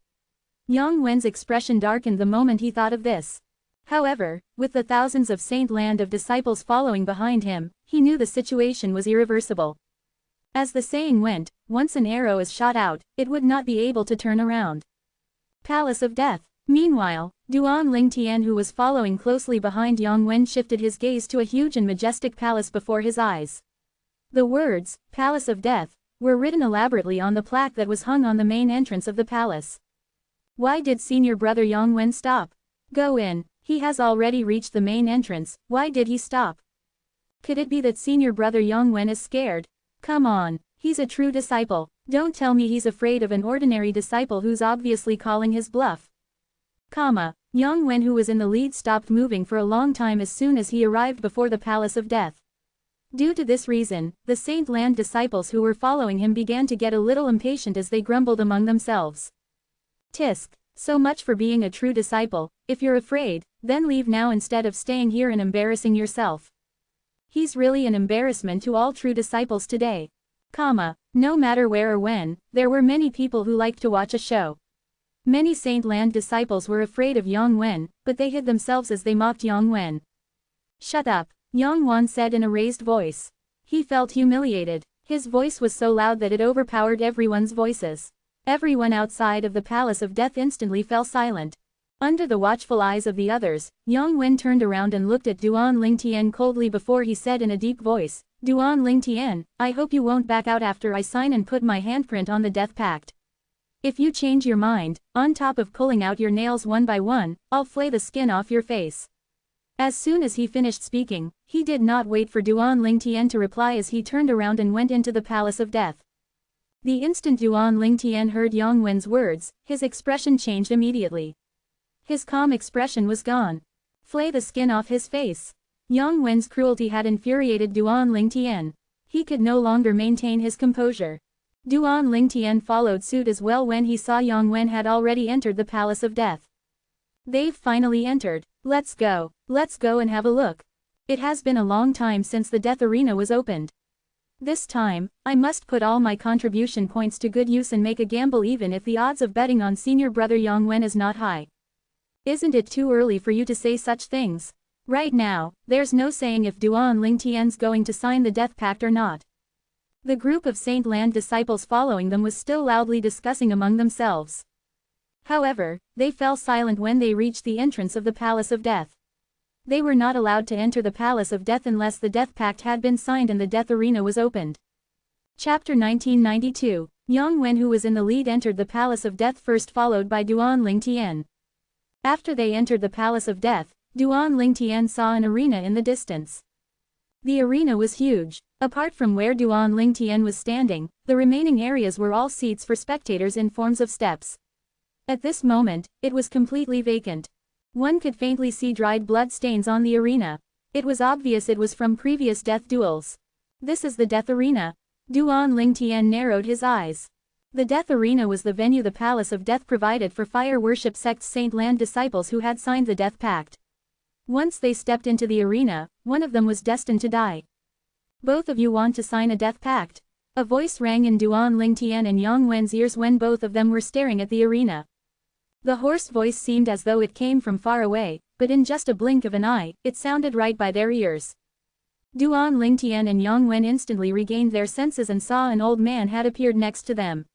Yang Wen's expression darkened the moment he thought of this. However, with the thousands of Saint Land of disciples following behind him, he knew the situation was irreversible. As the saying went, once an arrow is shot out, it would not be able to turn around. Palace of Death. Meanwhile, Duan Lingtian, who was following closely behind Yang Wen, shifted his gaze to a huge and majestic palace before his eyes. The words, Palace of Death, were written elaborately on the plaque that was hung on the main entrance of the palace. Why did Senior Brother Yang Wen stop? Go in, he has already reached the main entrance, why did he stop? Could it be that senior brother Yongwen is scared? Come on, he's a true disciple. Don't tell me he's afraid of an ordinary disciple who's obviously calling his bluff. Yongwen, who was in the lead, stopped moving for a long time as soon as he arrived before the Palace of Death. Due to this reason, the Saint Land disciples who were following him began to get a little impatient as they grumbled among themselves. Tisk, so much for being a true disciple. If you're afraid, then leave now instead of staying here and embarrassing yourself. He's really an embarrassment to all true disciples today. No matter where or when, there were many people who liked to watch a show. Many Saint Land disciples were afraid of Yongwen, but they hid themselves as they mocked Yongwen. Shut up, Yongwen said in a raised voice. He felt humiliated. His voice was so loud that it overpowered everyone's voices. Everyone outside of the Palace of Death instantly fell silent. Under the watchful eyes of the others, Yongwen turned around and looked at Duan Lingtian coldly before he said in a deep voice, Duan Lingtian, I hope you won't back out after I sign and put my handprint on the death pact. If you change your mind, on top of pulling out your nails one by one, I'll flay the skin off your face. As soon as he finished speaking, he did not wait for Duan Lingtian to reply as he turned around and went into the Palace of Death. The instant Duan Lingtian heard Yongwen's words, his expression changed immediately. His calm expression was gone. Flay the skin off his face. Yongwen's cruelty had infuriated Duan Lingtian. He could no longer maintain his composure. Duan Lingtian followed suit as well when he saw Yongwen had already entered the Palace of Death. They've finally entered. Let's go and have a look. It has been a long time since the Death Arena was opened. This time, I must put all my contribution points to good use and make a gamble even if the odds of betting on senior brother Yongwen is not high. Isn't it too early for you to say such things? Right now, there's no saying if Duan Lingtian's going to sign the death pact or not. The group of Saint Land disciples following them was still loudly discussing among themselves. However, they fell silent when they reached the entrance of the Palace of Death. They were not allowed to enter the Palace of Death unless the death pact had been signed and the death arena was opened. Chapter 1992, Yongwen, who was in the lead, entered the Palace of Death first, followed by Duan Lingtian. After they entered the Palace of Death, Duan Lingtian saw an arena in the distance. The arena was huge. Apart from where Duan Lingtian was standing, the remaining areas were all seats for spectators in forms of steps. At this moment, it was completely vacant. One could faintly see dried blood stains on the arena. It was obvious it was from previous death duels. This is the death arena. Duan Lingtian narrowed his eyes. The death arena was the venue the Palace of Death provided for fire worship sect's Saint Land disciples who had signed the death pact. Once they stepped into the arena, one of them was destined to die. Both of you want to sign a death pact? A voice rang in Duan Lingtian and Yongwen's ears when both of them were staring at the arena. The hoarse voice seemed as though it came from far away, but in just a blink of an eye, it sounded right by their ears. Duan Lingtian and Yongwen instantly regained their senses and saw an old man had appeared next to them.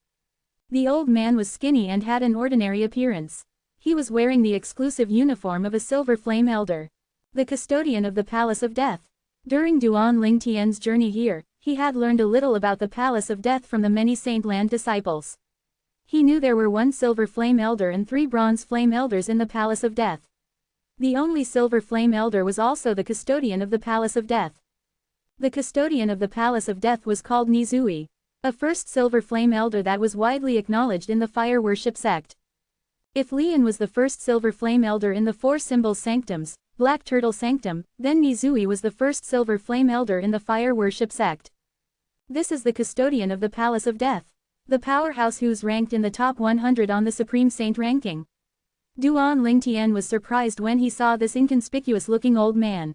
The old man was skinny and had an ordinary appearance. He was wearing the exclusive uniform of a Silver Flame Elder, the custodian of the Palace of Death. During Duan Lingtian's journey here, he had learned a little about the Palace of Death from the many Saint Land disciples. He knew there were 1 Silver Flame Elder and 3 Bronze Flame Elders in the Palace of Death. The only Silver Flame Elder was also the custodian of the Palace of Death. The custodian of the Palace of Death was called Nizui, a first Silver Flame Elder that was widely acknowledged in the fire worship sect. If Lian was the first Silver Flame Elder in the 4 Symbols Sanctums, Black Turtle Sanctum, then Nizui was the first Silver Flame Elder in the fire worship sect. This is the custodian of the Palace of Death, the powerhouse who's ranked in the top 100 on the Supreme Saint ranking. Duan Lingtian was surprised when he saw this inconspicuous-looking old man.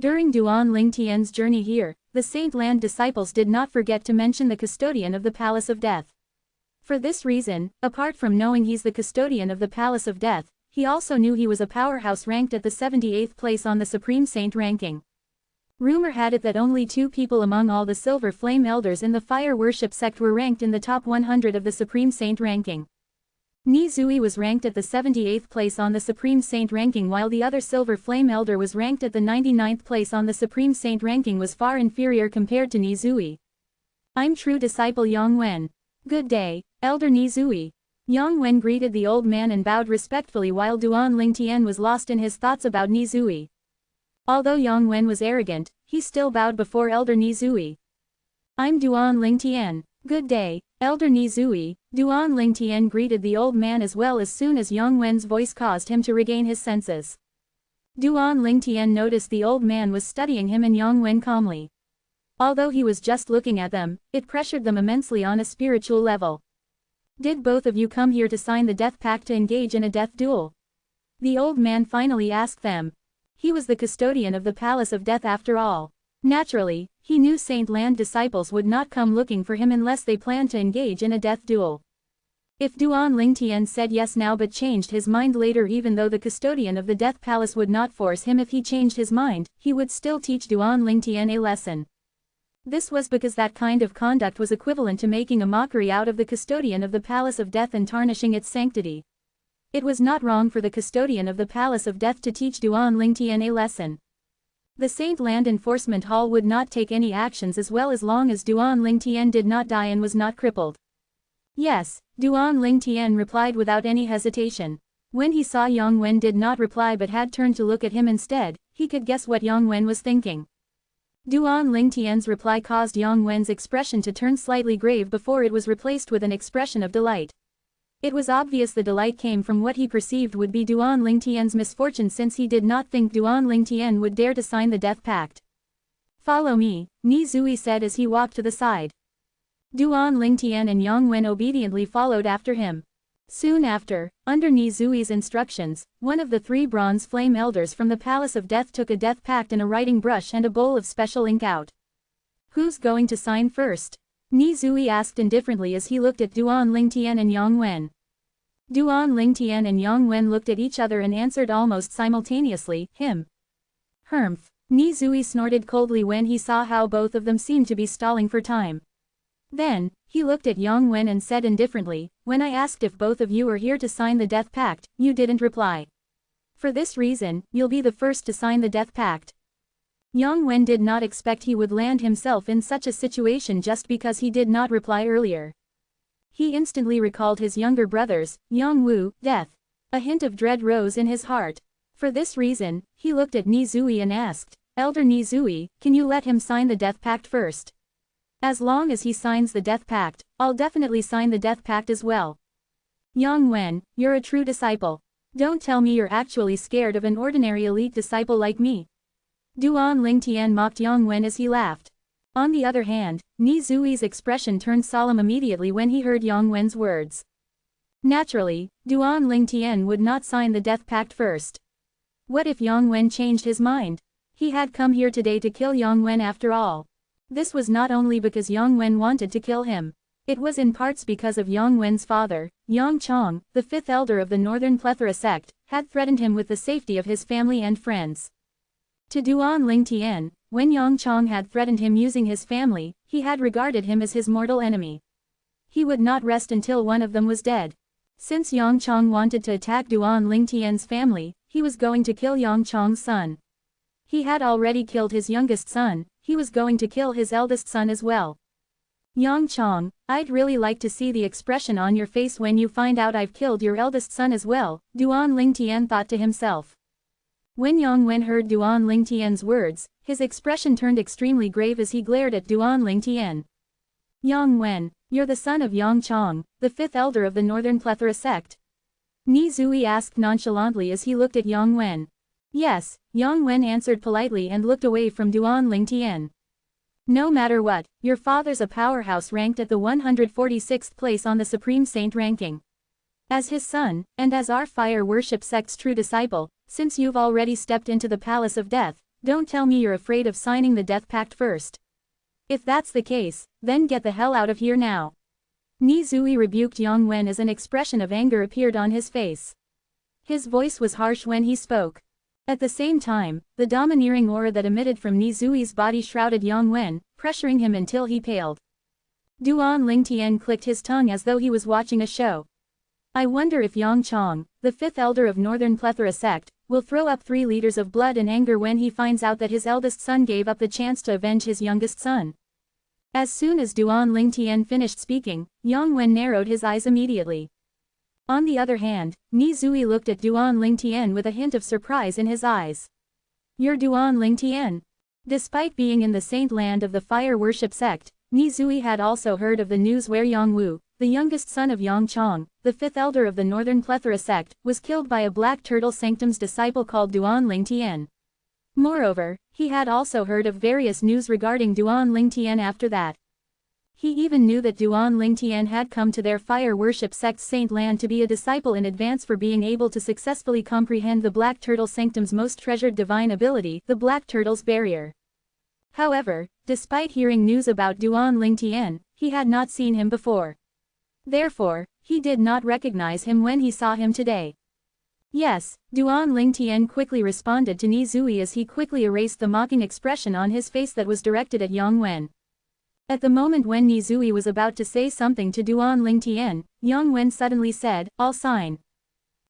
During Duan Lingtian's journey here, the Saint Land disciples did not forget to mention the custodian of the Palace of Death. For this reason, apart from knowing he's the custodian of the Palace of Death, he also knew he was a powerhouse ranked at the 78th place on the Supreme Saint ranking. Rumor had it that only 2 people among all the Silver Flame Elders in the fire worship sect were ranked in the top 100 of the Supreme Saint ranking. Nizui was ranked at the 78th place on the Supreme Saint ranking, while the other Silver Flame Elder was ranked at the 99th place on the Supreme Saint ranking, was far inferior compared to Nizui. I'm true disciple Yongwen. Good day, Elder Nizui. Yongwen greeted the old man and bowed respectfully while Duan Lingtian was lost in his thoughts about Nizui. Although Yongwen was arrogant, he still bowed before Elder Nizui. I'm Duan Lingtian. Good day, Elder Nizui. Duan Lingtian greeted the old man as soon as Yang Wen's voice caused him to regain his senses. Duan Lingtian noticed the old man was studying him and Yang Wen calmly. Although he was just looking at them, it pressured them immensely on a spiritual level. Did both of you come here to sign the death pact to engage in a death duel? The old man finally asked them. He was the custodian of the Palace of Death after all. Naturally, he knew Saint Land disciples would not come looking for him unless they planned to engage in a death duel. If Duan Lingtian said yes now but changed his mind later, even though the custodian of the Death Palace would not force him, if he changed his mind, he would still teach Duan Lingtian a lesson. This was because that kind of conduct was equivalent to making a mockery out of the custodian of the Palace of Death and tarnishing its sanctity. It was not wrong for the custodian of the Palace of Death to teach Duan Lingtian a lesson. The Saint Land Enforcement Hall would not take any actions as long as Duan Lingtian did not die and was not crippled. Yes, Duan Lingtian replied without any hesitation. When he saw Yang Wen did not reply but had turned to look at him instead, he could guess what Yang Wen was thinking. Duan Lingtian's reply caused Yang Wen's expression to turn slightly grave before it was replaced with an expression of delight. It was obvious the delight came from what he perceived would be Duan Lingtian's misfortune, since he did not think Duan Lingtian would dare to sign the death pact. Follow me, Nizui said as he walked to the side. Duan Lingtian and Yang Wen obediently followed after him. Soon after, under Nizui's instructions, one of the 3 bronze flame elders from the Palace of Death took a death pact and a writing brush and a bowl of special ink out. Who's going to sign first? Nizui asked indifferently as he looked at Duan Lingtian and Yang Wen. Duan Lingtian and Yang Wen looked at each other and answered almost simultaneously, him. Humph. Nizui snorted coldly when he saw how both of them seemed to be stalling for time. Then, he looked at Yang Wen and said indifferently, when I asked if both of you are here to sign the death pact, you didn't reply. For this reason, you'll be the first to sign the death pact. Yang Wen did not expect he would land himself in such a situation just because he did not reply earlier. He instantly recalled his younger brother's, Yang Wu, death. A hint of dread rose in his heart. For this reason, he looked at Nizui and asked, Elder Nizui, can you let him sign the death pact first? As long as he signs the death pact, I'll definitely sign the death pact as well. Yang Wen, you're a true disciple. Don't tell me you're actually scared of an ordinary elite disciple like me. Duan Lingtian mocked Yang Wen as he laughed. On the other hand, Nizui's expression turned solemn immediately when he heard Yang Wen's words. Naturally, Duan Lingtian would not sign the death pact first. What if Yang Wen changed his mind? He had come here today to kill Yang Wen after all. This was not only because Yang Wen wanted to kill him. It was in parts because of Yang Wen's father, Yang Chong, the 5th elder of the Northern Plethora sect, had threatened him with the safety of his family and friends. To Duan Lingtian, when Yang Chong had threatened him using his family, he had regarded him as his mortal enemy. He would not rest until one of them was dead. Since Yang Chong wanted to attack Duan Lingtian's family, he was going to kill Yang Chong's son. He had already killed his youngest son, he was going to kill his eldest son as well. Yang Chong, I'd really like to see the expression on your face when you find out I've killed your eldest son as well, Duan Lingtian thought to himself. When Yang Wen heard Duan Lingtian's words, his expression turned extremely grave as he glared at Duan Lingtian. Yang Wen, you're the son of Yang Chong, the 5th elder of the Northern Plethora sect? Nizui asked nonchalantly as he looked at Yang Wen. Yes, Yang Wen answered politely and looked away from Duan Lingtian. No matter what, your father's a powerhouse ranked at the 146th place on the Supreme Saint ranking. As his son, and as our fire worship sect's true disciple, since you've already stepped into the Palace of Death, don't tell me you're afraid of signing the death pact first. If that's the case, then get the hell out of here now. Nizui rebuked Yang Wen as an expression of anger appeared on his face. His voice was harsh when he spoke. At the same time, the domineering aura that emitted from Nizui's body shrouded Yang Wen, pressuring him until he paled. Duan Lingtian clicked his tongue as though he was watching a show. I wonder if Yang Chong, the 5th elder of Northern Plethora sect, will throw up 3 liters of blood in anger when he finds out that his eldest son gave up the chance to avenge his youngest son. As soon as Duan Lingtian finished speaking, Yang Wen narrowed his eyes immediately. On the other hand, Nizui looked at Duan Lingtian with a hint of surprise in his eyes. You're Duan Lingtian? Despite being in the saint land of the fire worship sect, Nizui had also heard of the news where Yongwu, the youngest son of Yongchong, the fifth elder of the northern plethora sect, was killed by a Black Turtle Sanctum's disciple called Duan Lingtian. Moreover, he had also heard of various news regarding Duan Lingtian after that. He even knew that Duan Lingtian had come to their fire worship sect's saint land to be a disciple in advance for being able to successfully comprehend the Black Turtle Sanctum's most treasured divine ability, the Black Turtle's Barrier. However, despite hearing news about Duan Lingtian, he had not seen him before. Therefore, he did not recognize him when he saw him today. Yes, Duan Lingtian quickly responded to Nizui as he quickly erased the mocking expression on his face that was directed at Yang Wen. At the moment when Nizui was about to say something to Duan Lingtian, Yang Wen suddenly said, "I'll sign."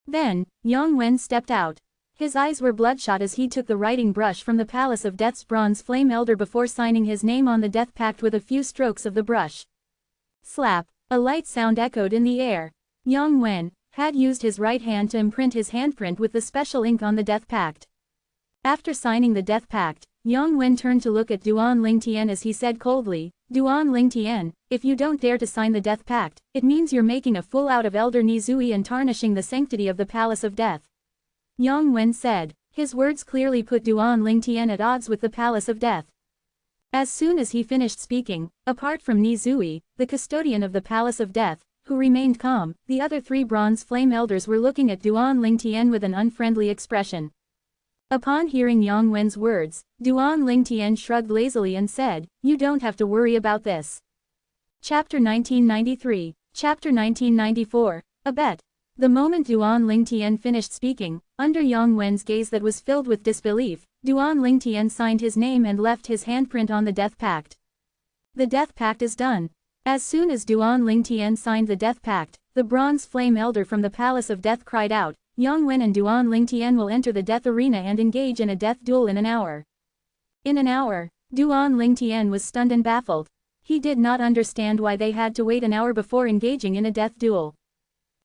Then, Yang Wen stepped out. His eyes were bloodshot as he took the writing brush from the Palace of Death's bronze flame elder before signing his name on the death pact with a few strokes of the brush. Slap! A light sound echoed in the air. Yang Wen had used his right hand to imprint his handprint with the special ink on the death pact. After signing the death pact, Yang Wen turned to look at Duan Lingtian as he said coldly, "Duan Lingtian, if you don't dare to sign the death pact, it means you're making a fool out of Elder Nizui and tarnishing the sanctity of the Palace of Death." Yang Wen said. His words clearly put Duan Lingtian at odds with the Palace of Death. As soon as he finished speaking, apart from Nizui, the custodian of the Palace of Death, who remained calm, the other three bronze flame elders were looking at Duan Lingtian with an unfriendly expression. Upon hearing Yang Wen's words, Duan Lingtian shrugged lazily and said, "You don't have to worry about this." Chapter 1993, Chapter 1994, A Bet. The moment Duan Lingtian finished speaking, under Yang Wen's gaze that was filled with disbelief, Duan Lingtian signed his name and left his handprint on the death pact. The death pact is done. As soon as Duan Lingtian signed the death pact, the bronze flame elder from the Palace of Death cried out, "Yang Wen and Duan Lingtian will enter the death arena and engage in a death duel in an hour." In an hour, Duan Lingtian was stunned and baffled. He did not understand why they had to wait an hour before engaging in a death duel.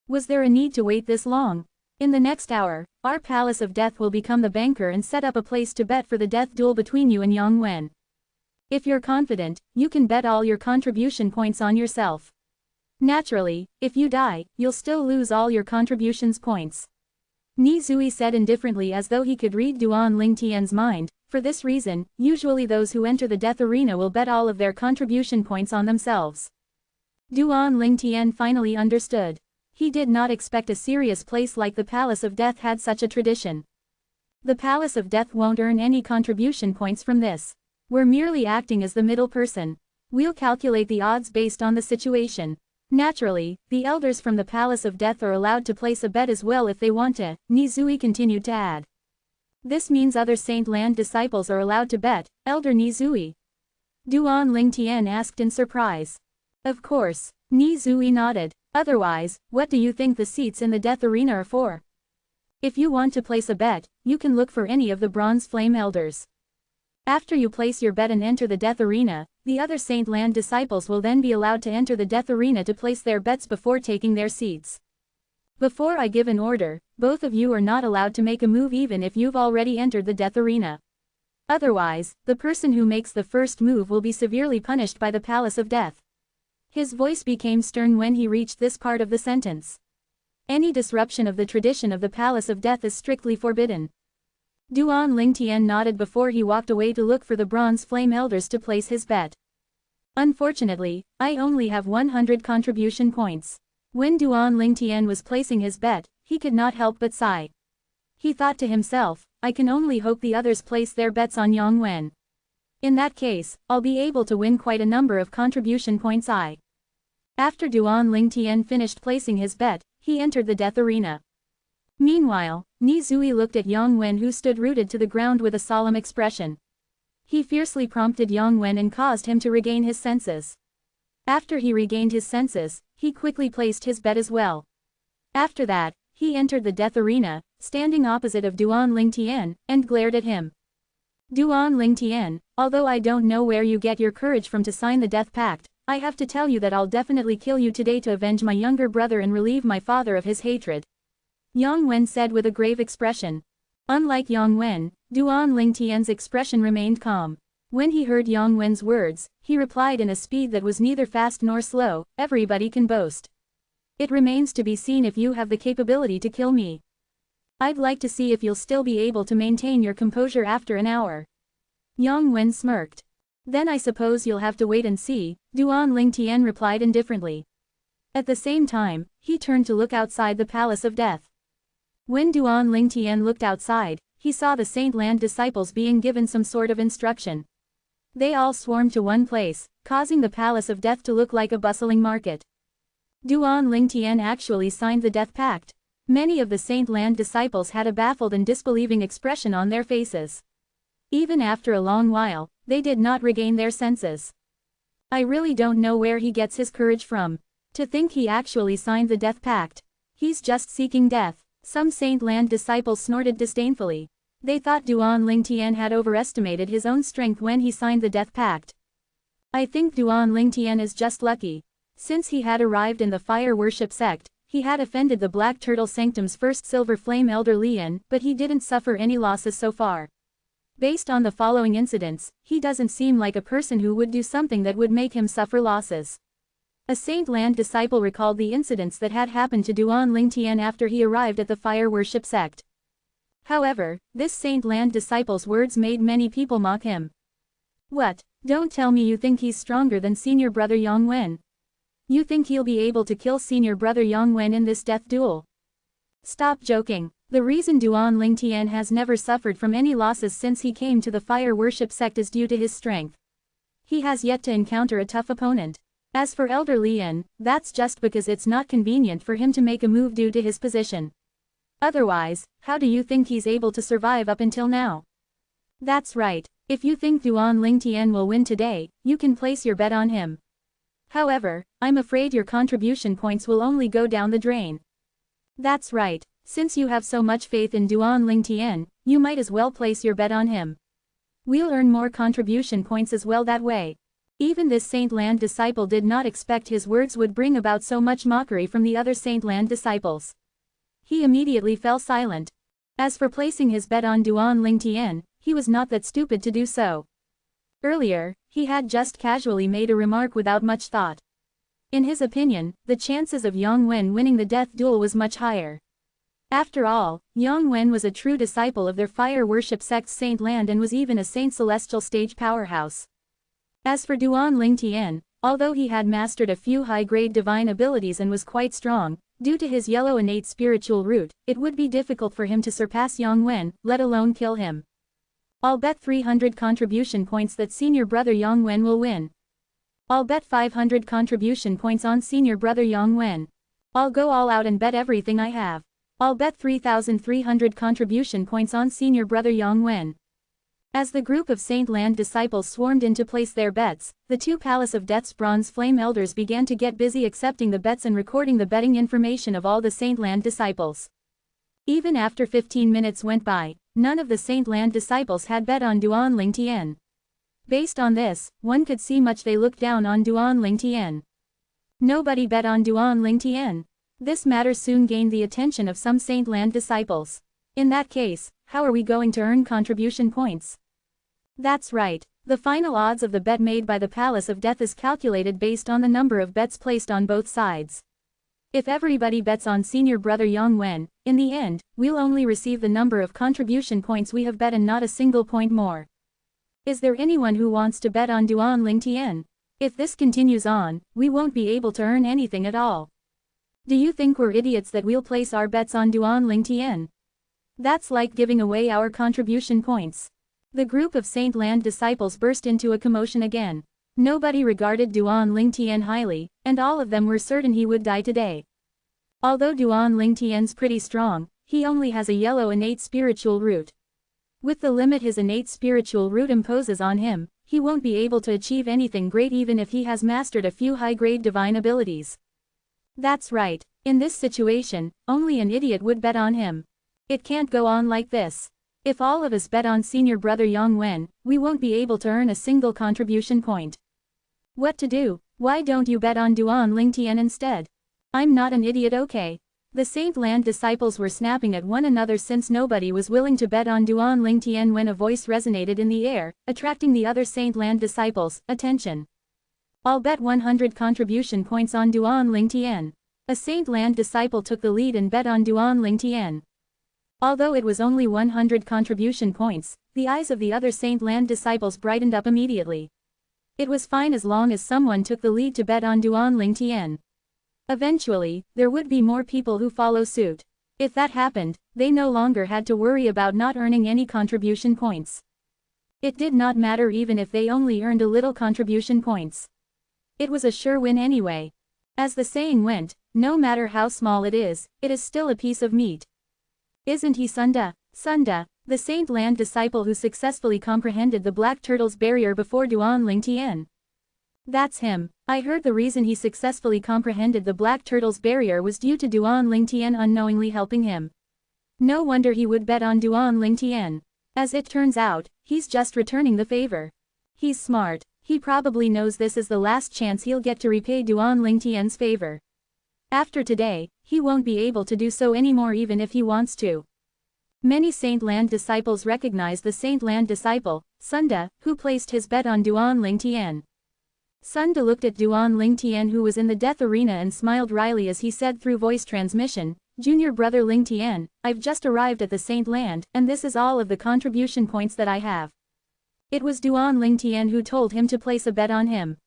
Was there a need to wait this long? In the next hour, our Palace of Death will become the banker and set up a place to bet for the death duel between you and Yang Wen. If you're confident, you can bet all your contribution points on yourself. Naturally, if you die, you'll still lose all your contributions points. Nizui said indifferently as though he could read Duan Lingtian's mind. For this reason, usually those who enter the death arena will bet all of their contribution points on themselves. Duan Lingtian finally understood. He did not expect a serious place like the Palace of Death had such a tradition. The Palace of Death won't earn any contribution points from this. We're merely acting as the middle person. We'll calculate the odds based on the situation. Naturally, the elders from the Palace of Death are allowed to place a bet as well if they want to, Nizui continued to add. This means other Saint Land disciples are allowed to bet, Elder Nizui? Duan Lingtian asked in surprise. Of course, Nizui nodded. Otherwise, what do you think the seats in the death arena are for? If you want to place a bet, you can look for any of the bronze flame elders. After you place your bet and enter the death arena, the other Saint Land disciples will then be allowed to enter the death arena to place their bets before taking their seats. Before I give an order, both of you are not allowed to make a move even if you've already entered the death arena. Otherwise, the person who makes the first move will be severely punished by the Palace of Death. His voice became stern when he reached this part of the sentence. Any disruption of the tradition of the Palace of Death is strictly forbidden. Duan Lingtian nodded before he walked away to look for the bronze flame elders to place his bet. Unfortunately, I only have 100 contribution points. When Duan Lingtian was placing his bet, he could not help but sigh. He thought to himself, I can only hope the others place their bets on Yang Wen. In that case, I'll be able to win quite a number of contribution points. After Duan Lingtian finished placing his bet, he entered the death arena. Meanwhile, Nizui looked at Yang Wen who stood rooted to the ground with a solemn expression. He fiercely prompted Yang Wen and caused him to regain his senses. After he regained his senses, he quickly placed his bet as well. After that, he entered the death arena, standing opposite of Duan Lingtian, and glared at him. Duan Lingtian, although I don't know where you get your courage from to sign the death pact, I have to tell you that I'll definitely kill you today to avenge my younger brother and relieve my father of his hatred. Yang Wen said with a grave expression. Unlike Yang Wen, Duan Lingtian's expression remained calm. When he heard Yang Wen's words, he replied in a speed that was neither fast nor slow, everybody can boast. It remains to be seen if you have the capability to kill me. I'd like to see if you'll still be able to maintain your composure after an hour. Yang Wen smirked. Then I suppose you'll have to wait and see, Duan Lingtian replied indifferently. At the same time, he turned to look outside the Palace of Death. When Duan Lingtian looked outside, he saw the Saint Land disciples being given some sort of instruction. They all swarmed to one place, causing the Palace of Death to look like a bustling market. Duan Lingtian actually signed the Death Pact. Many of the Saint Land disciples had a baffled and disbelieving expression on their faces. Even after a long while, they did not regain their senses. I really don't know where he gets his courage from. To think he actually signed the Death Pact. He's just seeking death. Some Saint Land disciples snorted disdainfully. They thought Duan Lingtian had overestimated his own strength when he signed the Death Pact. I think Duan Lingtian is just lucky. Since he had arrived in the fire worship sect, he had offended the Black Turtle Sanctum's first Silver Flame Elder Lian, but he didn't suffer any losses so far. Based on the following incidents, he doesn't seem like a person who would do something that would make him suffer losses. A Saint Land disciple recalled the incidents that had happened to Duan Lingtian after he arrived at the fire worship sect. However, this Saint Land disciple's words made many people mock him. What? Don't tell me you think he's stronger than senior brother Yang Wen. You think he'll be able to kill senior brother Yang Wen in this death duel? Stop joking. The reason Duan Lingtian has never suffered from any losses since he came to the fire worship sect is due to his strength. He has yet to encounter a tough opponent. As for Elder Lian, that's just because it's not convenient for him to make a move due to his position. Otherwise, how do you think he's able to survive up until now? That's right. If you think Duan Lingtian will win today, you can place your bet on him. However, I'm afraid your contribution points will only go down the drain. That's right. Since you have so much faith in Duan Lingtian, you might as well place your bet on him. We'll earn more contribution points as well that way. Even this Saint Land disciple did not expect his words would bring about so much mockery from the other Saint Land disciples. He immediately fell silent. As for placing his bet on Duan Lingtian, he was not that stupid to do so. Earlier, he had just casually made a remark without much thought. In his opinion, the chances of Yang Wen winning the death duel was much higher. After all, Yang Wen was a true disciple of their fire worship sect's Saint Land and was even a Saint Celestial stage powerhouse. As for Duan Lingtian, although he had mastered a few high-grade divine abilities and was quite strong, due to his yellow innate spiritual root, it would be difficult for him to surpass Yang Wen, let alone kill him. I'll bet 300 contribution points that senior brother Yang Wen will win. I'll bet 500 contribution points on senior brother Yang Wen. I'll go all out and bet everything I have. I'll bet 3,300 contribution points on senior brother Yang Wen. As the group of Saint Land disciples swarmed in to place their bets, the two Palace of Death's bronze flame elders began to get busy accepting the bets and recording the betting information of all the Saint Land disciples. Even after 15 minutes went by, none of the Saint Land disciples had bet on Duan Lingtian. Based on this, one could see much they looked down on Duan Lingtian. Nobody bet on Duan Lingtian. This matter soon gained the attention of some Saint Land disciples. In that case, how are we going to earn contribution points? That's right. The final odds of the bet made by the Palace of Death is calculated based on the number of bets placed on both sides. If everybody bets on senior brother Yang Wen, in the end, we'll only receive the number of contribution points we have bet and not a single point more. Is there anyone who wants to bet on Duan Lingtian? If this continues on, we won't be able to earn anything at all. Do you think we're idiots that we'll place our bets on Duan Lingtian? That's like giving away our contribution points. The group of Saint Land disciples burst into a commotion again. Nobody regarded Duan Lingtian highly, and all of them were certain he would die today. Although Duan Lingtian's pretty strong, he only has a yellow innate spiritual root. With the limit his innate spiritual root imposes on him, he won't be able to achieve anything great even if he has mastered a few high-grade divine abilities. That's right. In this situation, only an idiot would bet on him. It can't go on like this. If all of us bet on senior brother Yang Wen, we won't be able to earn a single contribution point. What to do? Why don't you bet on Duan Lingtian instead? I'm not an idiot, okay? The Saint Land disciples were snapping at one another since nobody was willing to bet on Duan Ling Tian when a voice resonated in the air, attracting the other Saint Land disciples' attention. "I'll bet 100 contribution points on Duan Ling Tian." A Saint Land disciple took the lead and bet on Duan Ling Tian. Although it was only 100 contribution points, the eyes of the other Saint Land disciples brightened up immediately. It was fine as long as someone took the lead to bet on Duan Ling Tian. Eventually, there would be more people who follow suit. If that happened, they no longer had to worry about not earning any contribution points. It did not matter even if they only earned a little contribution points. It was a sure win anyway. As the saying went, no matter how small it is still a piece of meat. Isn't he Sunda? Sunda, the Saint Land disciple who successfully comprehended the Black Turtle's barrier before Duan Ling Tian. That's him. I heard the reason he successfully comprehended the Black Turtle's barrier was due to Duan Ling Tian unknowingly helping him. No wonder he would bet on Duan Ling Tian. As it turns out, he's just returning the favor. He's smart. He probably knows this is the last chance he'll get to repay Duan Ling Tian's favor. After today, he won't be able to do so anymore even if he wants to. Many Saint Land disciples recognize the Saint Land disciple, Sunda, who placed his bet on Duan Ling Tian. Sunda looked at Duan Ling Tian who was in the death arena and smiled wryly as he said through voice transmission, "Junior brother Ling Tian, I've just arrived at the Saint Land, and this is all of the contribution points that I have." It was Duan Ling Tian who told him to place a bet on him.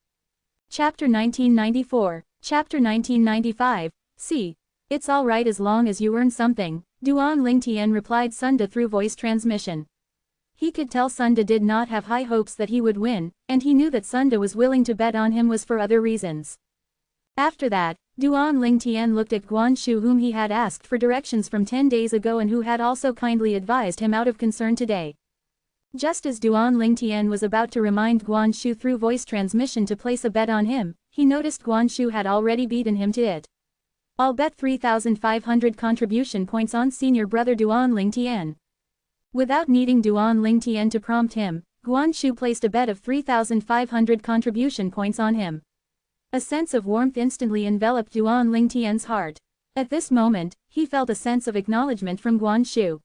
Chapter 1994, Chapter 1995, See. It's alright as long as you earn something, Duan Ling Tian replied Sunda through voice transmission. He could tell Sunda did not have high hopes that he would win, and he knew that Sunda was willing to bet on him was for other reasons. After that, Duan Ling Tian looked at Guan Shu whom he had asked for directions from 10 days ago and who had also kindly advised him out of concern today. Just as Duan Ling Tian was about to remind Guan Shu through voice transmission to place a bet on him, he noticed Guan Shu had already beaten him to it. "I'll bet 3,500 contribution points on senior brother Duan Ling Tian." Without needing Duan Ling Tian to prompt him, Guan Shu placed a bet of 3,500 contribution points on him. A sense of warmth instantly enveloped Duan Ling Tian's heart. At this moment, he felt a sense of acknowledgement from Guan Shu.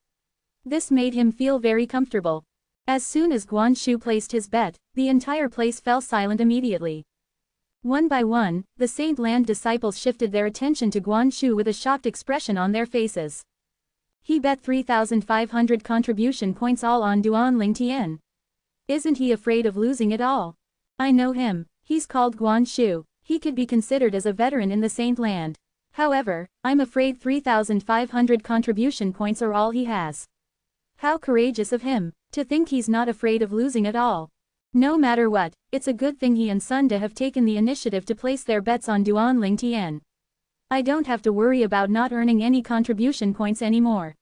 This made him feel very comfortable. As soon as Guan Shu placed his bet, the entire place fell silent immediately. One by one, the Saint Land disciples shifted their attention to Guan Shu with a shocked expression on their faces. He bet 3,500 contribution points all on Duan Ling Tian. Isn't he afraid of losing it all? I know him. He's called Guan Shu. He could be considered as a veteran in the Saint Land. However, I'm afraid 3,500 contribution points are all he has. How courageous of him, to think he's not afraid of losing it all. No matter what, it's a good thing he and Sunda have taken the initiative to place their bets on Duan Ling Tian. I don't have to worry about not earning any contribution points anymore.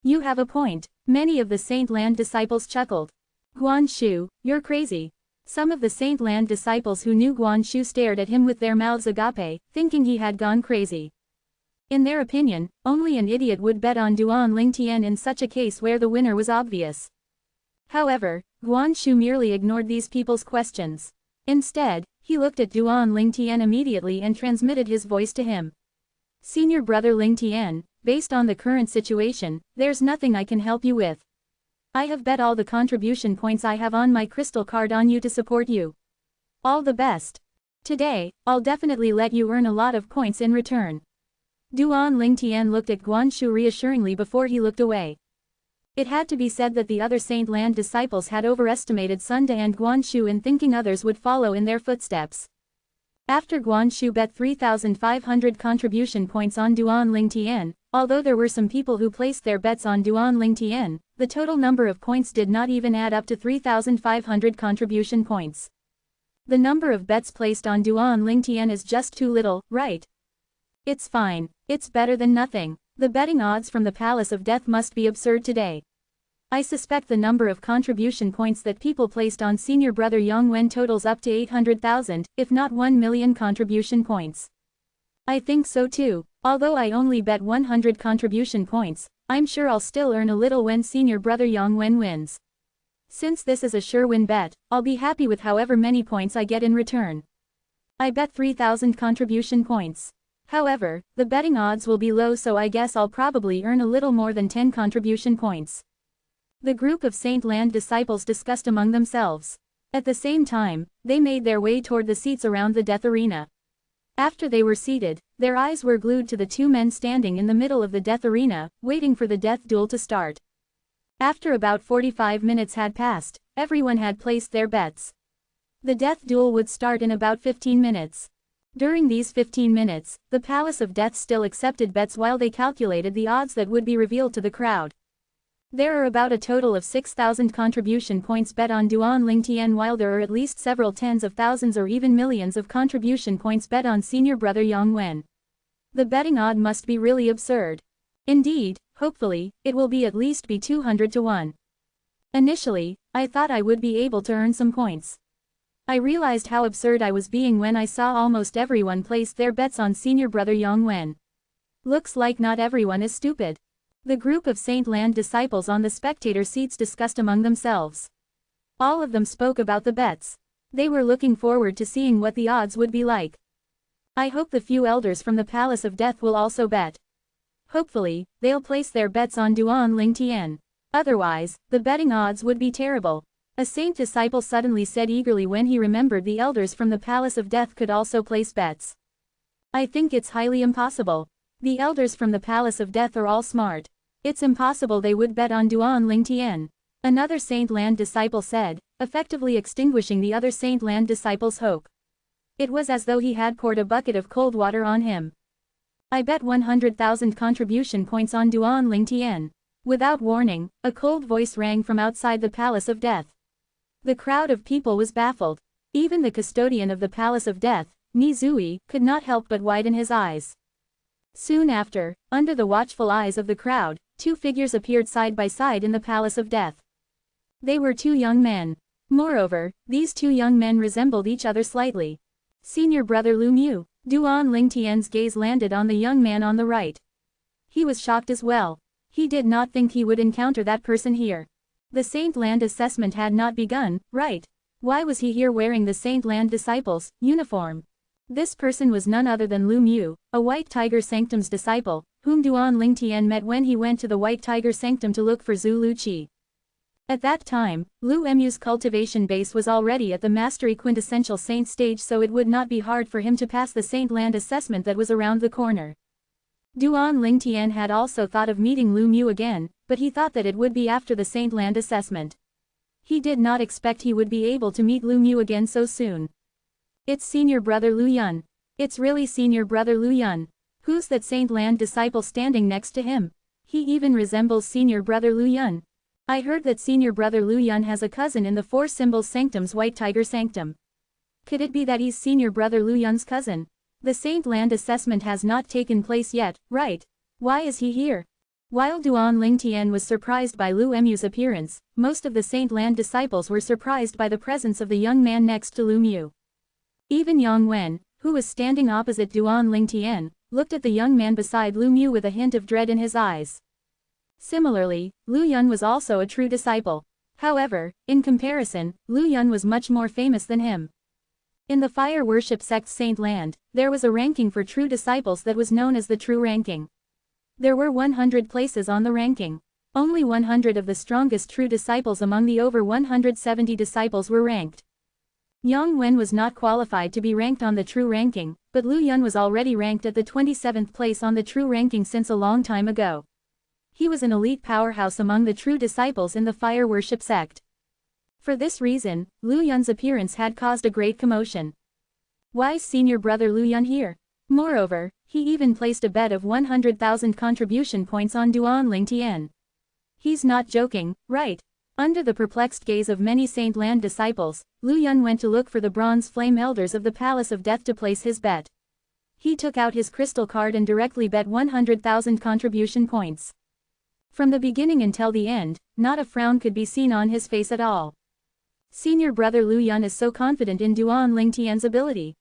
You have a point. Many of the Saint Land disciples chuckled. Guan Shu, you're crazy. Some of the Saint Land disciples who knew Guan Shu stared at him with their mouths agape, thinking he had gone crazy. In their opinion, only an idiot would bet on Duan Ling Tian in such a case where the winner was obvious. However, Guan Shu merely ignored these people's questions. Instead, he looked at Duan Ling Tian immediately and transmitted his voice to him. "Senior brother Ling Tian, based on the current situation, there's nothing I can help you with. I have bet all the contribution points I have on my crystal card on you to support you. All the best. Today, I'll definitely let you earn a lot of points in return." Duan Ling Tian looked at Guan Shu reassuringly before he looked away. It had to be said that the other Saint Land disciples had overestimated Sunda and Guan Shu in thinking others would follow in their footsteps. After Guan Shu bet 3,500 contribution points on Duan Ling Tian, although there were some people who placed their bets on Duan Ling Tian, the total number of points did not even add up to 3,500 contribution points. The number of bets placed on Duan Ling Tian is just too little, right? It's fine. It's better than nothing. The betting odds from the Palace of Death must be absurd today. I suspect the number of contribution points that people placed on senior brother Yang Wen totals up to 800,000, if not 1 million contribution points. I think so too. Although I only bet 100 contribution points, I'm sure I'll still earn a little when senior brother Yang Wen wins. Since this is a sure win bet, I'll be happy with however many points I get in return. I bet 3,000 contribution points. However, the betting odds will be low, so I guess I'll probably earn a little more than 10 contribution points. The group of Saint Land disciples discussed among themselves. At the same time, they made their way toward the seats around the death arena. After they were seated, their eyes were glued to the two men standing in the middle of the death arena, waiting for the death duel to start. After about 45 minutes had passed, everyone had placed their bets. The death duel would start in about 15 minutes. During these 15 minutes, the Palace of Death still accepted bets while they calculated the odds that would be revealed to the crowd. There are about a total of 6,000 contribution points bet on Duan Lingtian, while there are at least several tens of thousands or even millions of contribution points bet on senior brother Yang Wen. The betting odd must be really absurd. Indeed, hopefully, it will be at least be 200 to 1. Initially, I thought I would be able to earn some points. I realized how absurd I was being when I saw almost everyone place their bets on senior brother Yang Wen. Looks like not everyone is stupid. The group of Saint Land disciples on the spectator seats discussed among themselves. All of them spoke about the bets. They were looking forward to seeing what the odds would be like. I hope the few elders from the Palace of Death will also bet. Hopefully, they'll place their bets on Duan Lingtian. Otherwise, the betting odds would be terrible. A saint disciple suddenly said eagerly when he remembered the elders from the Palace of Death could also place bets. I think it's highly impossible. The elders from the Palace of Death are all smart. It's impossible they would bet on Duan Lingtian. Another Saint Land disciple said, effectively extinguishing the other Saint Land disciple's hope. It was as though he had poured a bucket of cold water on him. I bet 100,000 contribution points on Duan Lingtian. Without warning, a cold voice rang from outside the Palace of Death. The crowd of people was baffled. Even the custodian of the Palace of Death, Ni Zui, could not help but widen his eyes. Soon after, under the watchful eyes of the crowd, two figures appeared side by side in the Palace of Death. They were two young men. Moreover, these two young men resembled each other slightly. Senior brother Lu Mu. Duan Lingtian's gaze landed on the young man on the right. He was shocked as well. He did not think he would encounter that person here. The Saint Land assessment had not begun, right? Why was he here wearing the Saint Land disciples' uniform? This person was none other than Lu Mu, a White Tiger Sanctum's disciple, whom Duan Lingtian met when he went to the White Tiger Sanctum to look for Zhu Luqi. At that time, Lu Mu's cultivation base was already at the Mastery Quintessential Saint stage, so it would not be hard for him to pass the Saint Land assessment that was around the corner. Duan Lingtian had also thought of meeting Lu Mu again, but he thought that it would be after the Saint Land assessment. He did not expect he would be able to meet Lu Mu again so soon. It's senior brother Lu Yun. It's really senior brother Lu Yun. Who's that Saint Land disciple standing next to him? He even resembles senior brother Lu Yun. I heard that senior brother Lu Yun has a cousin in the Four Symbols Sanctum's White Tiger Sanctum. Could it be that he's senior brother Lu Yun's cousin? The Saint Land assessment has not taken place yet, right? Why is he here? While Duan Lingtian was surprised by Lu Mu's appearance, most of the Saint Land disciples were surprised by the presence of the young man next to Lu Mu. Even Yang Wen, who was standing opposite Duan Lingtian, looked at the young man beside Lu Mu with a hint of dread in his eyes. Similarly, Lu Yun was also a true disciple. However, in comparison, Lu Yun was much more famous than him. In the fire worship sect Saint Land, there was a ranking for true disciples that was known as the true ranking. There were 100 places on the ranking. Only 100 of the strongest true disciples among the over 170 disciples were ranked. Yang Wen was not qualified to be ranked on the true ranking, but Lu Yun was already ranked at the 27th place on the true ranking since a long time ago. He was an elite powerhouse among the true disciples in the fire worship sect. For this reason, Lu Yun's appearance had caused a great commotion. Why's senior brother Lu Yun here? Moreover, he even placed a bet of 100,000 contribution points on Duan Lingtian. He's not joking, right? Under the perplexed gaze of many Saint Land disciples, Lu Yun went to look for the bronze flame elders of the Palace of Death to place his bet. He took out his crystal card and directly bet 100,000 contribution points. From the beginning until the end, not a frown could be seen on his face at all. Senior brother Lu Yun is so confident in Duan Lingtian's ability.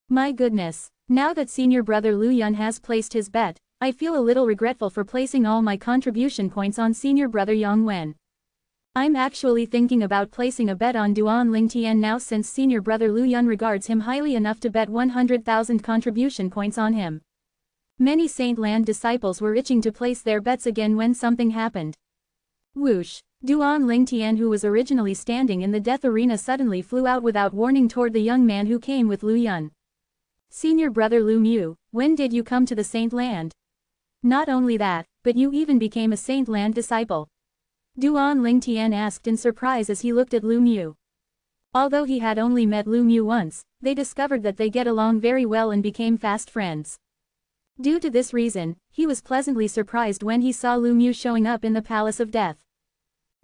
My goodness, now that senior brother Lu Yun has placed his bet, I feel a little regretful for placing all my contribution points on senior brother Yang Wen. I'm actually thinking about placing a bet on Duan Lingtian now since senior brother Lu Yun regards him highly enough to bet 100,000 contribution points on him. Many Saint Land disciples were itching to place their bets again when something happened. Whoosh! Duan Lingtian, who was originally standing in the death arena, suddenly flew out without warning toward the young man who came with Lu Yun. Senior brother Lu Mu, when did you come to the Saint Land? Not only that, but you even became a Saint Land disciple. Duan Lingtian asked in surprise as he looked at Lu Mu. Although he had only met Lu Mu once, they discovered that they get along very well and became fast friends. Due to this reason, he was pleasantly surprised when he saw Lu Mu showing up in the Palace of Death.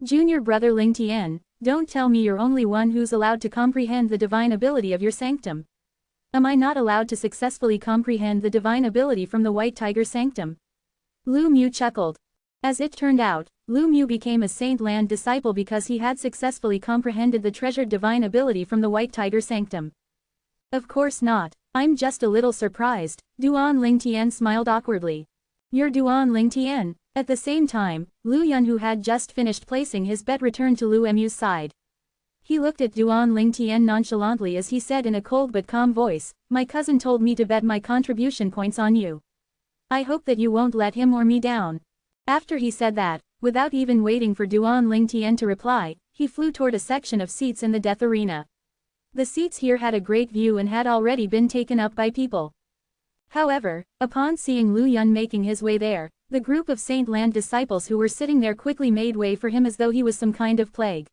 Junior brother Lingtian, don't tell me you're only one who's allowed to comprehend the divine ability of your sanctum. Am I not allowed to successfully comprehend the divine ability from the White Tiger sanctum? Lu Mu chuckled. As it turned out, Lu Mu became a Saint Land disciple because he had successfully comprehended the treasured divine ability from the White Tiger sanctum. Of course not, I'm just a little surprised, Duan Lingtian smiled awkwardly. You're Duan Lingtian. At the same time, Lu Yun, who had just finished placing his bet, returned to Lu Mu's side. He looked at Duan Lingtian nonchalantly as he said in a cold but calm voice, my cousin told me to bet my contribution points on you. I hope that you won't let him or me down. After he said that, without even waiting for Duan Lingtian to reply, he flew toward a section of seats in the death arena. The seats here had a great view and had already been taken up by people. However, upon seeing Lu Yun making his way there, the group of Saint Land disciples who were sitting there quickly made way for him as though he was some kind of plague.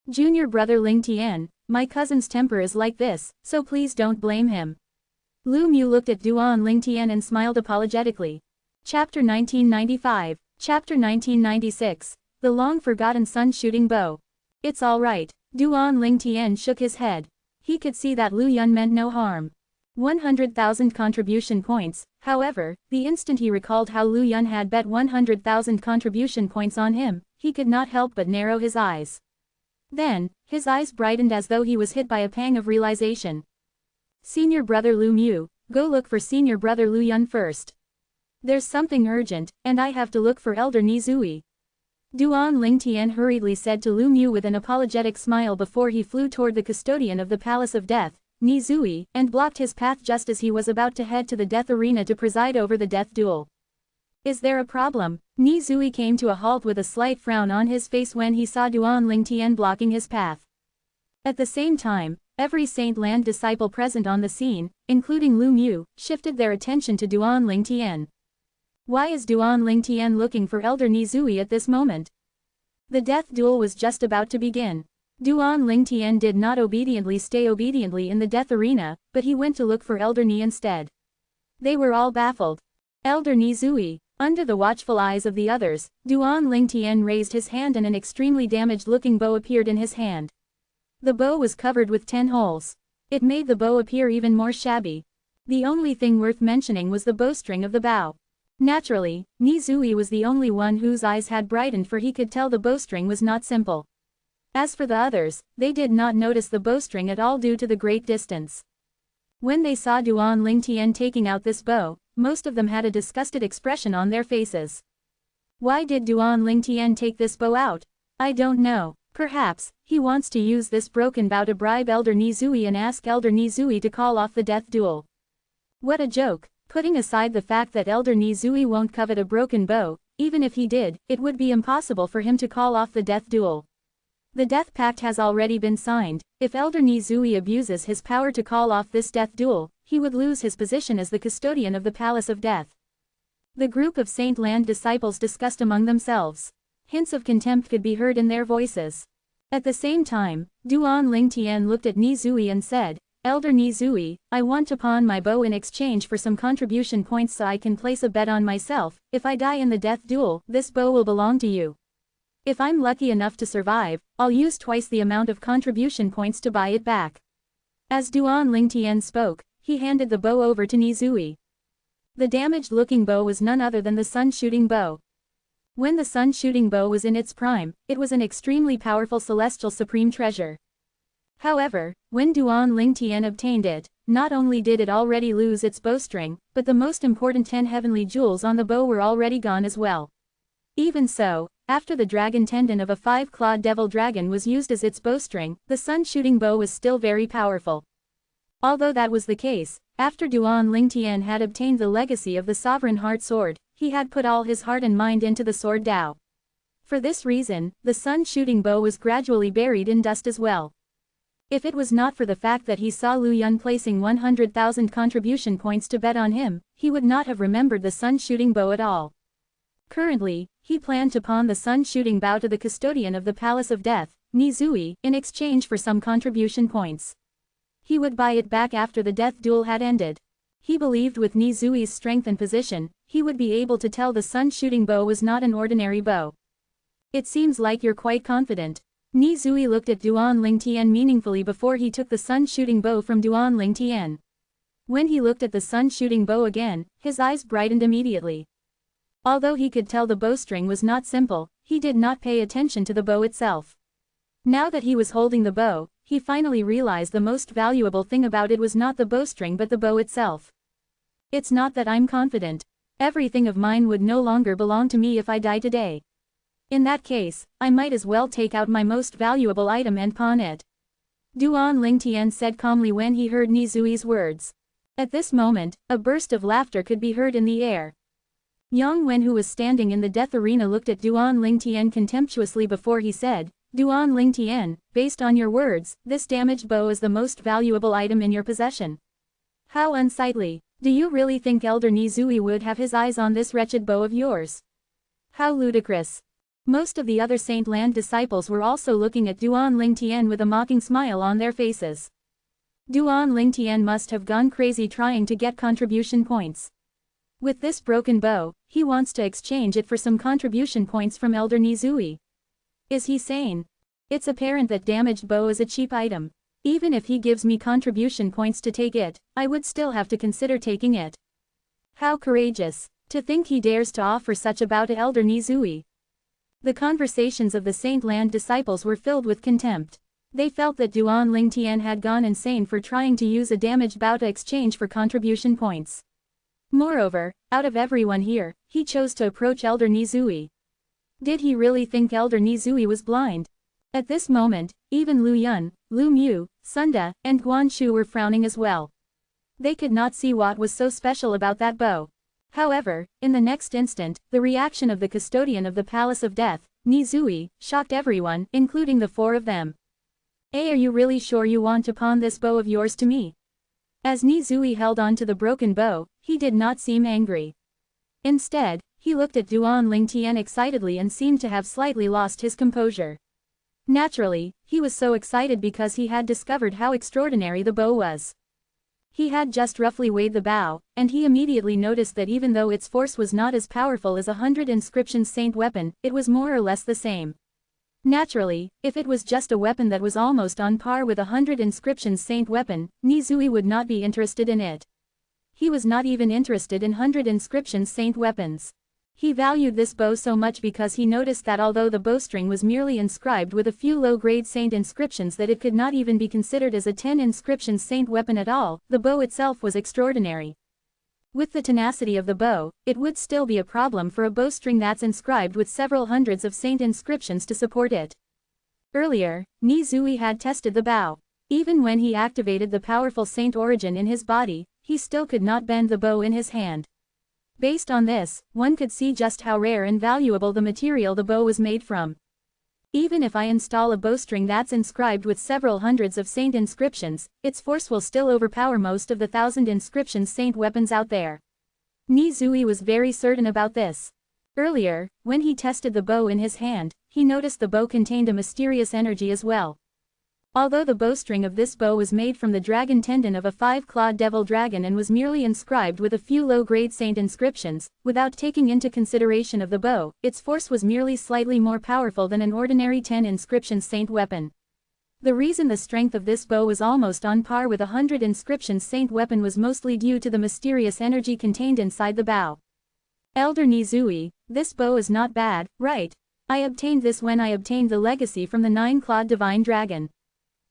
Junior brother Lingtian, my cousin's temper is like this, so please don't blame him. Lu Mu looked at Duan Lingtian and smiled apologetically. Chapter 1995, Chapter 1996, The Long-Forgotten Sun-Shooting Bow. It's all right, Duan Lingtian shook his head. He could see that Lu Yun meant no harm. 100,000 contribution points, however, the instant he recalled how Lu Yun had bet 100,000 contribution points on him, he could not help but narrow his eyes. Then, his eyes brightened as though he was hit by a pang of realization. Senior brother Lu Mu, go look for senior brother Lu Yun first. There's something urgent, and I have to look for Elder Nizui. Duan Lingtian hurriedly said to Lu Mu with an apologetic smile before he flew toward the custodian of the Palace of Death, Nizui, and blocked his path just as he was about to head to the death arena to preside over the death duel. Is there a problem? Nizui came to a halt with a slight frown on his face when he saw Duan Lingtian blocking his path. At the same time, every Saint Land disciple present on the scene, including Lu Mu, shifted their attention to Duan Lingtian. Why is Duan Lingtian looking for Elder Nizui at this moment? The death duel was just about to begin. Duan Lingtian did not stay obediently in the death arena, but he went to look for Elder Ni instead. They were all baffled. Elder Nizui, under the watchful eyes of the others, Duan Lingtian raised his hand and an extremely damaged-looking bow appeared in his hand. The bow was covered with 10 holes. It made the bow appear even more shabby. The only thing worth mentioning was the bowstring of the bow. Naturally, Nizui was the only one whose eyes had brightened, for he could tell the bowstring was not simple. As for the others, they did not notice the bowstring at all due to the great distance. When they saw Duan Lingtian taking out this bow, most of them had a disgusted expression on their faces. Why did Duan Lingtian take this bow out? I don't know. Perhaps, he wants to use this broken bow to bribe Elder Nizui and ask Elder Nizui to call off the death duel. What a joke! Putting aside the fact that Elder Nizui won't covet a broken bow, even if he did, it would be impossible for him to call off the death duel. The death pact has already been signed. If Elder Nizui abuses his power to call off this death duel, he would lose his position as the custodian of the Palace of Death. The group of Saint Land disciples discussed among themselves. Hints of contempt could be heard in their voices. At the same time, Duan Lingtian looked at Nizui and said, Elder Nizui, I want to pawn my bow in exchange for some contribution points so I can place a bet on myself. If I die in the death duel, this bow will belong to you. If I'm lucky enough to survive, I'll use twice the amount of contribution points to buy it back. As Duan Lingtian spoke, he handed the bow over to Nizui. The damaged-looking bow was none other than the sun-shooting bow. When the sun-shooting bow was in its prime, it was an extremely powerful celestial supreme treasure. However, when Duan Lingtian obtained it, not only did it already lose its bowstring, but the most important 10 heavenly jewels on the bow were already gone as well. Even so, after the dragon tendon of a 5-clawed devil dragon was used as its bowstring, the sun-shooting bow was still very powerful. Although that was the case, after Duan Lingtian had obtained the legacy of the Sovereign Heart Sword, he had put all his heart and mind into the sword Dao. For this reason, the sun-shooting bow was gradually buried in dust as well. If it was not for the fact that he saw Lu Yun placing 100,000 contribution points to bet on him, he would not have remembered the sun-shooting bow at all. Currently, he planned to pawn the sun-shooting bow to the custodian of the Palace of Death, Nizui, in exchange for some contribution points. He would buy it back after the death duel had ended. He believed with Nizui's strength and position, he would be able to tell the sun-shooting bow was not an ordinary bow. It seems like you're quite confident. Nizui looked at Duan Lingtian meaningfully before he took the sun-shooting bow from Duan Lingtian. When he looked at the sun-shooting bow again, his eyes brightened immediately. Although he could tell the bowstring was not simple, he did not pay attention to the bow itself. Now that he was holding the bow, he finally realized the most valuable thing about it was not the bowstring but the bow itself. It's not that I'm confident. Everything of mine would no longer belong to me if I die today. In that case, I might as well take out my most valuable item and pawn it. Duan Lingtian said calmly when he heard Nizui's words. At this moment, a burst of laughter could be heard in the air. Yang Wen, who was standing in the death arena, looked at Duan Lingtian contemptuously before he said, Duan Lingtian, based on your words, this damaged bow is the most valuable item in your possession. How unsightly. Do you really think Elder Nizui would have his eyes on this wretched bow of yours? How ludicrous. Most of the other Saint Land disciples were also looking at Duan Lingtian with a mocking smile on their faces. Duan Lingtian must have gone crazy trying to get contribution points. With this broken bow, he wants to exchange it for some contribution points from Elder Nizui. Is he sane? It's apparent that damaged bow is a cheap item. Even if he gives me contribution points to take it, I would still have to consider taking it. How courageous. To think he dares to offer such a bow to Elder Nizui. The conversations of the Saint Land disciples were filled with contempt. They felt that Duan Lingtian had gone insane for trying to use a damaged bow to exchange for contribution points. Moreover, out of everyone here, he chose to approach Elder Nizui. Did he really think Elder Nizui was blind? At this moment, even Lu Yun, Lu Mu, Sunda, and Guan Shu were frowning as well. They could not see what was so special about that bow. However, in the next instant, the reaction of the custodian of the Palace of Death, Nizui, shocked everyone, including the four of them. Are you really sure you want to pawn this bow of yours to me? As Nizui held on to the broken bow, he did not seem angry. Instead, he looked at Duan Lingtian excitedly and seemed to have slightly lost his composure. Naturally, he was so excited because he had discovered how extraordinary the bow was. He had just roughly weighed the bow, and he immediately noticed that even though its force was not as powerful as 100 inscriptions saint weapon, it was more or less the same. Naturally, if it was just a weapon that was almost on par with 100 inscriptions saint weapon, Nizui would not be interested in it. He was not even interested in 100 inscriptions saint weapons. He valued this bow so much because he noticed that although the bowstring was merely inscribed with a few low-grade saint inscriptions that it could not even be considered as a 10 inscription saint weapon at all, the bow itself was extraordinary. With the tenacity of the bow, it would still be a problem for a bowstring that's inscribed with several hundreds of saint inscriptions to support it. Earlier, Nizui had tested the bow. Even when he activated the powerful saint origin in his body, he still could not bend the bow in his hand. Based on this, one could see just how rare and valuable the material the bow was made from. Even if I install a bowstring that's inscribed with several hundreds of saint inscriptions, its force will still overpower most of the 1,000 inscriptions saint weapons out there. Nizui was very certain about this. Earlier, when he tested the bow in his hand, he noticed the bow contained a mysterious energy as well. Although the bowstring of this bow was made from the dragon tendon of a 5-clawed devil dragon and was merely inscribed with a few low-grade saint inscriptions, without taking into consideration of the bow, its force was merely slightly more powerful than an ordinary 10 inscription saint weapon. The reason the strength of this bow was almost on par with 100 inscription saint weapon was mostly due to the mysterious energy contained inside the bow. Elder Nizui, this bow is not bad, right? I obtained this when I obtained the legacy from the 9-clawed divine dragon.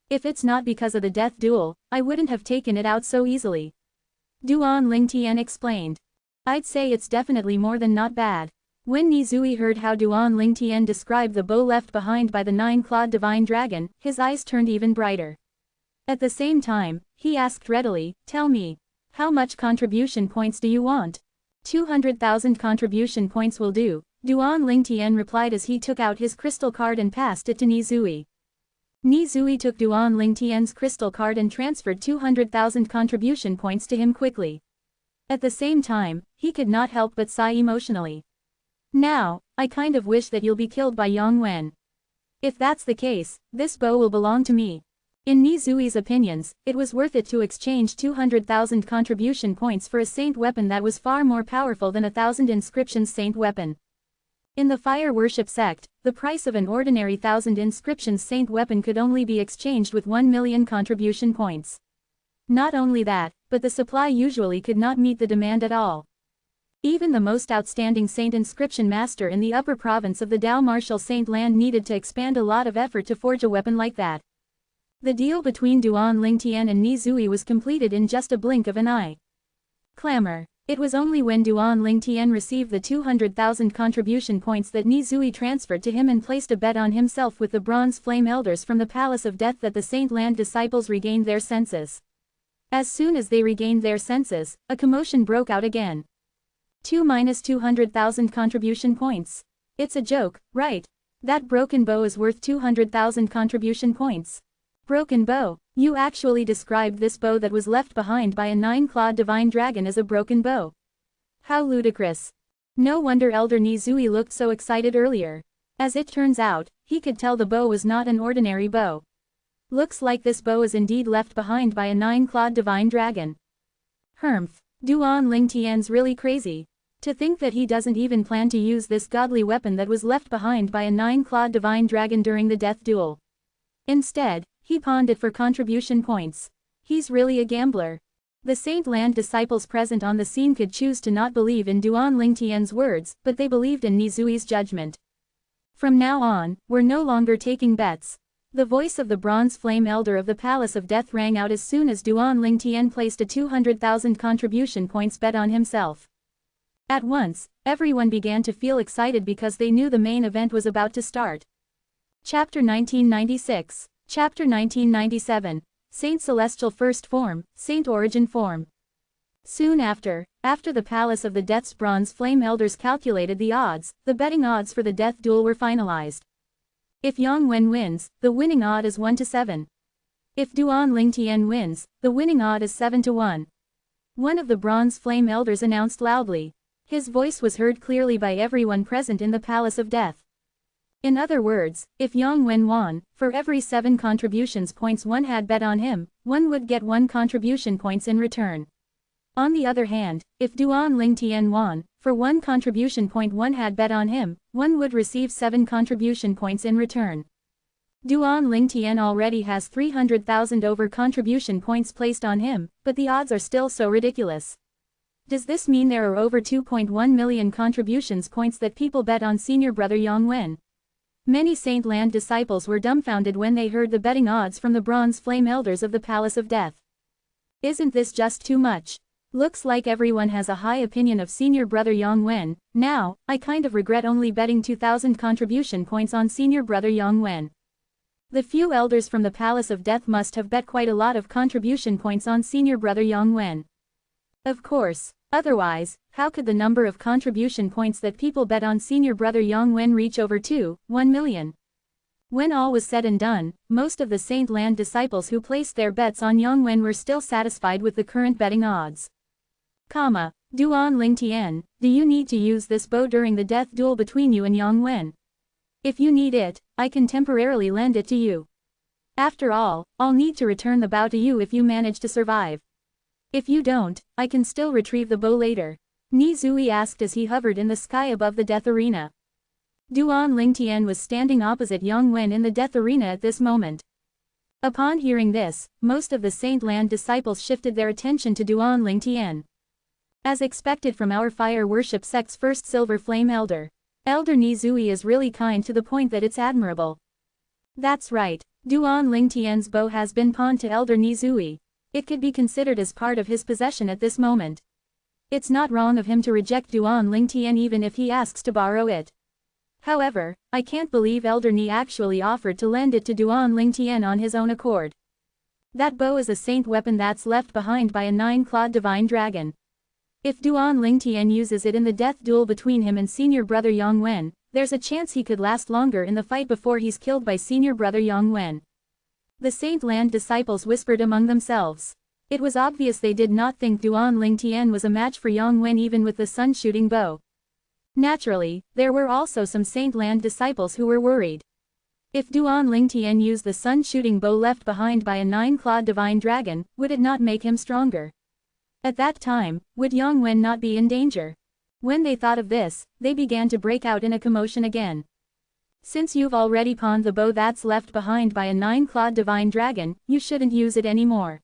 If it's not because of the death duel, I wouldn't have taken it out so easily. Duan Lingtian explained. I'd say it's definitely more than not bad. When Nizui heard how Duan Lingtian described the bow left behind by the 9-clawed divine dragon, his eyes turned even brighter. At the same time, he asked readily, "Tell me. How much contribution points do you want?" 200,000 contribution points will do, Duan Lingtian replied as he took out his crystal card and passed it to Nizui. Nizui took Duan Lingtian's crystal card and transferred 200,000 contribution points to him quickly. At the same time, he could not help but sigh emotionally. "Now, I kind of wish that you'll be killed by Yang Wen. If that's the case, this bow will belong to me." In Nizui's opinions, it was worth it to exchange 200,000 contribution points for a saint weapon that was far more powerful than 1,000 inscriptions saint weapon. In the fire worship sect, the price of an ordinary 1,000 inscriptions saint weapon could only be exchanged with 1 million contribution points. Not only that, but the supply usually could not meet the demand at all. Even the most outstanding saint inscription master in the upper province of the Dao Martial Saint Land needed to expand a lot of effort to forge a weapon like that. The deal between Duan Lingtian and Nizui was completed in just a blink of an eye. Clamor. It was only when Duan Lingtian received the 200,000 contribution points that Nizui transferred to him and placed a bet on himself with the bronze flame elders from the Palace of Death that the Saint Land disciples regained their senses. As soon as they regained their senses, a commotion broke out again. 200,000 contribution points. It's a joke, right? That broken bow is worth 200,000 contribution points. Broken bow. You actually described this bow that was left behind by a 9-clawed divine dragon as a broken bow. How ludicrous. No wonder Elder Nizui looked so excited earlier. As it turns out, he could tell the bow was not an ordinary bow. Looks like this bow is indeed left behind by a 9-clawed divine dragon. Humph. Duan Lingtian's really crazy. To think that he doesn't even plan to use this godly weapon that was left behind by a 9-clawed divine dragon during the death duel. Instead, he pawned it for contribution points. He's really a gambler. The Saint Land disciples present on the scene could choose to not believe in Duan Lingtian's words, but they believed in Nizui's judgment. From now on, we're no longer taking bets. The voice of the bronze flame elder of the Palace of Death rang out as soon as Duan Lingtian placed a 200,000 contribution points bet on himself. At once, everyone began to feel excited because they knew the main event was about to start. Chapter 1996. Chapter 1997. Saint Celestial First Form, Saint Origin Form. Soon after the Palace of the Death's bronze flame elders calculated the odds, the betting odds for the death duel were finalized. If Yang Wen wins, the winning odd is 1 to 7. If Duan Lingtian wins, the winning odd is 7 to 1. One of the bronze flame elders announced loudly. His voice was heard clearly by everyone present in the Palace of Death. In other words, if Yang Wen won, for every 7 contributions points one had bet on him, one would get 1 contribution points in return. On the other hand, if Duan Lingtian won, for 1 contribution point one had bet on him, one would receive 7 contribution points in return. Duan Lingtian already has 300,000 over contribution points placed on him, but the odds are still so ridiculous. Does this mean there are over 2.1 million contributions points that people bet on senior brother Yang Wen? Many Saint Land disciples were dumbfounded when they heard the betting odds from the bronze flame elders of the Palace of Death. Isn't this just too much? Looks like everyone has a high opinion of senior brother Yang Wen. Now, I kind of regret only betting 2,000 contribution points on senior brother Yang Wen. The few elders from the Palace of Death must have bet quite a lot of contribution points on senior brother Yang Wen. Of course. Otherwise, how could the number of contribution points that people bet on senior brother Yang Wen reach over 1 million? When all was said and done, most of the Saint Land disciples who placed their bets on Yang Wen were still satisfied with the current betting odds. Duan Lingtian, do you need to use this bow during the death duel between you and Yang Wen? If you need it, I can temporarily lend it to you. After all, I'll need to return the bow to you if you manage to survive. If you don't, I can still retrieve the bow later. Nizui asked as he hovered in the sky above the death arena. Duan Lingtian was standing opposite Yang Wen in the death arena at this moment. Upon hearing this, most of the Saint Land disciples shifted their attention to Duan Lingtian. As expected from our fire worship sect's first silver flame elder, Elder Nizui is really kind to the point that it's admirable. That's right, Duan Lingtian's bow has been pawned to Elder Nizui. It could be considered as part of his possession at this moment. It's not wrong of him to reject Duan Lingtian even if he asks to borrow it. However, I can't believe Elder Ni actually offered to lend it to Duan Lingtian on his own accord. That bow is a saint weapon that's left behind by a 9-clawed divine dragon. If Duan Lingtian uses it in the death duel between him and senior brother Yang Wen, there's a chance he could last longer in the fight before he's killed by senior brother Yang Wen. The Saint Land disciples whispered among themselves. It was obvious they did not think Duan Lingtian was a match for Yang Wen even with the sun-shooting bow. Naturally, there were also some Saint Land disciples who were worried. If Duan Lingtian used the sun-shooting bow left behind by a 9-clawed divine dragon, would it not make him stronger? At that time, would Yang Wen not be in danger? When they thought of this, they began to break out in a commotion again. Since you've already pawned the bow that's left behind by a 9-clawed divine dragon, you shouldn't use it anymore.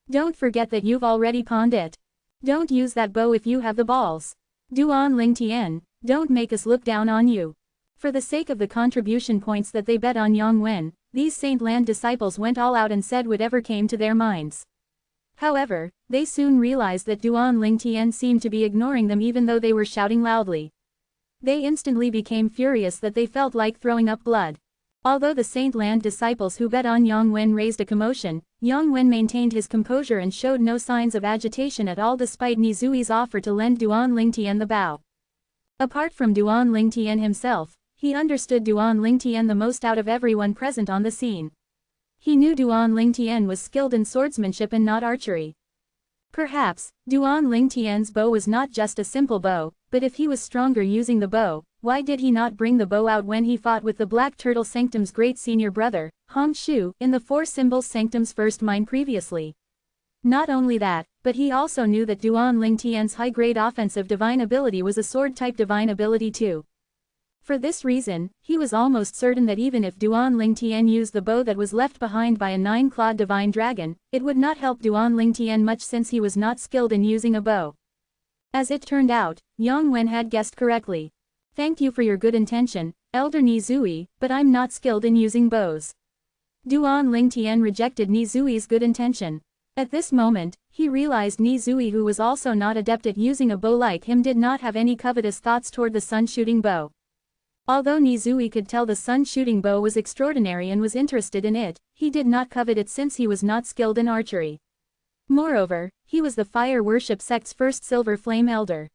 Don't forget that you've already pawned it. Don't use that bow if you have the balls. Duan Lingtian, don't make us look down on you. For the sake of the contribution points that they bet on Yang Wen, these Saint Land disciples went all out and said whatever came to their minds. However, they soon realized that Duan Lingtian seemed to be ignoring them even though they were shouting loudly. They instantly became furious that they felt like throwing up blood. Although the Saint Land disciples who bet on Yang Wen raised a commotion, Yang Wen maintained his composure and showed no signs of agitation at all despite Nizui's offer to lend Duan Lingtian the bow. Apart from Duan Lingtian himself, he understood Duan Lingtian the most out of everyone present on the scene. He knew Duan Lingtian was skilled in swordsmanship and not archery. Perhaps, Duan Lingtian's bow was not just a simple bow, but if he was stronger using the bow, why did he not bring the bow out when he fought with the Black Turtle Sanctum's great senior brother, Hong Shu, in the Four Symbols Sanctum's first mine previously? Not only that, but he also knew that Duan Lingtian's high-grade offensive divine ability was a sword-type divine ability too. For this reason, he was almost certain that even if Duan Lingtian used the bow that was left behind by a 9-clawed divine dragon, it would not help Duan Lingtian much since he was not skilled in using a bow. As it turned out, Yang Wen had guessed correctly. Thank you for your good intention, Elder Nizui, but I'm not skilled in using bows. Duan Lingtian rejected Nizui's good intention. At this moment, he realized Nizui, who was also not adept at using a bow like him, did not have any covetous thoughts toward the sun-shooting bow. Although Nizui could tell the sun-shooting bow was extraordinary and was interested in it, he did not covet it since he was not skilled in archery. Moreover, he was the fire worship sect's first silver flame elder.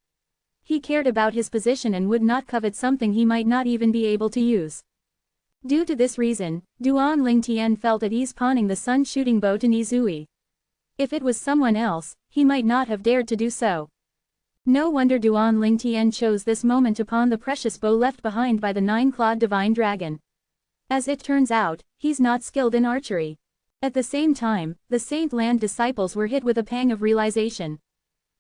He cared about his position and would not covet something he might not even be able to use. Due to this reason, Duan Lingtian felt at ease pawning the sun-shooting bow to Nizui. If it was someone else, he might not have dared to do so. No wonder Duan Lingtian chose this moment to pawn the precious bow left behind by the 9-clawed divine dragon. As it turns out, he's not skilled in archery. At the same time, the Saint Land disciples were hit with a pang of realization.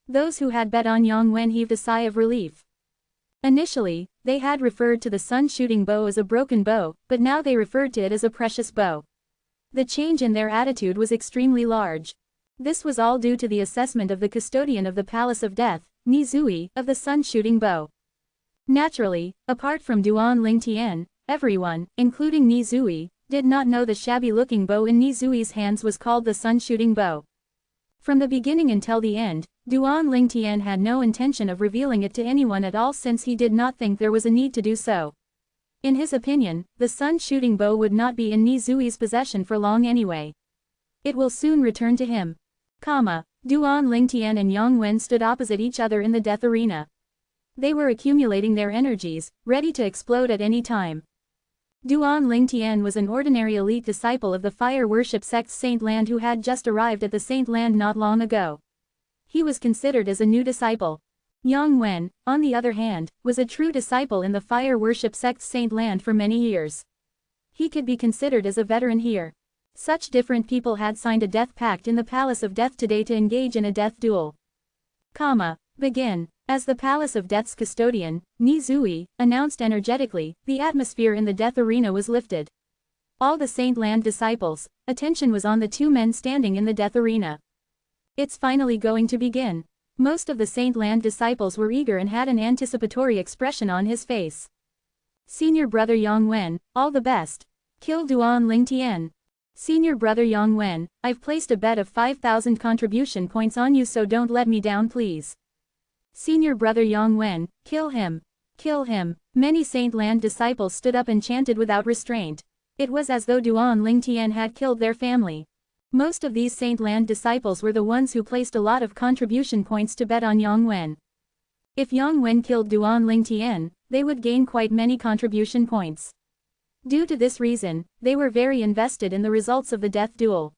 Those who had bet on Yang Wen heaved a sigh of relief. Initially, they had referred to the sun-shooting bow as a broken bow, but now they referred to it as a precious bow. The change in their attitude was extremely large. This was all due to the assessment of the custodian of the Palace of Death, Nizui, of the sun-shooting bow. Naturally, apart from Duan Lingtian, everyone, including Nizui, did not know the shabby-looking bow in Nizui's hands was called the sun-shooting bow. From the beginning until the end, Duan Lingtian had no intention of revealing it to anyone at all since he did not think there was a need to do so. In his opinion, the sun-shooting bow would not be in Nizui's possession for long anyway. It will soon return to him. Duan Lingtian and Yang Wen stood opposite each other in the death arena. They were accumulating their energies, ready to explode at any time. Duan Lingtian was an ordinary elite disciple of the fire worship sect's Saint Land who had just arrived at the Saint Land not long ago. He was considered as a new disciple. Yang Wen, on the other hand, was a true disciple in the fire worship sect's Saint Land for many years. He could be considered as a veteran here. Such different people had signed a death pact in the Palace of Death today to engage in a death duel. Begin. As the Palace of Death's custodian, Nizui, announced energetically, the atmosphere in the death arena was lifted. All the Saint Land disciples' attention was on the two men standing in the death arena. It's finally going to begin. Most of the Saint Land disciples were eager and had an anticipatory expression on his face. Senior brother Yang Wen, all the best. Kill Duan Lingtian. Senior brother Yang Wen, I've placed a bet of 5,000 contribution points on you, so don't let me down please. Senior brother Yang Wen, kill him. Kill him. Many Saint Land disciples stood up and chanted without restraint. It was as though Duan Lingtian had killed their family. Most of these Saint Land disciples were the ones who placed a lot of contribution points to bet on Yang Wen. If Yang Wen killed Duan Lingtian, they would gain quite many contribution points. Due to this reason, they were very invested in the results of the death duel.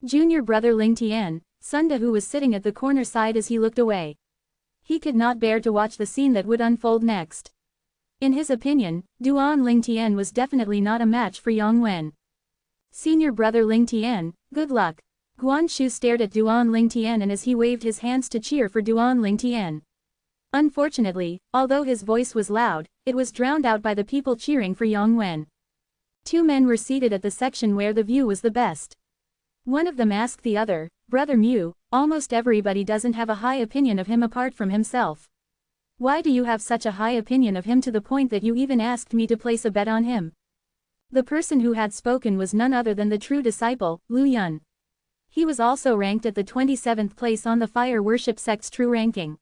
Junior brother Lingtian, Sunda, who was sitting at the corner, sighed as he looked away. He could not bear to watch the scene that would unfold next. In his opinion, Duan Lingtian was definitely not a match for Yang Wen. Senior brother Lingtian, good luck. Guan Shu stared at Duan Lingtian and as he waved his hands to cheer for Duan Lingtian. Unfortunately, although his voice was loud, it was drowned out by the people cheering for Yang Wen. Two men were seated at the section where the view was the best. One of them asked the other, "Brother Mu, almost everybody doesn't have a high opinion of him apart from himself. Why do you have such a high opinion of him to the point that you even asked me to place a bet on him?" The person who had spoken was none other than the true disciple, Lu Yun. He was also ranked at the 27th place on the fire worship sect's true ranking.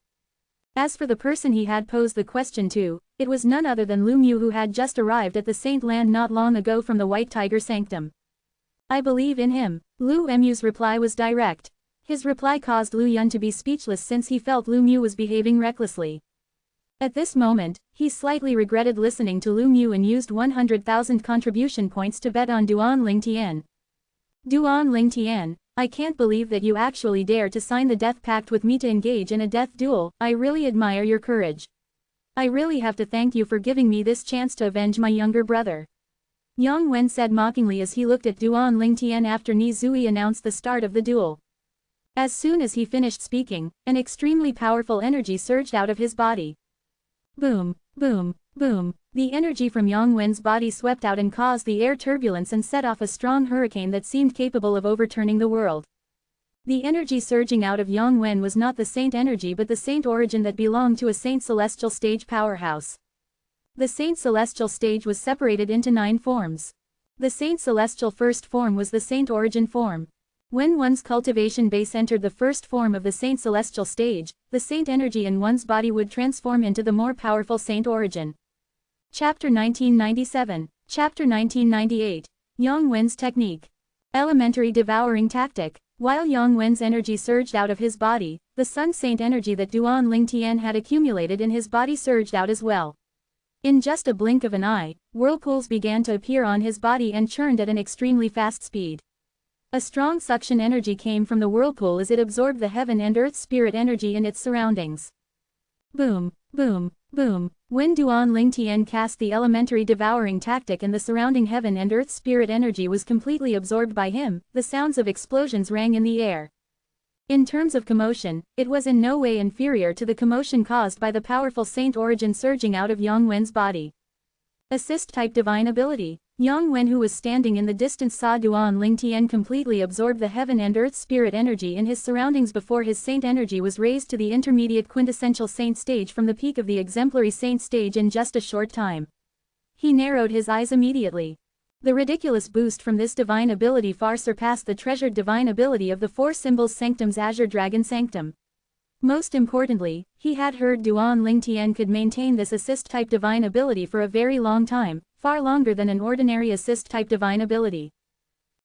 As for the person he had posed the question to, it was none other than Lu Mu, who had just arrived at the Saint Land not long ago from the White Tiger Sanctum. "I believe in him." Lu Mu's reply was direct. His reply caused Lu Yun to be speechless since he felt Lu Mu was behaving recklessly. At this moment, he slightly regretted listening to Lu Mu and used 100,000 contribution points to bet on Duan Lingtian. "Duan Lingtian, I can't believe that you actually dare to sign the death pact with me to engage in a death duel. I really admire your courage. I really have to thank you for giving me this chance to avenge my younger brother." Yang Wen said mockingly as he looked at Duan Lingtian after Ni Zui announced the start of the duel. As soon as he finished speaking, an extremely powerful energy surged out of his body. Boom, boom, boom. The energy from Yang Wen's body swept out and caused the air turbulence and set off a strong hurricane that seemed capable of overturning the world. The energy surging out of Yang Wen was not the saint energy but the saint origin that belonged to a saint celestial stage powerhouse. The saint celestial stage was separated into 9 forms. The saint celestial first form was the saint origin form. When one's cultivation base entered the first form of the saint celestial stage, the saint energy in one's body would transform into the more powerful saint origin. Chapter 1997. Chapter 1998. Yang Wen's technique. Elementary devouring tactic. While Yang Wen's energy surged out of his body, the sun saint energy that Duan Lingtian had accumulated in his body surged out as well. In just a blink of an eye, whirlpools began to appear on his body and churned at an extremely fast speed. A strong suction energy came from the whirlpool as it absorbed the heaven and earth spirit energy in its surroundings. Boom, boom, boom. When Duan Lingtian cast the elementary devouring tactic and the surrounding heaven and earth spirit energy was completely absorbed by him, the sounds of explosions rang in the air. In terms of commotion, it was in no way inferior to the commotion caused by the powerful saint origin surging out of Yang Wen's body. Assist-type divine ability. Yang Wen, who was standing in the distance, saw Duan Lingtian completely absorb the heaven and earth spirit energy in his surroundings before his saint energy was raised to the intermediate quintessential saint stage from the peak of the exemplary saint stage in just a short time. He narrowed his eyes immediately. The ridiculous boost from this divine ability far surpassed the treasured divine ability of the 4 symbols Sanctum's Azure Dragon Sanctum. Most importantly, he had heard Duan Lingtian could maintain this assist-type divine ability for a very long time, far longer than an ordinary assist-type divine ability.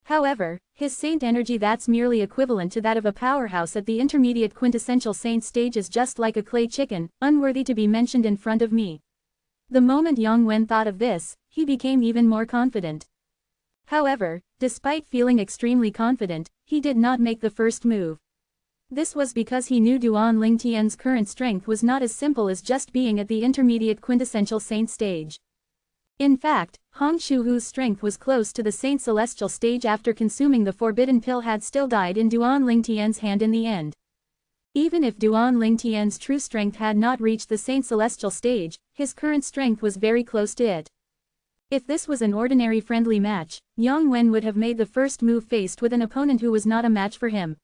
However, his saint energy that's merely equivalent to that of a powerhouse at the intermediate quintessential saint stage is just like a clay chicken, unworthy to be mentioned in front of me. The moment Yang Wen thought of this, he became even more confident. However, despite feeling extremely confident, he did not make the first move. This was because he knew Duan Lingtian's current strength was not as simple as just being at the intermediate quintessential saint stage. In fact, Hong Shuhu's strength was close to the saint celestial stage after consuming the forbidden pill had still died in Duan Lingtian's hand in the end. Even if Duan Lingtian's true strength had not reached the saint celestial stage, his current strength was very close to it. If this was an ordinary friendly match, Yang Wen would have made the first move faced with an opponent who was not a match for him.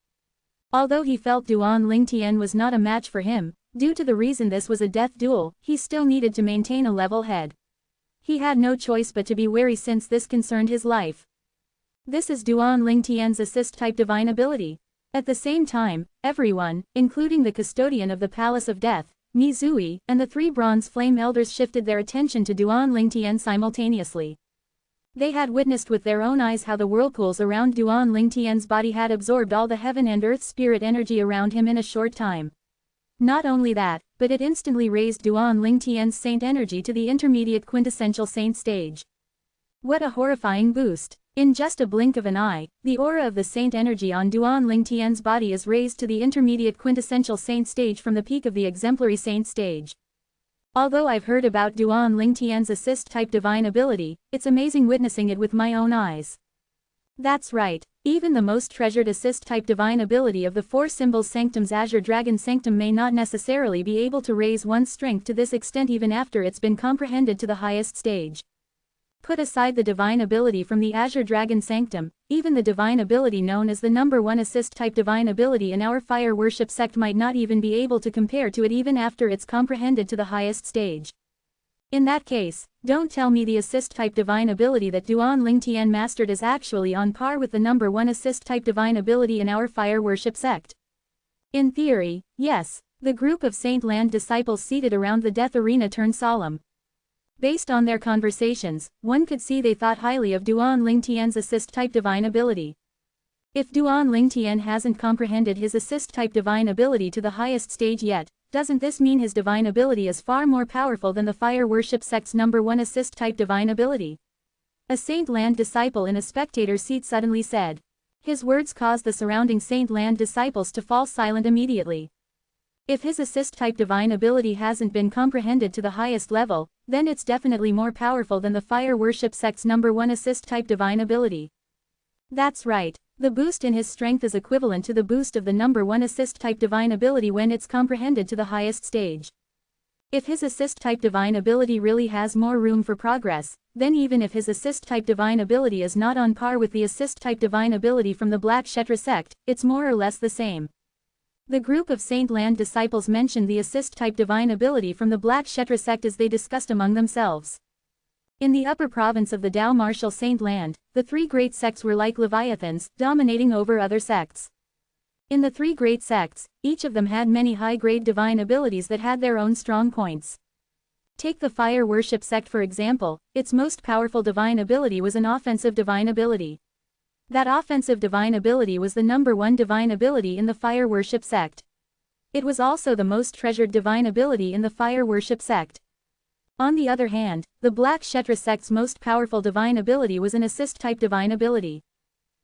Although he felt Duan Lingtian was not a match for him, due to the reason this was a death duel, he still needed to maintain a level head. He had no choice but to be wary since this concerned his life. This is Duan Lingtian's assist-type divine ability. At the same time, everyone, including the custodian of the Palace of Death, Ni Zui, and the 3 bronze flame elders shifted their attention to Duan Lingtian simultaneously. They had witnessed with their own eyes how the whirlpools around Duan Lingtian's body had absorbed all the heaven and earth spirit energy around him in a short time. Not only that, but it instantly raised Duan Lingtian's saint energy to the intermediate quintessential saint stage. What a horrifying boost! In just a blink of an eye, the aura of the saint energy on Duan Lingtian's body is raised to the intermediate quintessential saint stage from the peak of the exemplary saint stage. Although I've heard about Duan Lingtian's assist-type divine ability, it's amazing witnessing it with my own eyes. That's right, even the most treasured assist-type divine ability of the four symbols sanctum's Azure Dragon Sanctum may not necessarily be able to raise one's strength to this extent even after it's been comprehended to the highest stage. Put aside the divine ability from the Azure Dragon Sanctum, even the divine ability known as the number 1 assist-type divine ability in our fire worship sect might not even be able to compare to it even after it's comprehended to the highest stage. In that case, don't tell me the assist-type divine ability that Duan Lingtian mastered is actually on par with the number 1 assist-type divine ability in our fire worship sect. In theory, yes, the group of Saint Land disciples seated around the death arena turned solemn. Based on their conversations, one could see they thought highly of Duan Lingtian's assist-type divine ability. If Duan Lingtian hasn't comprehended his assist-type divine ability to the highest stage yet, doesn't this mean his divine ability is far more powerful than the fire worship sect's number 1 assist-type divine ability? A Saint Land disciple in a spectator's seat suddenly said. His words caused the surrounding Saint Land disciples to fall silent immediately. If his assist-type divine ability hasn't been comprehended to the highest level, then it's definitely more powerful than the fire worship sect's number 1 assist-type divine ability. That's right, the boost in his strength is equivalent to the boost of the number 1 assist-type divine ability when it's comprehended to the highest stage. If his assist-type divine ability really has more room for progress, then even if his assist-type divine ability is not on par with the assist-type divine ability from the Black Kshetra sect, it's more or less the same. The group of Saint Land disciples mentioned the assist-type divine ability from the Black Kshetra sect as they discussed among themselves. In the upper province of the Tao Martial Saint Land, the 3 great sects were like leviathans, dominating over other sects. In the 3 great sects, each of them had many high-grade divine abilities that had their own strong points. Take the Fire Worship sect for example, its most powerful divine ability was an offensive divine ability. That offensive divine ability was the number 1 divine ability in the Fire Worship sect. It was also the most treasured divine ability in the Fire Worship sect. On the other hand, the Black Kshetra sect's most powerful divine ability was an assist-type divine ability.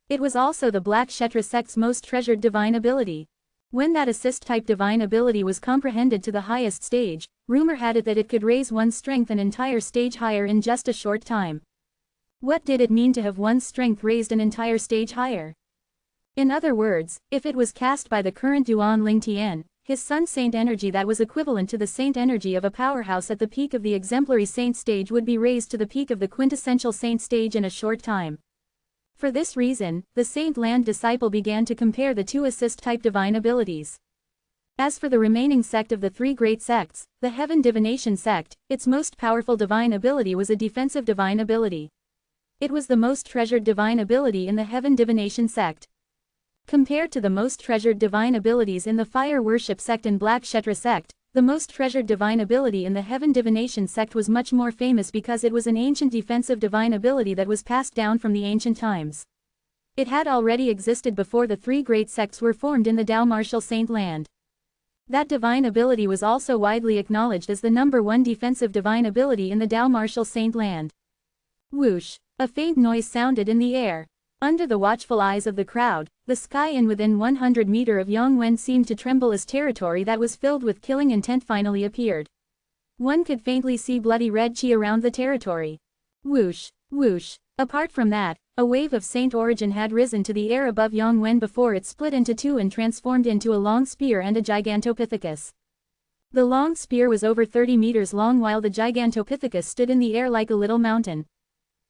It was also the Black Kshetra sect's most treasured divine ability. When that assist-type divine ability was comprehended to the highest stage, rumor had it that it could raise one's strength an entire stage higher in just a short time. What did it mean to have one's strength raised an entire stage higher? In other words, if it was cast by the current Duan Lingtian, his son's saint energy that was equivalent to the saint energy of a powerhouse at the peak of the exemplary saint stage would be raised to the peak of the quintessential saint stage in a short time. For this reason, the Saint Land disciple began to compare the 2 assist-type divine abilities. As for the remaining sect of the 3 great sects, the Heaven Divination sect, its most powerful divine ability was a defensive divine ability. It was the most treasured divine ability in the Heaven Divination sect. Compared to the most treasured divine abilities in the Fire Worship sect and Black Kshetra sect, the most treasured divine ability in the Heaven Divination sect was much more famous because it was an ancient defensive divine ability that was passed down from the ancient times. It had already existed before the 3 great sects were formed in the Tao Martial Saint Land. That divine ability was also widely acknowledged as the number 1 defensive divine ability in the Tao Martial Saint Land. Whoosh! A faint noise sounded in the air. Under the watchful eyes of the crowd, the sky in within 100 meters of Yongwen seemed to tremble as territory that was filled with killing intent finally appeared. One could faintly see bloody red chi around the territory. Whoosh! Whoosh! Apart from that, a wave of saint origin had risen to the air above Yongwen before it split into 2 and transformed into a long spear and a gigantopithecus. The long spear was over 30 meters long while the gigantopithecus stood in the air like a little mountain.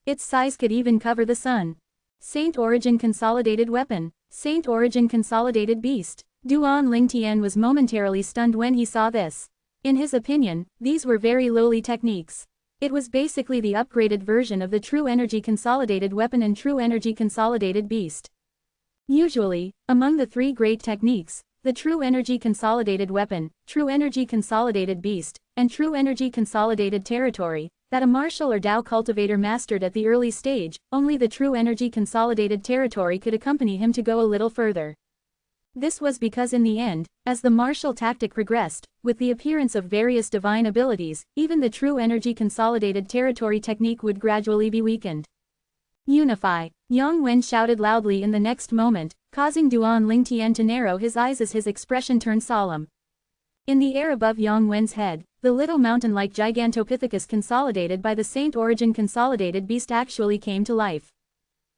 Its size could even cover the sun. Saint Origin Consolidated Weapon. Saint Origin Consolidated Beast. Duan Lingtian was momentarily stunned when he saw this. In his opinion, these were very lowly techniques. It was basically the upgraded version of the True Energy Consolidated Weapon and True Energy Consolidated Beast. Usually, among the 3 great techniques, the True Energy Consolidated Weapon, True Energy Consolidated Beast, and True Energy Consolidated Territory, that a martial or Tao cultivator mastered at the early stage, only the true energy consolidated territory could accompany him to go a little further. This was because in the end, as the martial tactic progressed, with the appearance of various divine abilities, even the true energy consolidated territory technique would gradually be weakened. Unify! Yang Wen shouted loudly in the next moment, causing Duan Lingtian to narrow his eyes as his expression turned solemn. In the air above Yang Wen's head, the little mountain-like Gigantopithecus consolidated by the Saint Origin consolidated beast actually came to life.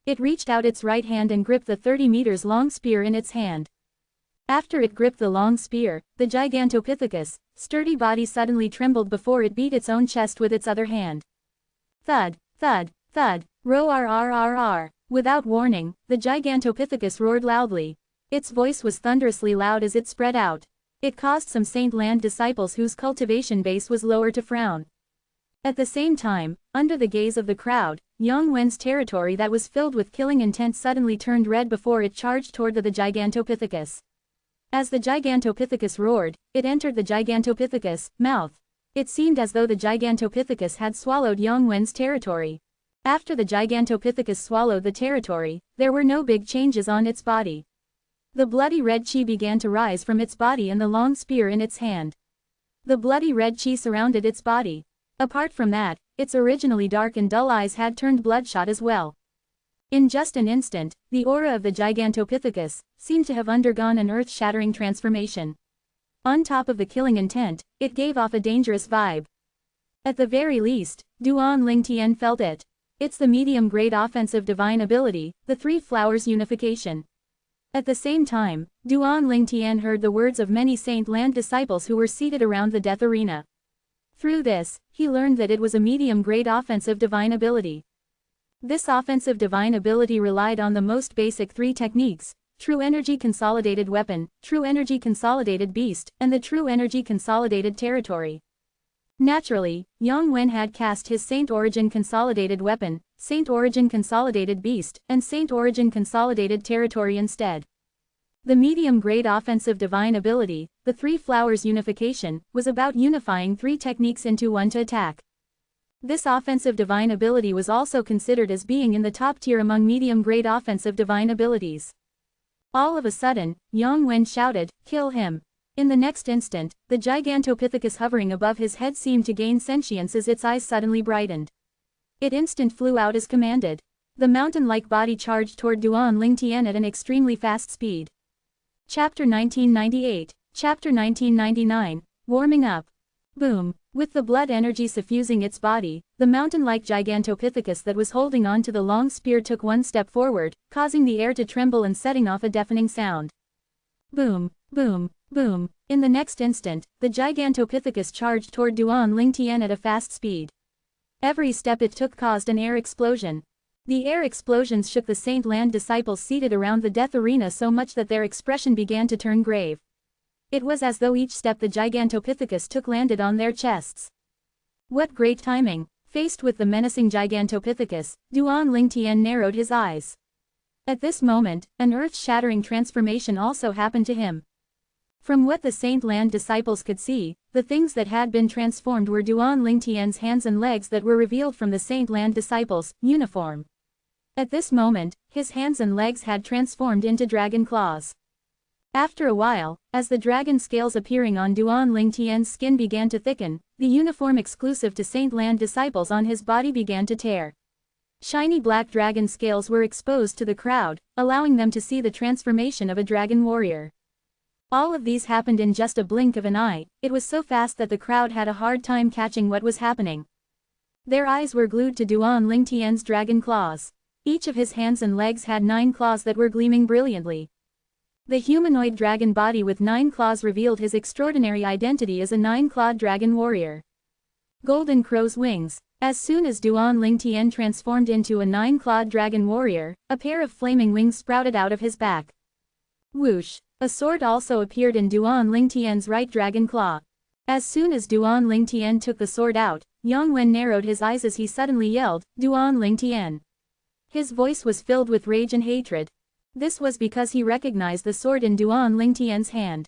It reached out its right hand and gripped the 30 meters long spear in its hand. After it gripped the long spear, the Gigantopithecus' sturdy body suddenly trembled before it beat its own chest with its other hand. Thud, thud, thud, roar. Without warning, the Gigantopithecus roared loudly. Its voice was thunderously loud as it spread out. It caused some Saint Land disciples whose cultivation base was lower to frown. At the same time, under the gaze of the crowd, Yang Wen's territory that was filled with killing intent suddenly turned red before it charged toward the Gigantopithecus. As the Gigantopithecus roared, it entered the Gigantopithecus' mouth. It seemed as though the Gigantopithecus had swallowed Yang Wen's territory. After the Gigantopithecus swallowed the territory, there were no big changes on its body. The bloody red chi began to rise from its body and the long spear in its hand. The bloody red chi surrounded its body. Apart from that, its originally dark and dull eyes had turned bloodshot as well. In just an instant, the aura of the Gigantopithecus seemed to have undergone an earth-shattering transformation. On top of the killing intent, it gave off a dangerous vibe. At the very least, Duan Lingtian felt it. It's the medium-grade offensive divine ability, the Three Flowers Unification. At the same time, Duan Lingtian heard the words of many Saint Land disciples who were seated around the death arena. Through this, he learned that it was a medium-grade offensive divine ability. This offensive divine ability relied on the most basic three techniques: True Energy Consolidated Weapon, True Energy Consolidated Beast, and the True Energy Consolidated Territory. Naturally, Yang Wen had cast his Saint Origin Consolidated Weapon, Saint Origin Consolidated Beast, and Saint Origin Consolidated Territory instead. The medium-grade offensive divine ability, the Three Flowers Unification, was about unifying three techniques into one to attack. This offensive divine ability was also considered as being in the top tier among medium-grade offensive divine abilities. All of a sudden, Yang Wen shouted, "Kill him!" In the next instant, the Gigantopithecus hovering above his head seemed to gain sentience as its eyes suddenly brightened. It instant flew out as commanded. The mountain-like body charged toward Duan Lingtian at an extremely fast speed. Chapter 1998, Chapter 1999, Warming Up. Boom! With the blood energy suffusing its body, the mountain-like Gigantopithecus that was holding on to the long spear took one step forward, causing the air to tremble and setting off a deafening sound. Boom! Boom! Boom! In the next instant, the Gigantopithecus charged toward Duan Lingtian at a fast speed. Every step it took caused an air explosion. The air explosions shook the Saint Land disciples seated around the death arena so much that their expression began to turn grave. It was as though each step the Gigantopithecus took landed on their chests. What great timing! Faced with the menacing Gigantopithecus, Duan Lingtian narrowed his eyes. At this moment, an earth-shattering transformation also happened to him. From what the Saint Land disciples could see, the things that had been transformed were Duan Lingtian's hands and legs that were revealed from the Saint Land disciples' uniform. At this moment, his hands and legs had transformed into dragon claws. After a while, as the dragon scales appearing on Duan Lingtian's skin began to thicken, the uniform exclusive to Saint Land disciples on his body began to tear. Shiny black dragon scales were exposed to the crowd, allowing them to see the transformation of a dragon warrior. All of these happened in just a blink of an eye. It was so fast that the crowd had a hard time catching what was happening. Their eyes were glued to Duan Lingtian's dragon claws. Each of his hands and legs had 9 claws that were gleaming brilliantly. The humanoid dragon body with 9 claws revealed his extraordinary identity as a 9-clawed dragon warrior. Golden Crow's wings. As soon as Duan Lingtian transformed into a 9-clawed dragon warrior, a pair of flaming wings sprouted out of his back. Whoosh! A sword also appeared in Duan Lingtian's right dragon claw. As soon as Duan Lingtian took the sword out, Yang Wen narrowed his eyes as he suddenly yelled, "Duan Lingtian!" His voice was filled with rage and hatred. This was because he recognized the sword in Duan Lingtian's hand.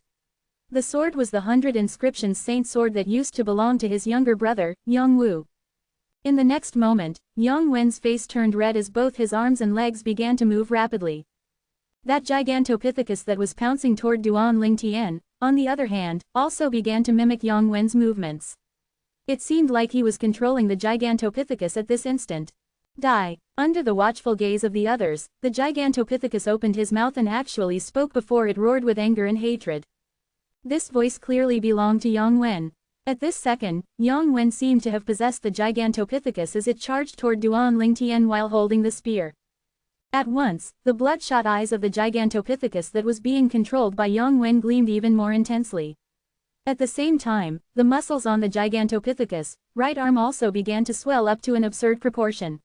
The sword was the 100 Inscriptions Saint sword that used to belong to his younger brother, Yang Wu. In the next moment, Yang Wen's face turned red as both his arms and legs began to move rapidly. That Gigantopithecus that was pouncing toward Duan Lingtian, on the other hand, also began to mimic Yang Wen's movements. It seemed like he was controlling the Gigantopithecus at this instant. Die. Under the watchful gaze of the others, the Gigantopithecus opened his mouth and actually spoke before it roared with anger and hatred. This voice clearly belonged to Yang Wen. At this second, Yang Wen seemed to have possessed the Gigantopithecus as it charged toward Duan Lingtian while holding the spear. At once, the bloodshot eyes of the Gigantopithecus that was being controlled by Yang Wen gleamed even more intensely. At the same time, the muscles on the Gigantopithecus' right arm also began to swell up to an absurd proportion.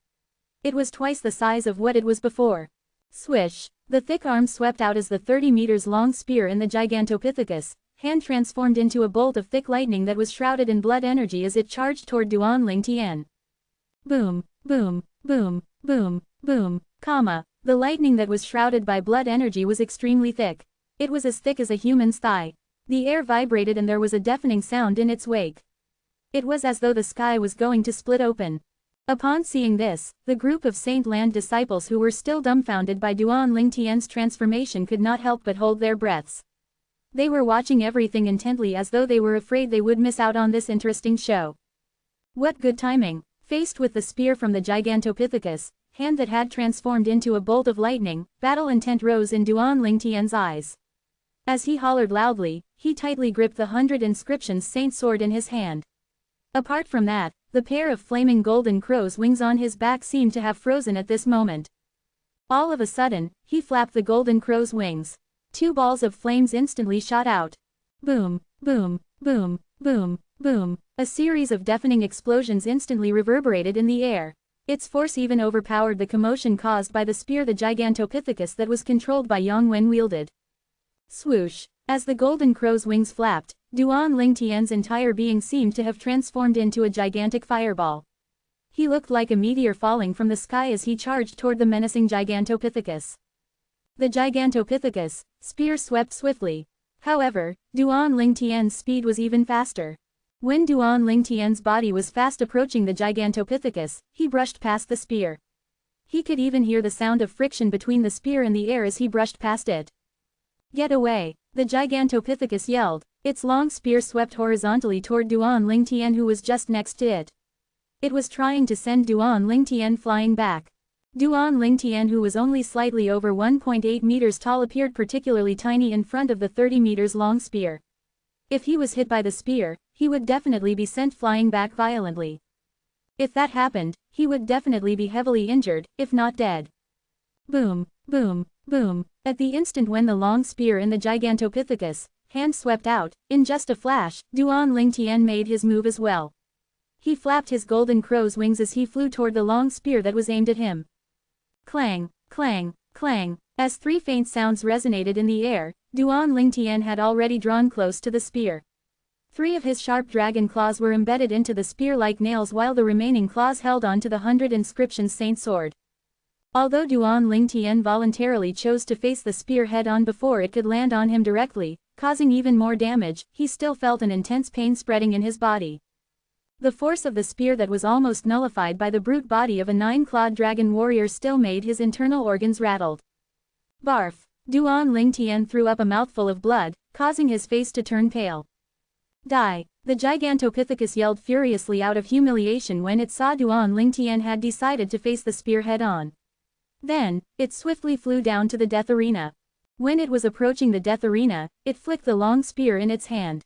It was twice the size of what it was before. Swish! The thick arm swept out as the 30 meters long spear in the Gigantopithecus' hand transformed into a bolt of thick lightning that was shrouded in blood energy as it charged toward Duan Lingtian. Boom, boom, boom, boom, boom, the lightning that was shrouded by blood energy was extremely thick. It was as thick as a human's thigh. The air vibrated and there was a deafening sound in its wake. It was as though the sky was going to split open. Upon seeing this, the group of Saint Land disciples who were still dumbfounded by Duan Lingtian's transformation could not help but hold their breaths. They were watching everything intently as though they were afraid they would miss out on this interesting show. What good timing! Faced with the spear from the Gigantopithecus' hand that had transformed into a bolt of lightning, battle intent rose in Duan Lingtian's eyes. As he hollered loudly, he tightly gripped the 100 inscriptions saint sword in his hand. Apart from that, the pair of flaming golden crow's wings on his back seemed to have frozen at this moment. All of a sudden, he flapped the golden crow's wings. 2 balls of flames instantly shot out. Boom, boom, boom, boom, boom. A series of deafening explosions instantly reverberated in the air. Its force even overpowered the commotion caused by the spear the Gigantopithecus that was controlled by Yang Wen wielded. Swoosh! As the golden crow's wings flapped, Duan Lingtian's entire being seemed to have transformed into a gigantic fireball. He looked like a meteor falling from the sky as he charged toward the menacing Gigantopithecus. The Gigantopithecus' spear swept swiftly. However, Duan Lingtian's speed was even faster. When Duan Lingtian's body was fast approaching the Gigantopithecus, he brushed past the spear. He could even hear the sound of friction between the spear and the air as he brushed past it. Get away! The Gigantopithecus yelled. Its long spear swept horizontally toward Duan Lingtian who was just next to it. It was trying to send Duan Lingtian flying back. Duan Lingtian who was only slightly over 1.8 meters tall appeared particularly tiny in front of the 30 meters long spear. If he was hit by the spear, he would definitely be sent flying back violently. If that happened, he would definitely be heavily injured, if not dead. Boom, boom, boom. At the instant when the long spear in the Gigantopithecus' hand swept out, in just a flash, Duan Lingtian made his move as well. He flapped his golden crow's wings as he flew toward the long spear that was aimed at him. Clang, clang, clang. As 3 faint sounds resonated in the air, Duan Lingtian had already drawn close to the spear. 3 of his sharp dragon claws were embedded into the spear like nails while the remaining claws held on to the 100 inscriptions saint sword. Although Duan Lingtian voluntarily chose to face the spear head-on before it could land on him directly, causing even more damage, he still felt an intense pain spreading in his body. The force of the spear that was almost nullified by the brute body of a 9-clawed dragon warrior still made his internal organs rattled. Barf! Duan Lingtian threw up a mouthful of blood, causing his face to turn pale. Die! The Gigantopithecus yelled furiously out of humiliation when it saw Duan Lingtian had decided to face the spear head-on. Then, it swiftly flew down to the death arena. When it was approaching the death arena, it flicked the long spear in its hand.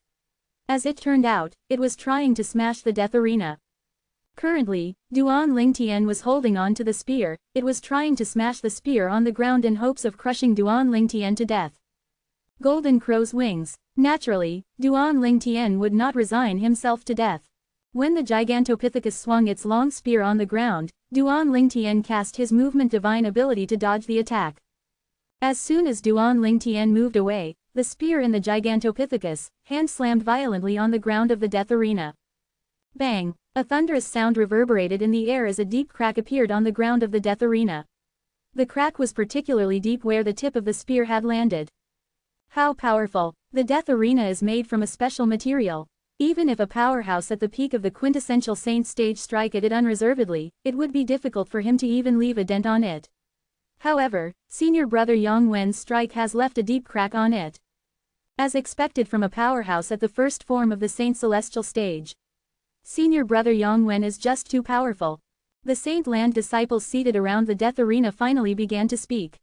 As it turned out, it was trying to smash the death arena. Currently, Duan Lingtian was holding on to the spear. It was trying to smash the spear on the ground in hopes of crushing Duan Lingtian to death. Golden crow's wings. Naturally, Duan Lingtian would not resign himself to death. When the Gigantopithecus swung its long spear on the ground, Duan Lingtian cast his movement divine ability to dodge the attack. As soon as Duan Lingtian moved away, the spear in the Gigantopithecus' hand slammed violently on the ground of the death arena. Bang! A thunderous sound reverberated in the air as a deep crack appeared on the ground of the death arena. The crack was particularly deep where the tip of the spear had landed. How powerful! The death arena is made from a special material. Even if a powerhouse at the peak of the quintessential saint stage strike at it unreservedly, it would be difficult for him to even leave a dent on it. However, senior brother Yang Wen's strike has left a deep crack on it. As expected from a powerhouse at the first form of the saint celestial stage, senior brother Yang Wen is just too powerful. The Saint Land disciples seated around the death arena finally began to speak.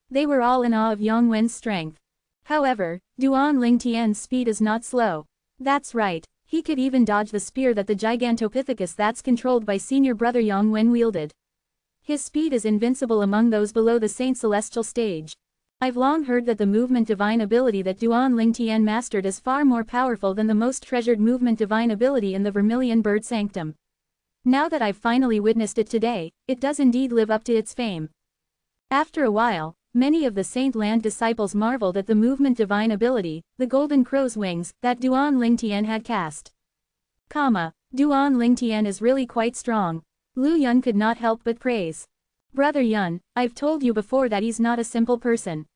They were all in awe of Yang Wen's strength. However, Duan Lingtian's speed is not slow. That's right, he could even dodge the spear that the Gigantopithecus that's controlled by senior brother Yang Wen wielded. His speed is invincible among those below the Saint Celestial stage. I've long heard that the movement divine ability that Duan Lingtian mastered is far more powerful than the most treasured movement divine ability in the Vermilion Bird Sanctum. Now that I've finally witnessed it today, it does indeed live up to its fame. After a while, many of the Saint Land disciples marveled at the movement divine ability, the golden crow's wings, that Duan Lingtian had cast. Duan Lingtian is really quite strong. Lu Yun could not help but praise. Brother Yun, I've told you before that he's not a simple person.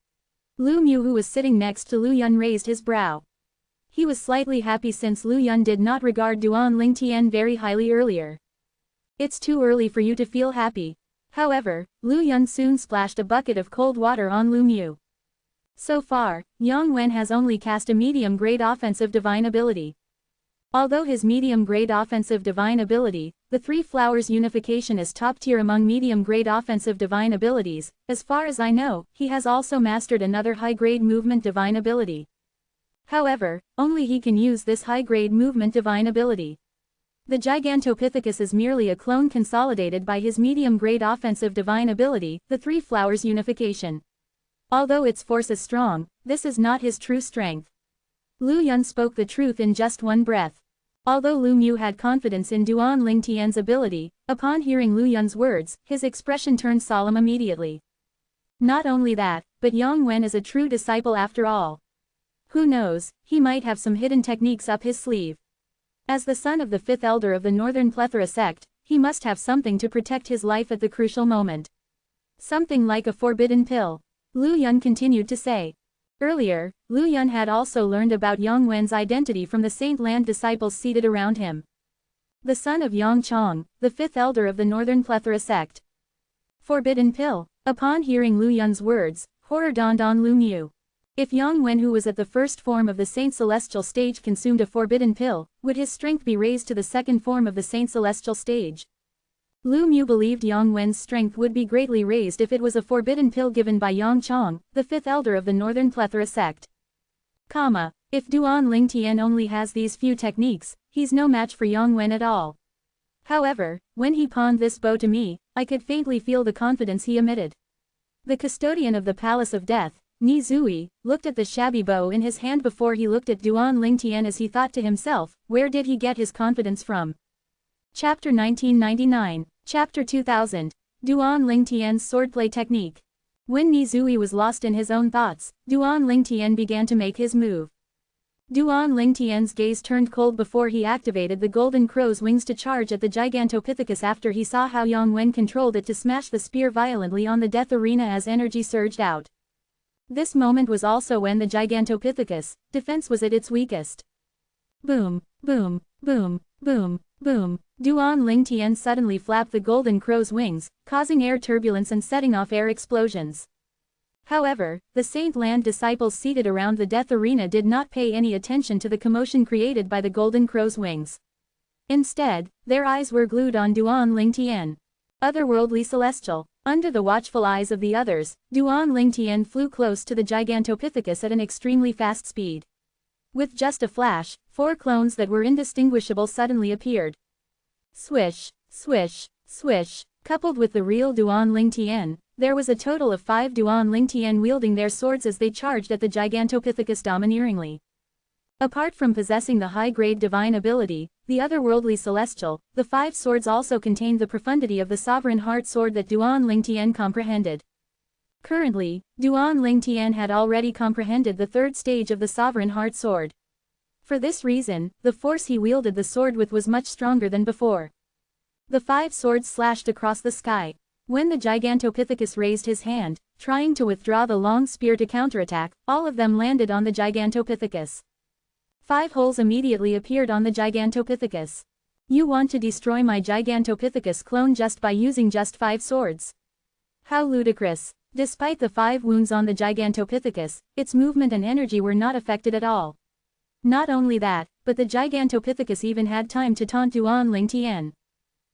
Lu Mu, who was sitting next to Lu Yun, raised his brow. He was slightly happy since Lu Yun did not regard Duan Lingtian very highly earlier. It's too early for you to feel happy. However, Lu Yun soon splashed a bucket of cold water on Lu Mu. So far, Yang Wen has only cast a medium-grade offensive divine ability. Although his medium-grade offensive divine ability, the Three Flowers Unification, is top-tier among medium-grade offensive divine abilities, as far as I know, he has also mastered another high-grade movement divine ability. However, only he can use this high-grade movement divine ability. The Gigantopithecus is merely a clone consolidated by his medium-grade offensive divine ability, the Three Flowers Unification. Although its force is strong, this is not his true strength. Lu Yun spoke the truth in just one breath. Although Lu Mu had confidence in Duan Lingtian's ability, upon hearing Lu Yun's words, his expression turned solemn immediately. Not only that, but Yang Wen is a true disciple after all. Who knows, he might have some hidden techniques up his sleeve. As the son of the fifth elder of the Northern Plethora sect, he must have something to protect his life at the crucial moment. Something like a forbidden pill. Lu Yun continued to say. Earlier, Lu Yun had also learned about Yang Wen's identity from the Saint Land disciples seated around him. The son of Yang Chong, the fifth elder of the Northern Plethora sect. Forbidden pill. Upon hearing Lu Yun's words, horror dawned on Lu Mu. If Yang Wen, who was at the first form of the Saint Celestial stage, consumed a forbidden pill, would his strength be raised to the second form of the Saint Celestial stage? Lu Mu believed Yang Wen's strength would be greatly raised if it was a forbidden pill given by Yang Chong, the fifth elder of the Northern Plethora sect. If Duan Lingtian only has these few techniques, he's no match for Yang Wen at all. However, when he pawned this bow to me, I could faintly feel the confidence he emitted. The custodian of the Palace of Death, Ni Zui, looked at the shabby bow in his hand before he looked at Duan Lingtian, as he thought to himself, where did he get his confidence from? Chapter 1999. Chapter 2000. Duan Lingtian's swordplay technique. When Ni Zui was lost in his own thoughts, Duan Lingtian began to make his move. Duan Lingtian's gaze turned cold before he activated the golden crow's wings to charge at the Gigantopithecus after he saw how Yang Wen controlled it to smash the spear violently on the death arena as energy surged out. This moment was also when the Gigantopithecus' defense was at its weakest. Boom, boom, boom, boom, boom. Duan Lingtian suddenly flapped the golden crow's wings, causing air turbulence and setting off air explosions. However, the Saint Land disciples seated around the death arena did not pay any attention to the commotion created by the golden crow's wings. Instead, their eyes were glued on Duan Lingtian. Otherworldly celestial. Under the watchful eyes of the others, Duan Lingtian flew close to the Gigantopithecus at an extremely fast speed. With just a flash, 4 clones that were indistinguishable suddenly appeared. Swish, swish, swish. Coupled with the real Duan Lingtian, there was a total of 5 Duan Lingtian wielding their swords as they charged at the Gigantopithecus domineeringly. Apart from possessing the high-grade divine ability, the otherworldly celestial, the 5 swords also contained the profundity of the sovereign heart sword that Duan Lingtian comprehended. Currently, Duan Lingtian had already comprehended the 3rd stage of the sovereign heart sword. For this reason, the force he wielded the sword with was much stronger than before. The 5 swords slashed across the sky. When the Gigantopithecus raised his hand, trying to withdraw the long spear to counterattack, all of them landed on the Gigantopithecus. 5 holes immediately appeared on the Gigantopithecus. You want to destroy my Gigantopithecus clone just by using just 5 swords? How ludicrous. Despite the 5 wounds on the Gigantopithecus, its movement and energy were not affected at all. Not only that, but the Gigantopithecus even had time to taunt Duan Lingtian.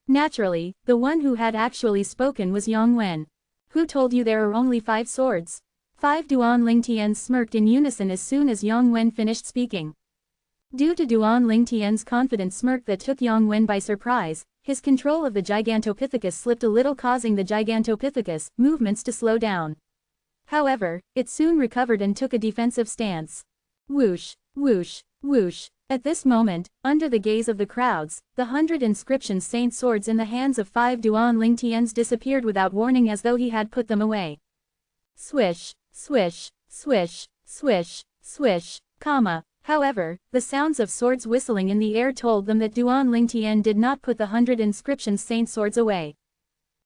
Naturally, the one who had actually spoken was Yang Wen. Who told you there are only 5 swords? 5 Duan Lingtian smirked in unison as soon as Yang Wen finished speaking. Due to Duan Lingtian's confident smirk that took Yang Wen by surprise, his control of the Gigantopithecus slipped a little, causing the Gigantopithecus' movements to slow down. However, it soon recovered and took a defensive stance. Whoosh, whoosh, whoosh. At this moment, under the gaze of the crowds, the 100 inscription saint swords in the hands of 5 Duan Lingtians disappeared without warning, as though he had put them away. Swish, swish, swish, swish, swish, comma. However, the sounds of swords whistling in the air told them that Duan Lingtian did not put the 100 inscription saint swords away.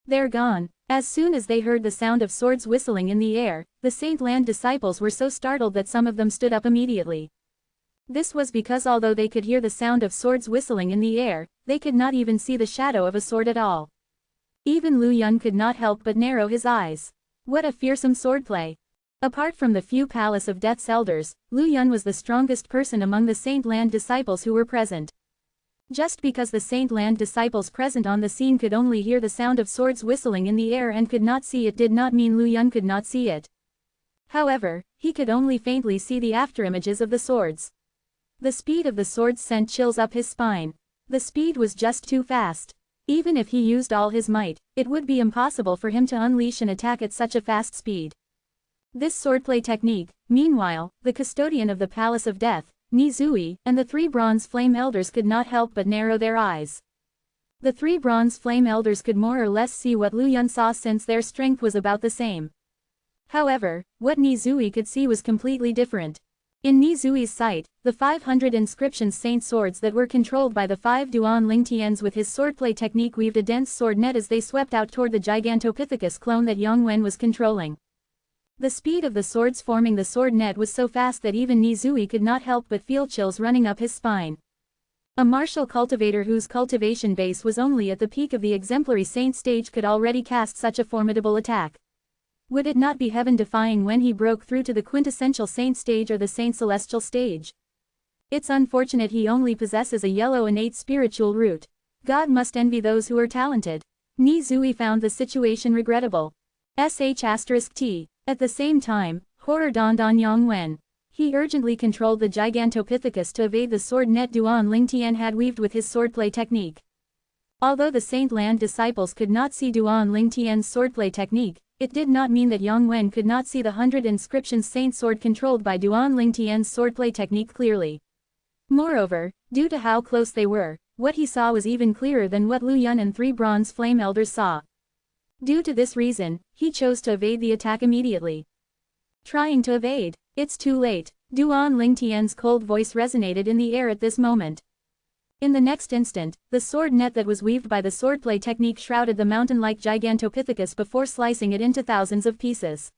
They're gone. As soon as they heard the sound of swords whistling in the air, the Saint Land disciples were so startled that some of them stood up immediately. This was because although they could hear the sound of swords whistling in the air, they could not even see the shadow of a sword at all. Even Lu Yun could not help but narrow his eyes. What a fearsome swordplay! Apart from the few Palace of Death's elders, Lu Yun was the strongest person among the Saint Land disciples who were present. Just because the Saint Land disciples present on the scene could only hear the sound of swords whistling in the air and could not see it did not mean Lu Yun could not see it. However, he could only faintly see the afterimages of the swords. The speed of the swords sent chills up his spine. The speed was just too fast. Even if he used all his might, it would be impossible for him to unleash an attack at such a fast speed. This swordplay technique, meanwhile, the custodian of the Palace of Death, Nizui, and the 3 bronze flame elders could not help but narrow their eyes. The 3 bronze flame elders could more or less see what Lu Yun saw since their strength was about the same. However, what Nizui could see was completely different. In Nizui's sight, the 500 inscription saint swords that were controlled by the 5 Duan Lingtians with his swordplay technique weaved a dense sword net as they swept out toward the Gigantopithecus clone that Yang Wen was controlling. The speed of the swords forming the sword net was so fast that even Nizui could not help but feel chills running up his spine. A martial cultivator whose cultivation base was only at the peak of the exemplary saint stage could already cast such a formidable attack. Would it not be heaven-defying when he broke through to the quintessential saint stage or the saint celestial stage? It's unfortunate he only possesses a yellow innate spiritual root. God must envy those who are talented. Nizui found the situation regrettable. **T. At the same time, horror dawned on Yang Wen. He urgently controlled the Gigantopithecus to evade the sword net Duan Lingtian had weaved with his swordplay technique. Although the Saint Land disciples could not see Duan Lingtian's swordplay technique, it did not mean that Yang Wen could not see the 100 inscription saint sword controlled by Duan Lingtian's swordplay technique clearly. Moreover, due to how close they were, what he saw was even clearer than what Lu Yun and 3 bronze flame elders saw. Due to this reason, he chose to evade the attack immediately. Trying to evade. It's too late. Duan Lingtian's cold voice resonated in the air at this moment. In the next instant, the sword net that was weaved by the swordplay technique shrouded the mountain-like Gigantopithecus before slicing it into thousands of pieces.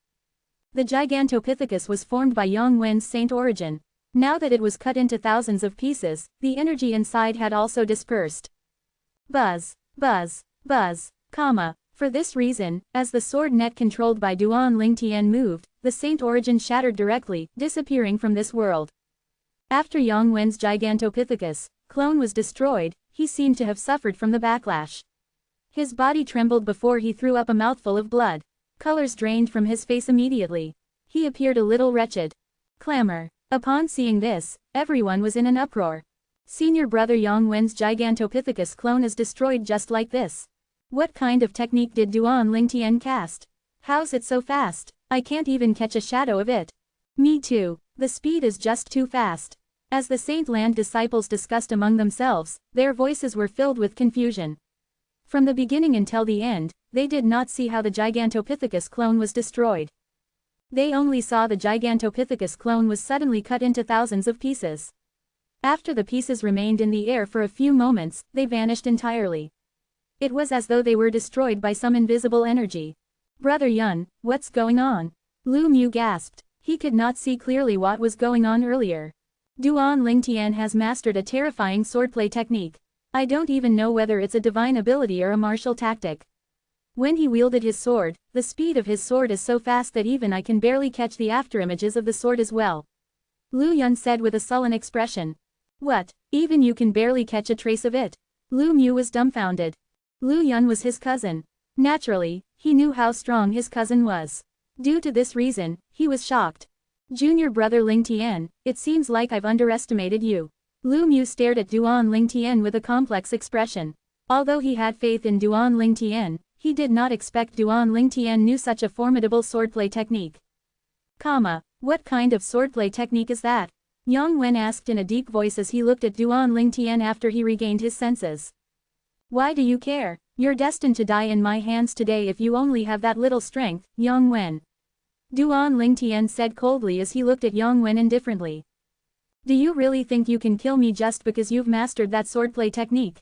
The Gigantopithecus was formed by Yang Wen's saint origin. Now that it was cut into thousands of pieces, the energy inside had also dispersed. Buzz, buzz, buzz, comma. For this reason, as the sword net controlled by Duan Lingtian moved, the saint origin shattered directly, disappearing from this world. After Yang Wen's Gigantopithecus clone was destroyed, he seemed to have suffered from the backlash. His body trembled before he threw up a mouthful of blood. Colors drained from his face immediately. He appeared a little wretched. Clamor. Upon seeing this, everyone was in an uproar. Senior brother Yang Wen's Gigantopithecus clone is destroyed just like this. What kind of technique did Duan Lingtian cast? How's it so fast? I can't even catch a shadow of it. Me too. The speed is just too fast. As the Saint Land disciples discussed among themselves, their voices were filled with confusion. From the beginning until the end, they did not see how the Gigantopithecus clone was destroyed. They only saw the Gigantopithecus clone was suddenly cut into thousands of pieces. After the pieces remained in the air for a few moments, they vanished entirely. It was as though they were destroyed by some invisible energy. Brother Yun, what's going on? Lu Mu gasped. He could not see clearly what was going on earlier. Duan Lingtian has mastered a terrifying swordplay technique. I don't even know whether it's a divine ability or a martial tactic. When he wielded his sword, the speed of his sword is so fast that even I can barely catch the afterimages of the sword as well. Lu Yun said with a sullen expression. What, even you can barely catch a trace of it? Lu Mu was dumbfounded. Lu Yun was his cousin. Naturally, he knew how strong his cousin was. Due to this reason, he was shocked. Junior brother Lingtian, it seems like I've underestimated you. Lu Mu stared at Duan Lingtian with a complex expression. Although he had faith in Duan Lingtian, he did not expect Duan Lingtian knew such a formidable swordplay technique. What kind of swordplay technique is that? Yang Wen asked in a deep voice as he looked at Duan Lingtian after he regained his senses. Why do you care? You're destined to die in my hands today if you only have that little strength, Yang Wen. Duan Lingtian said coldly as he looked at Yang Wen indifferently. Do you really think you can kill me just because you've mastered that swordplay technique?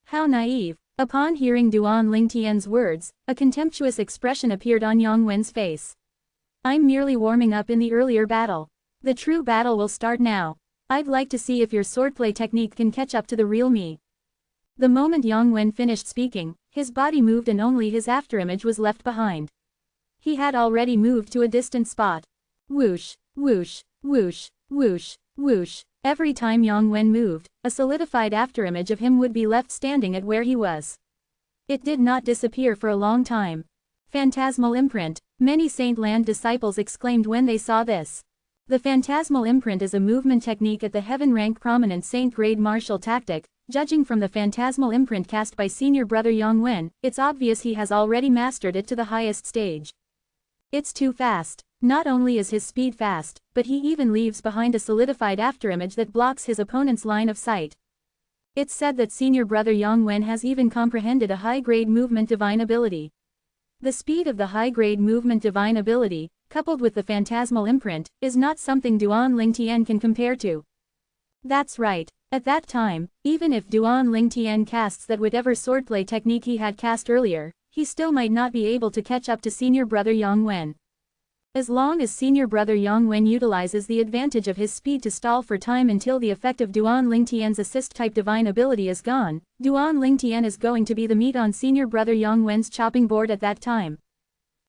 How naive. Upon hearing Duan Lingtian's words, a contemptuous expression appeared on Yang Wen's face. I'm merely warming up in the earlier battle. The true battle will start now. I'd like to see if your swordplay technique can catch up to the real me. The moment Yang Wen finished speaking, his body moved and only his afterimage was left behind. He had already moved to a distant spot. Whoosh, whoosh, whoosh, whoosh, whoosh. Every time Yang Wen moved, a solidified afterimage of him would be left standing at where he was. It did not disappear for a long time. Phantasmal imprint. Many Saint Land disciples exclaimed when they saw this. The phantasmal imprint is a movement technique at the heaven rank prominent saint grade martial tactic. Judging from the phantasmal imprint cast by senior brother Yang Wen, it's obvious he has already mastered it to the highest stage. It's too fast. Not only is his speed fast, but he even leaves behind a solidified afterimage that blocks his opponent's line of sight. It's said that senior brother Yang Wen has even comprehended a high-grade movement divine ability. The speed of the high-grade movement divine ability, coupled with the phantasmal imprint, is not something Duan Lingtian can compare to. That's right. At that time, even if Duan Lingtian casts that whatever swordplay technique he had cast earlier, he still might not be able to catch up to senior brother Yang Wen. As long as senior brother Yang Wen utilizes the advantage of his speed to stall for time until the effect of Duan Lingtian's assist-type divine ability is gone, Duan Lingtian is going to be the meat on senior brother Yang Wen's chopping board at that time.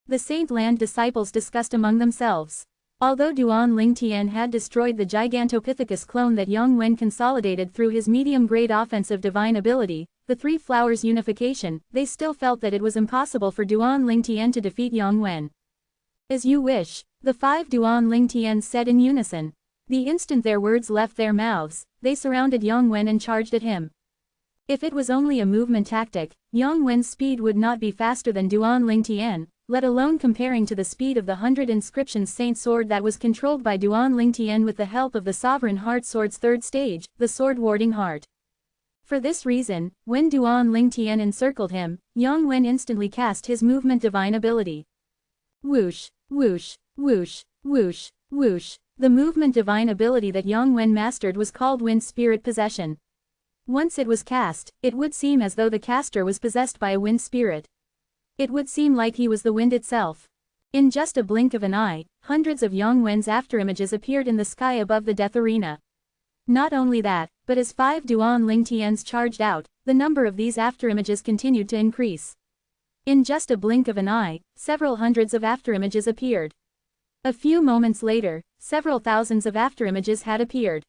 The Saint Land disciples discussed among themselves. Although Duan Lingtian had destroyed the Gigantopithecus clone that Yang Wen consolidated through his medium-grade offensive divine ability, the Three Flowers unification, they still felt that it was impossible for Duan Lingtian to defeat Yang Wen. As you wish, the 5 Duan Lingtians said in unison. The instant their words left their mouths, they surrounded Yang Wen and charged at him. If it was only a movement tactic, Yang Wen's speed would not be faster than Duan Lingtian, let alone comparing to the speed of the 100 Inscriptions Saint Sword that was controlled by Duan Lingtian with the help of the Sovereign Heart Sword's third stage, the Sword Warding Heart. For this reason, when Duan Lingtian encircled him, Yang Wen instantly cast his movement divine ability. Whoosh, whoosh, whoosh, whoosh, whoosh. The movement divine ability that Yang Wen mastered was called Wind Spirit Possession. Once it was cast, it would seem as though the caster was possessed by a wind spirit. It would seem like he was the wind itself. In just a blink of an eye, hundreds of Yang Wen's afterimages appeared in the sky above the death arena. Not only that, but as 5 Duan Lingtians charged out, the number of these afterimages continued to increase. In just a blink of an eye, several hundreds of afterimages appeared. A few moments later, several thousands of afterimages had appeared.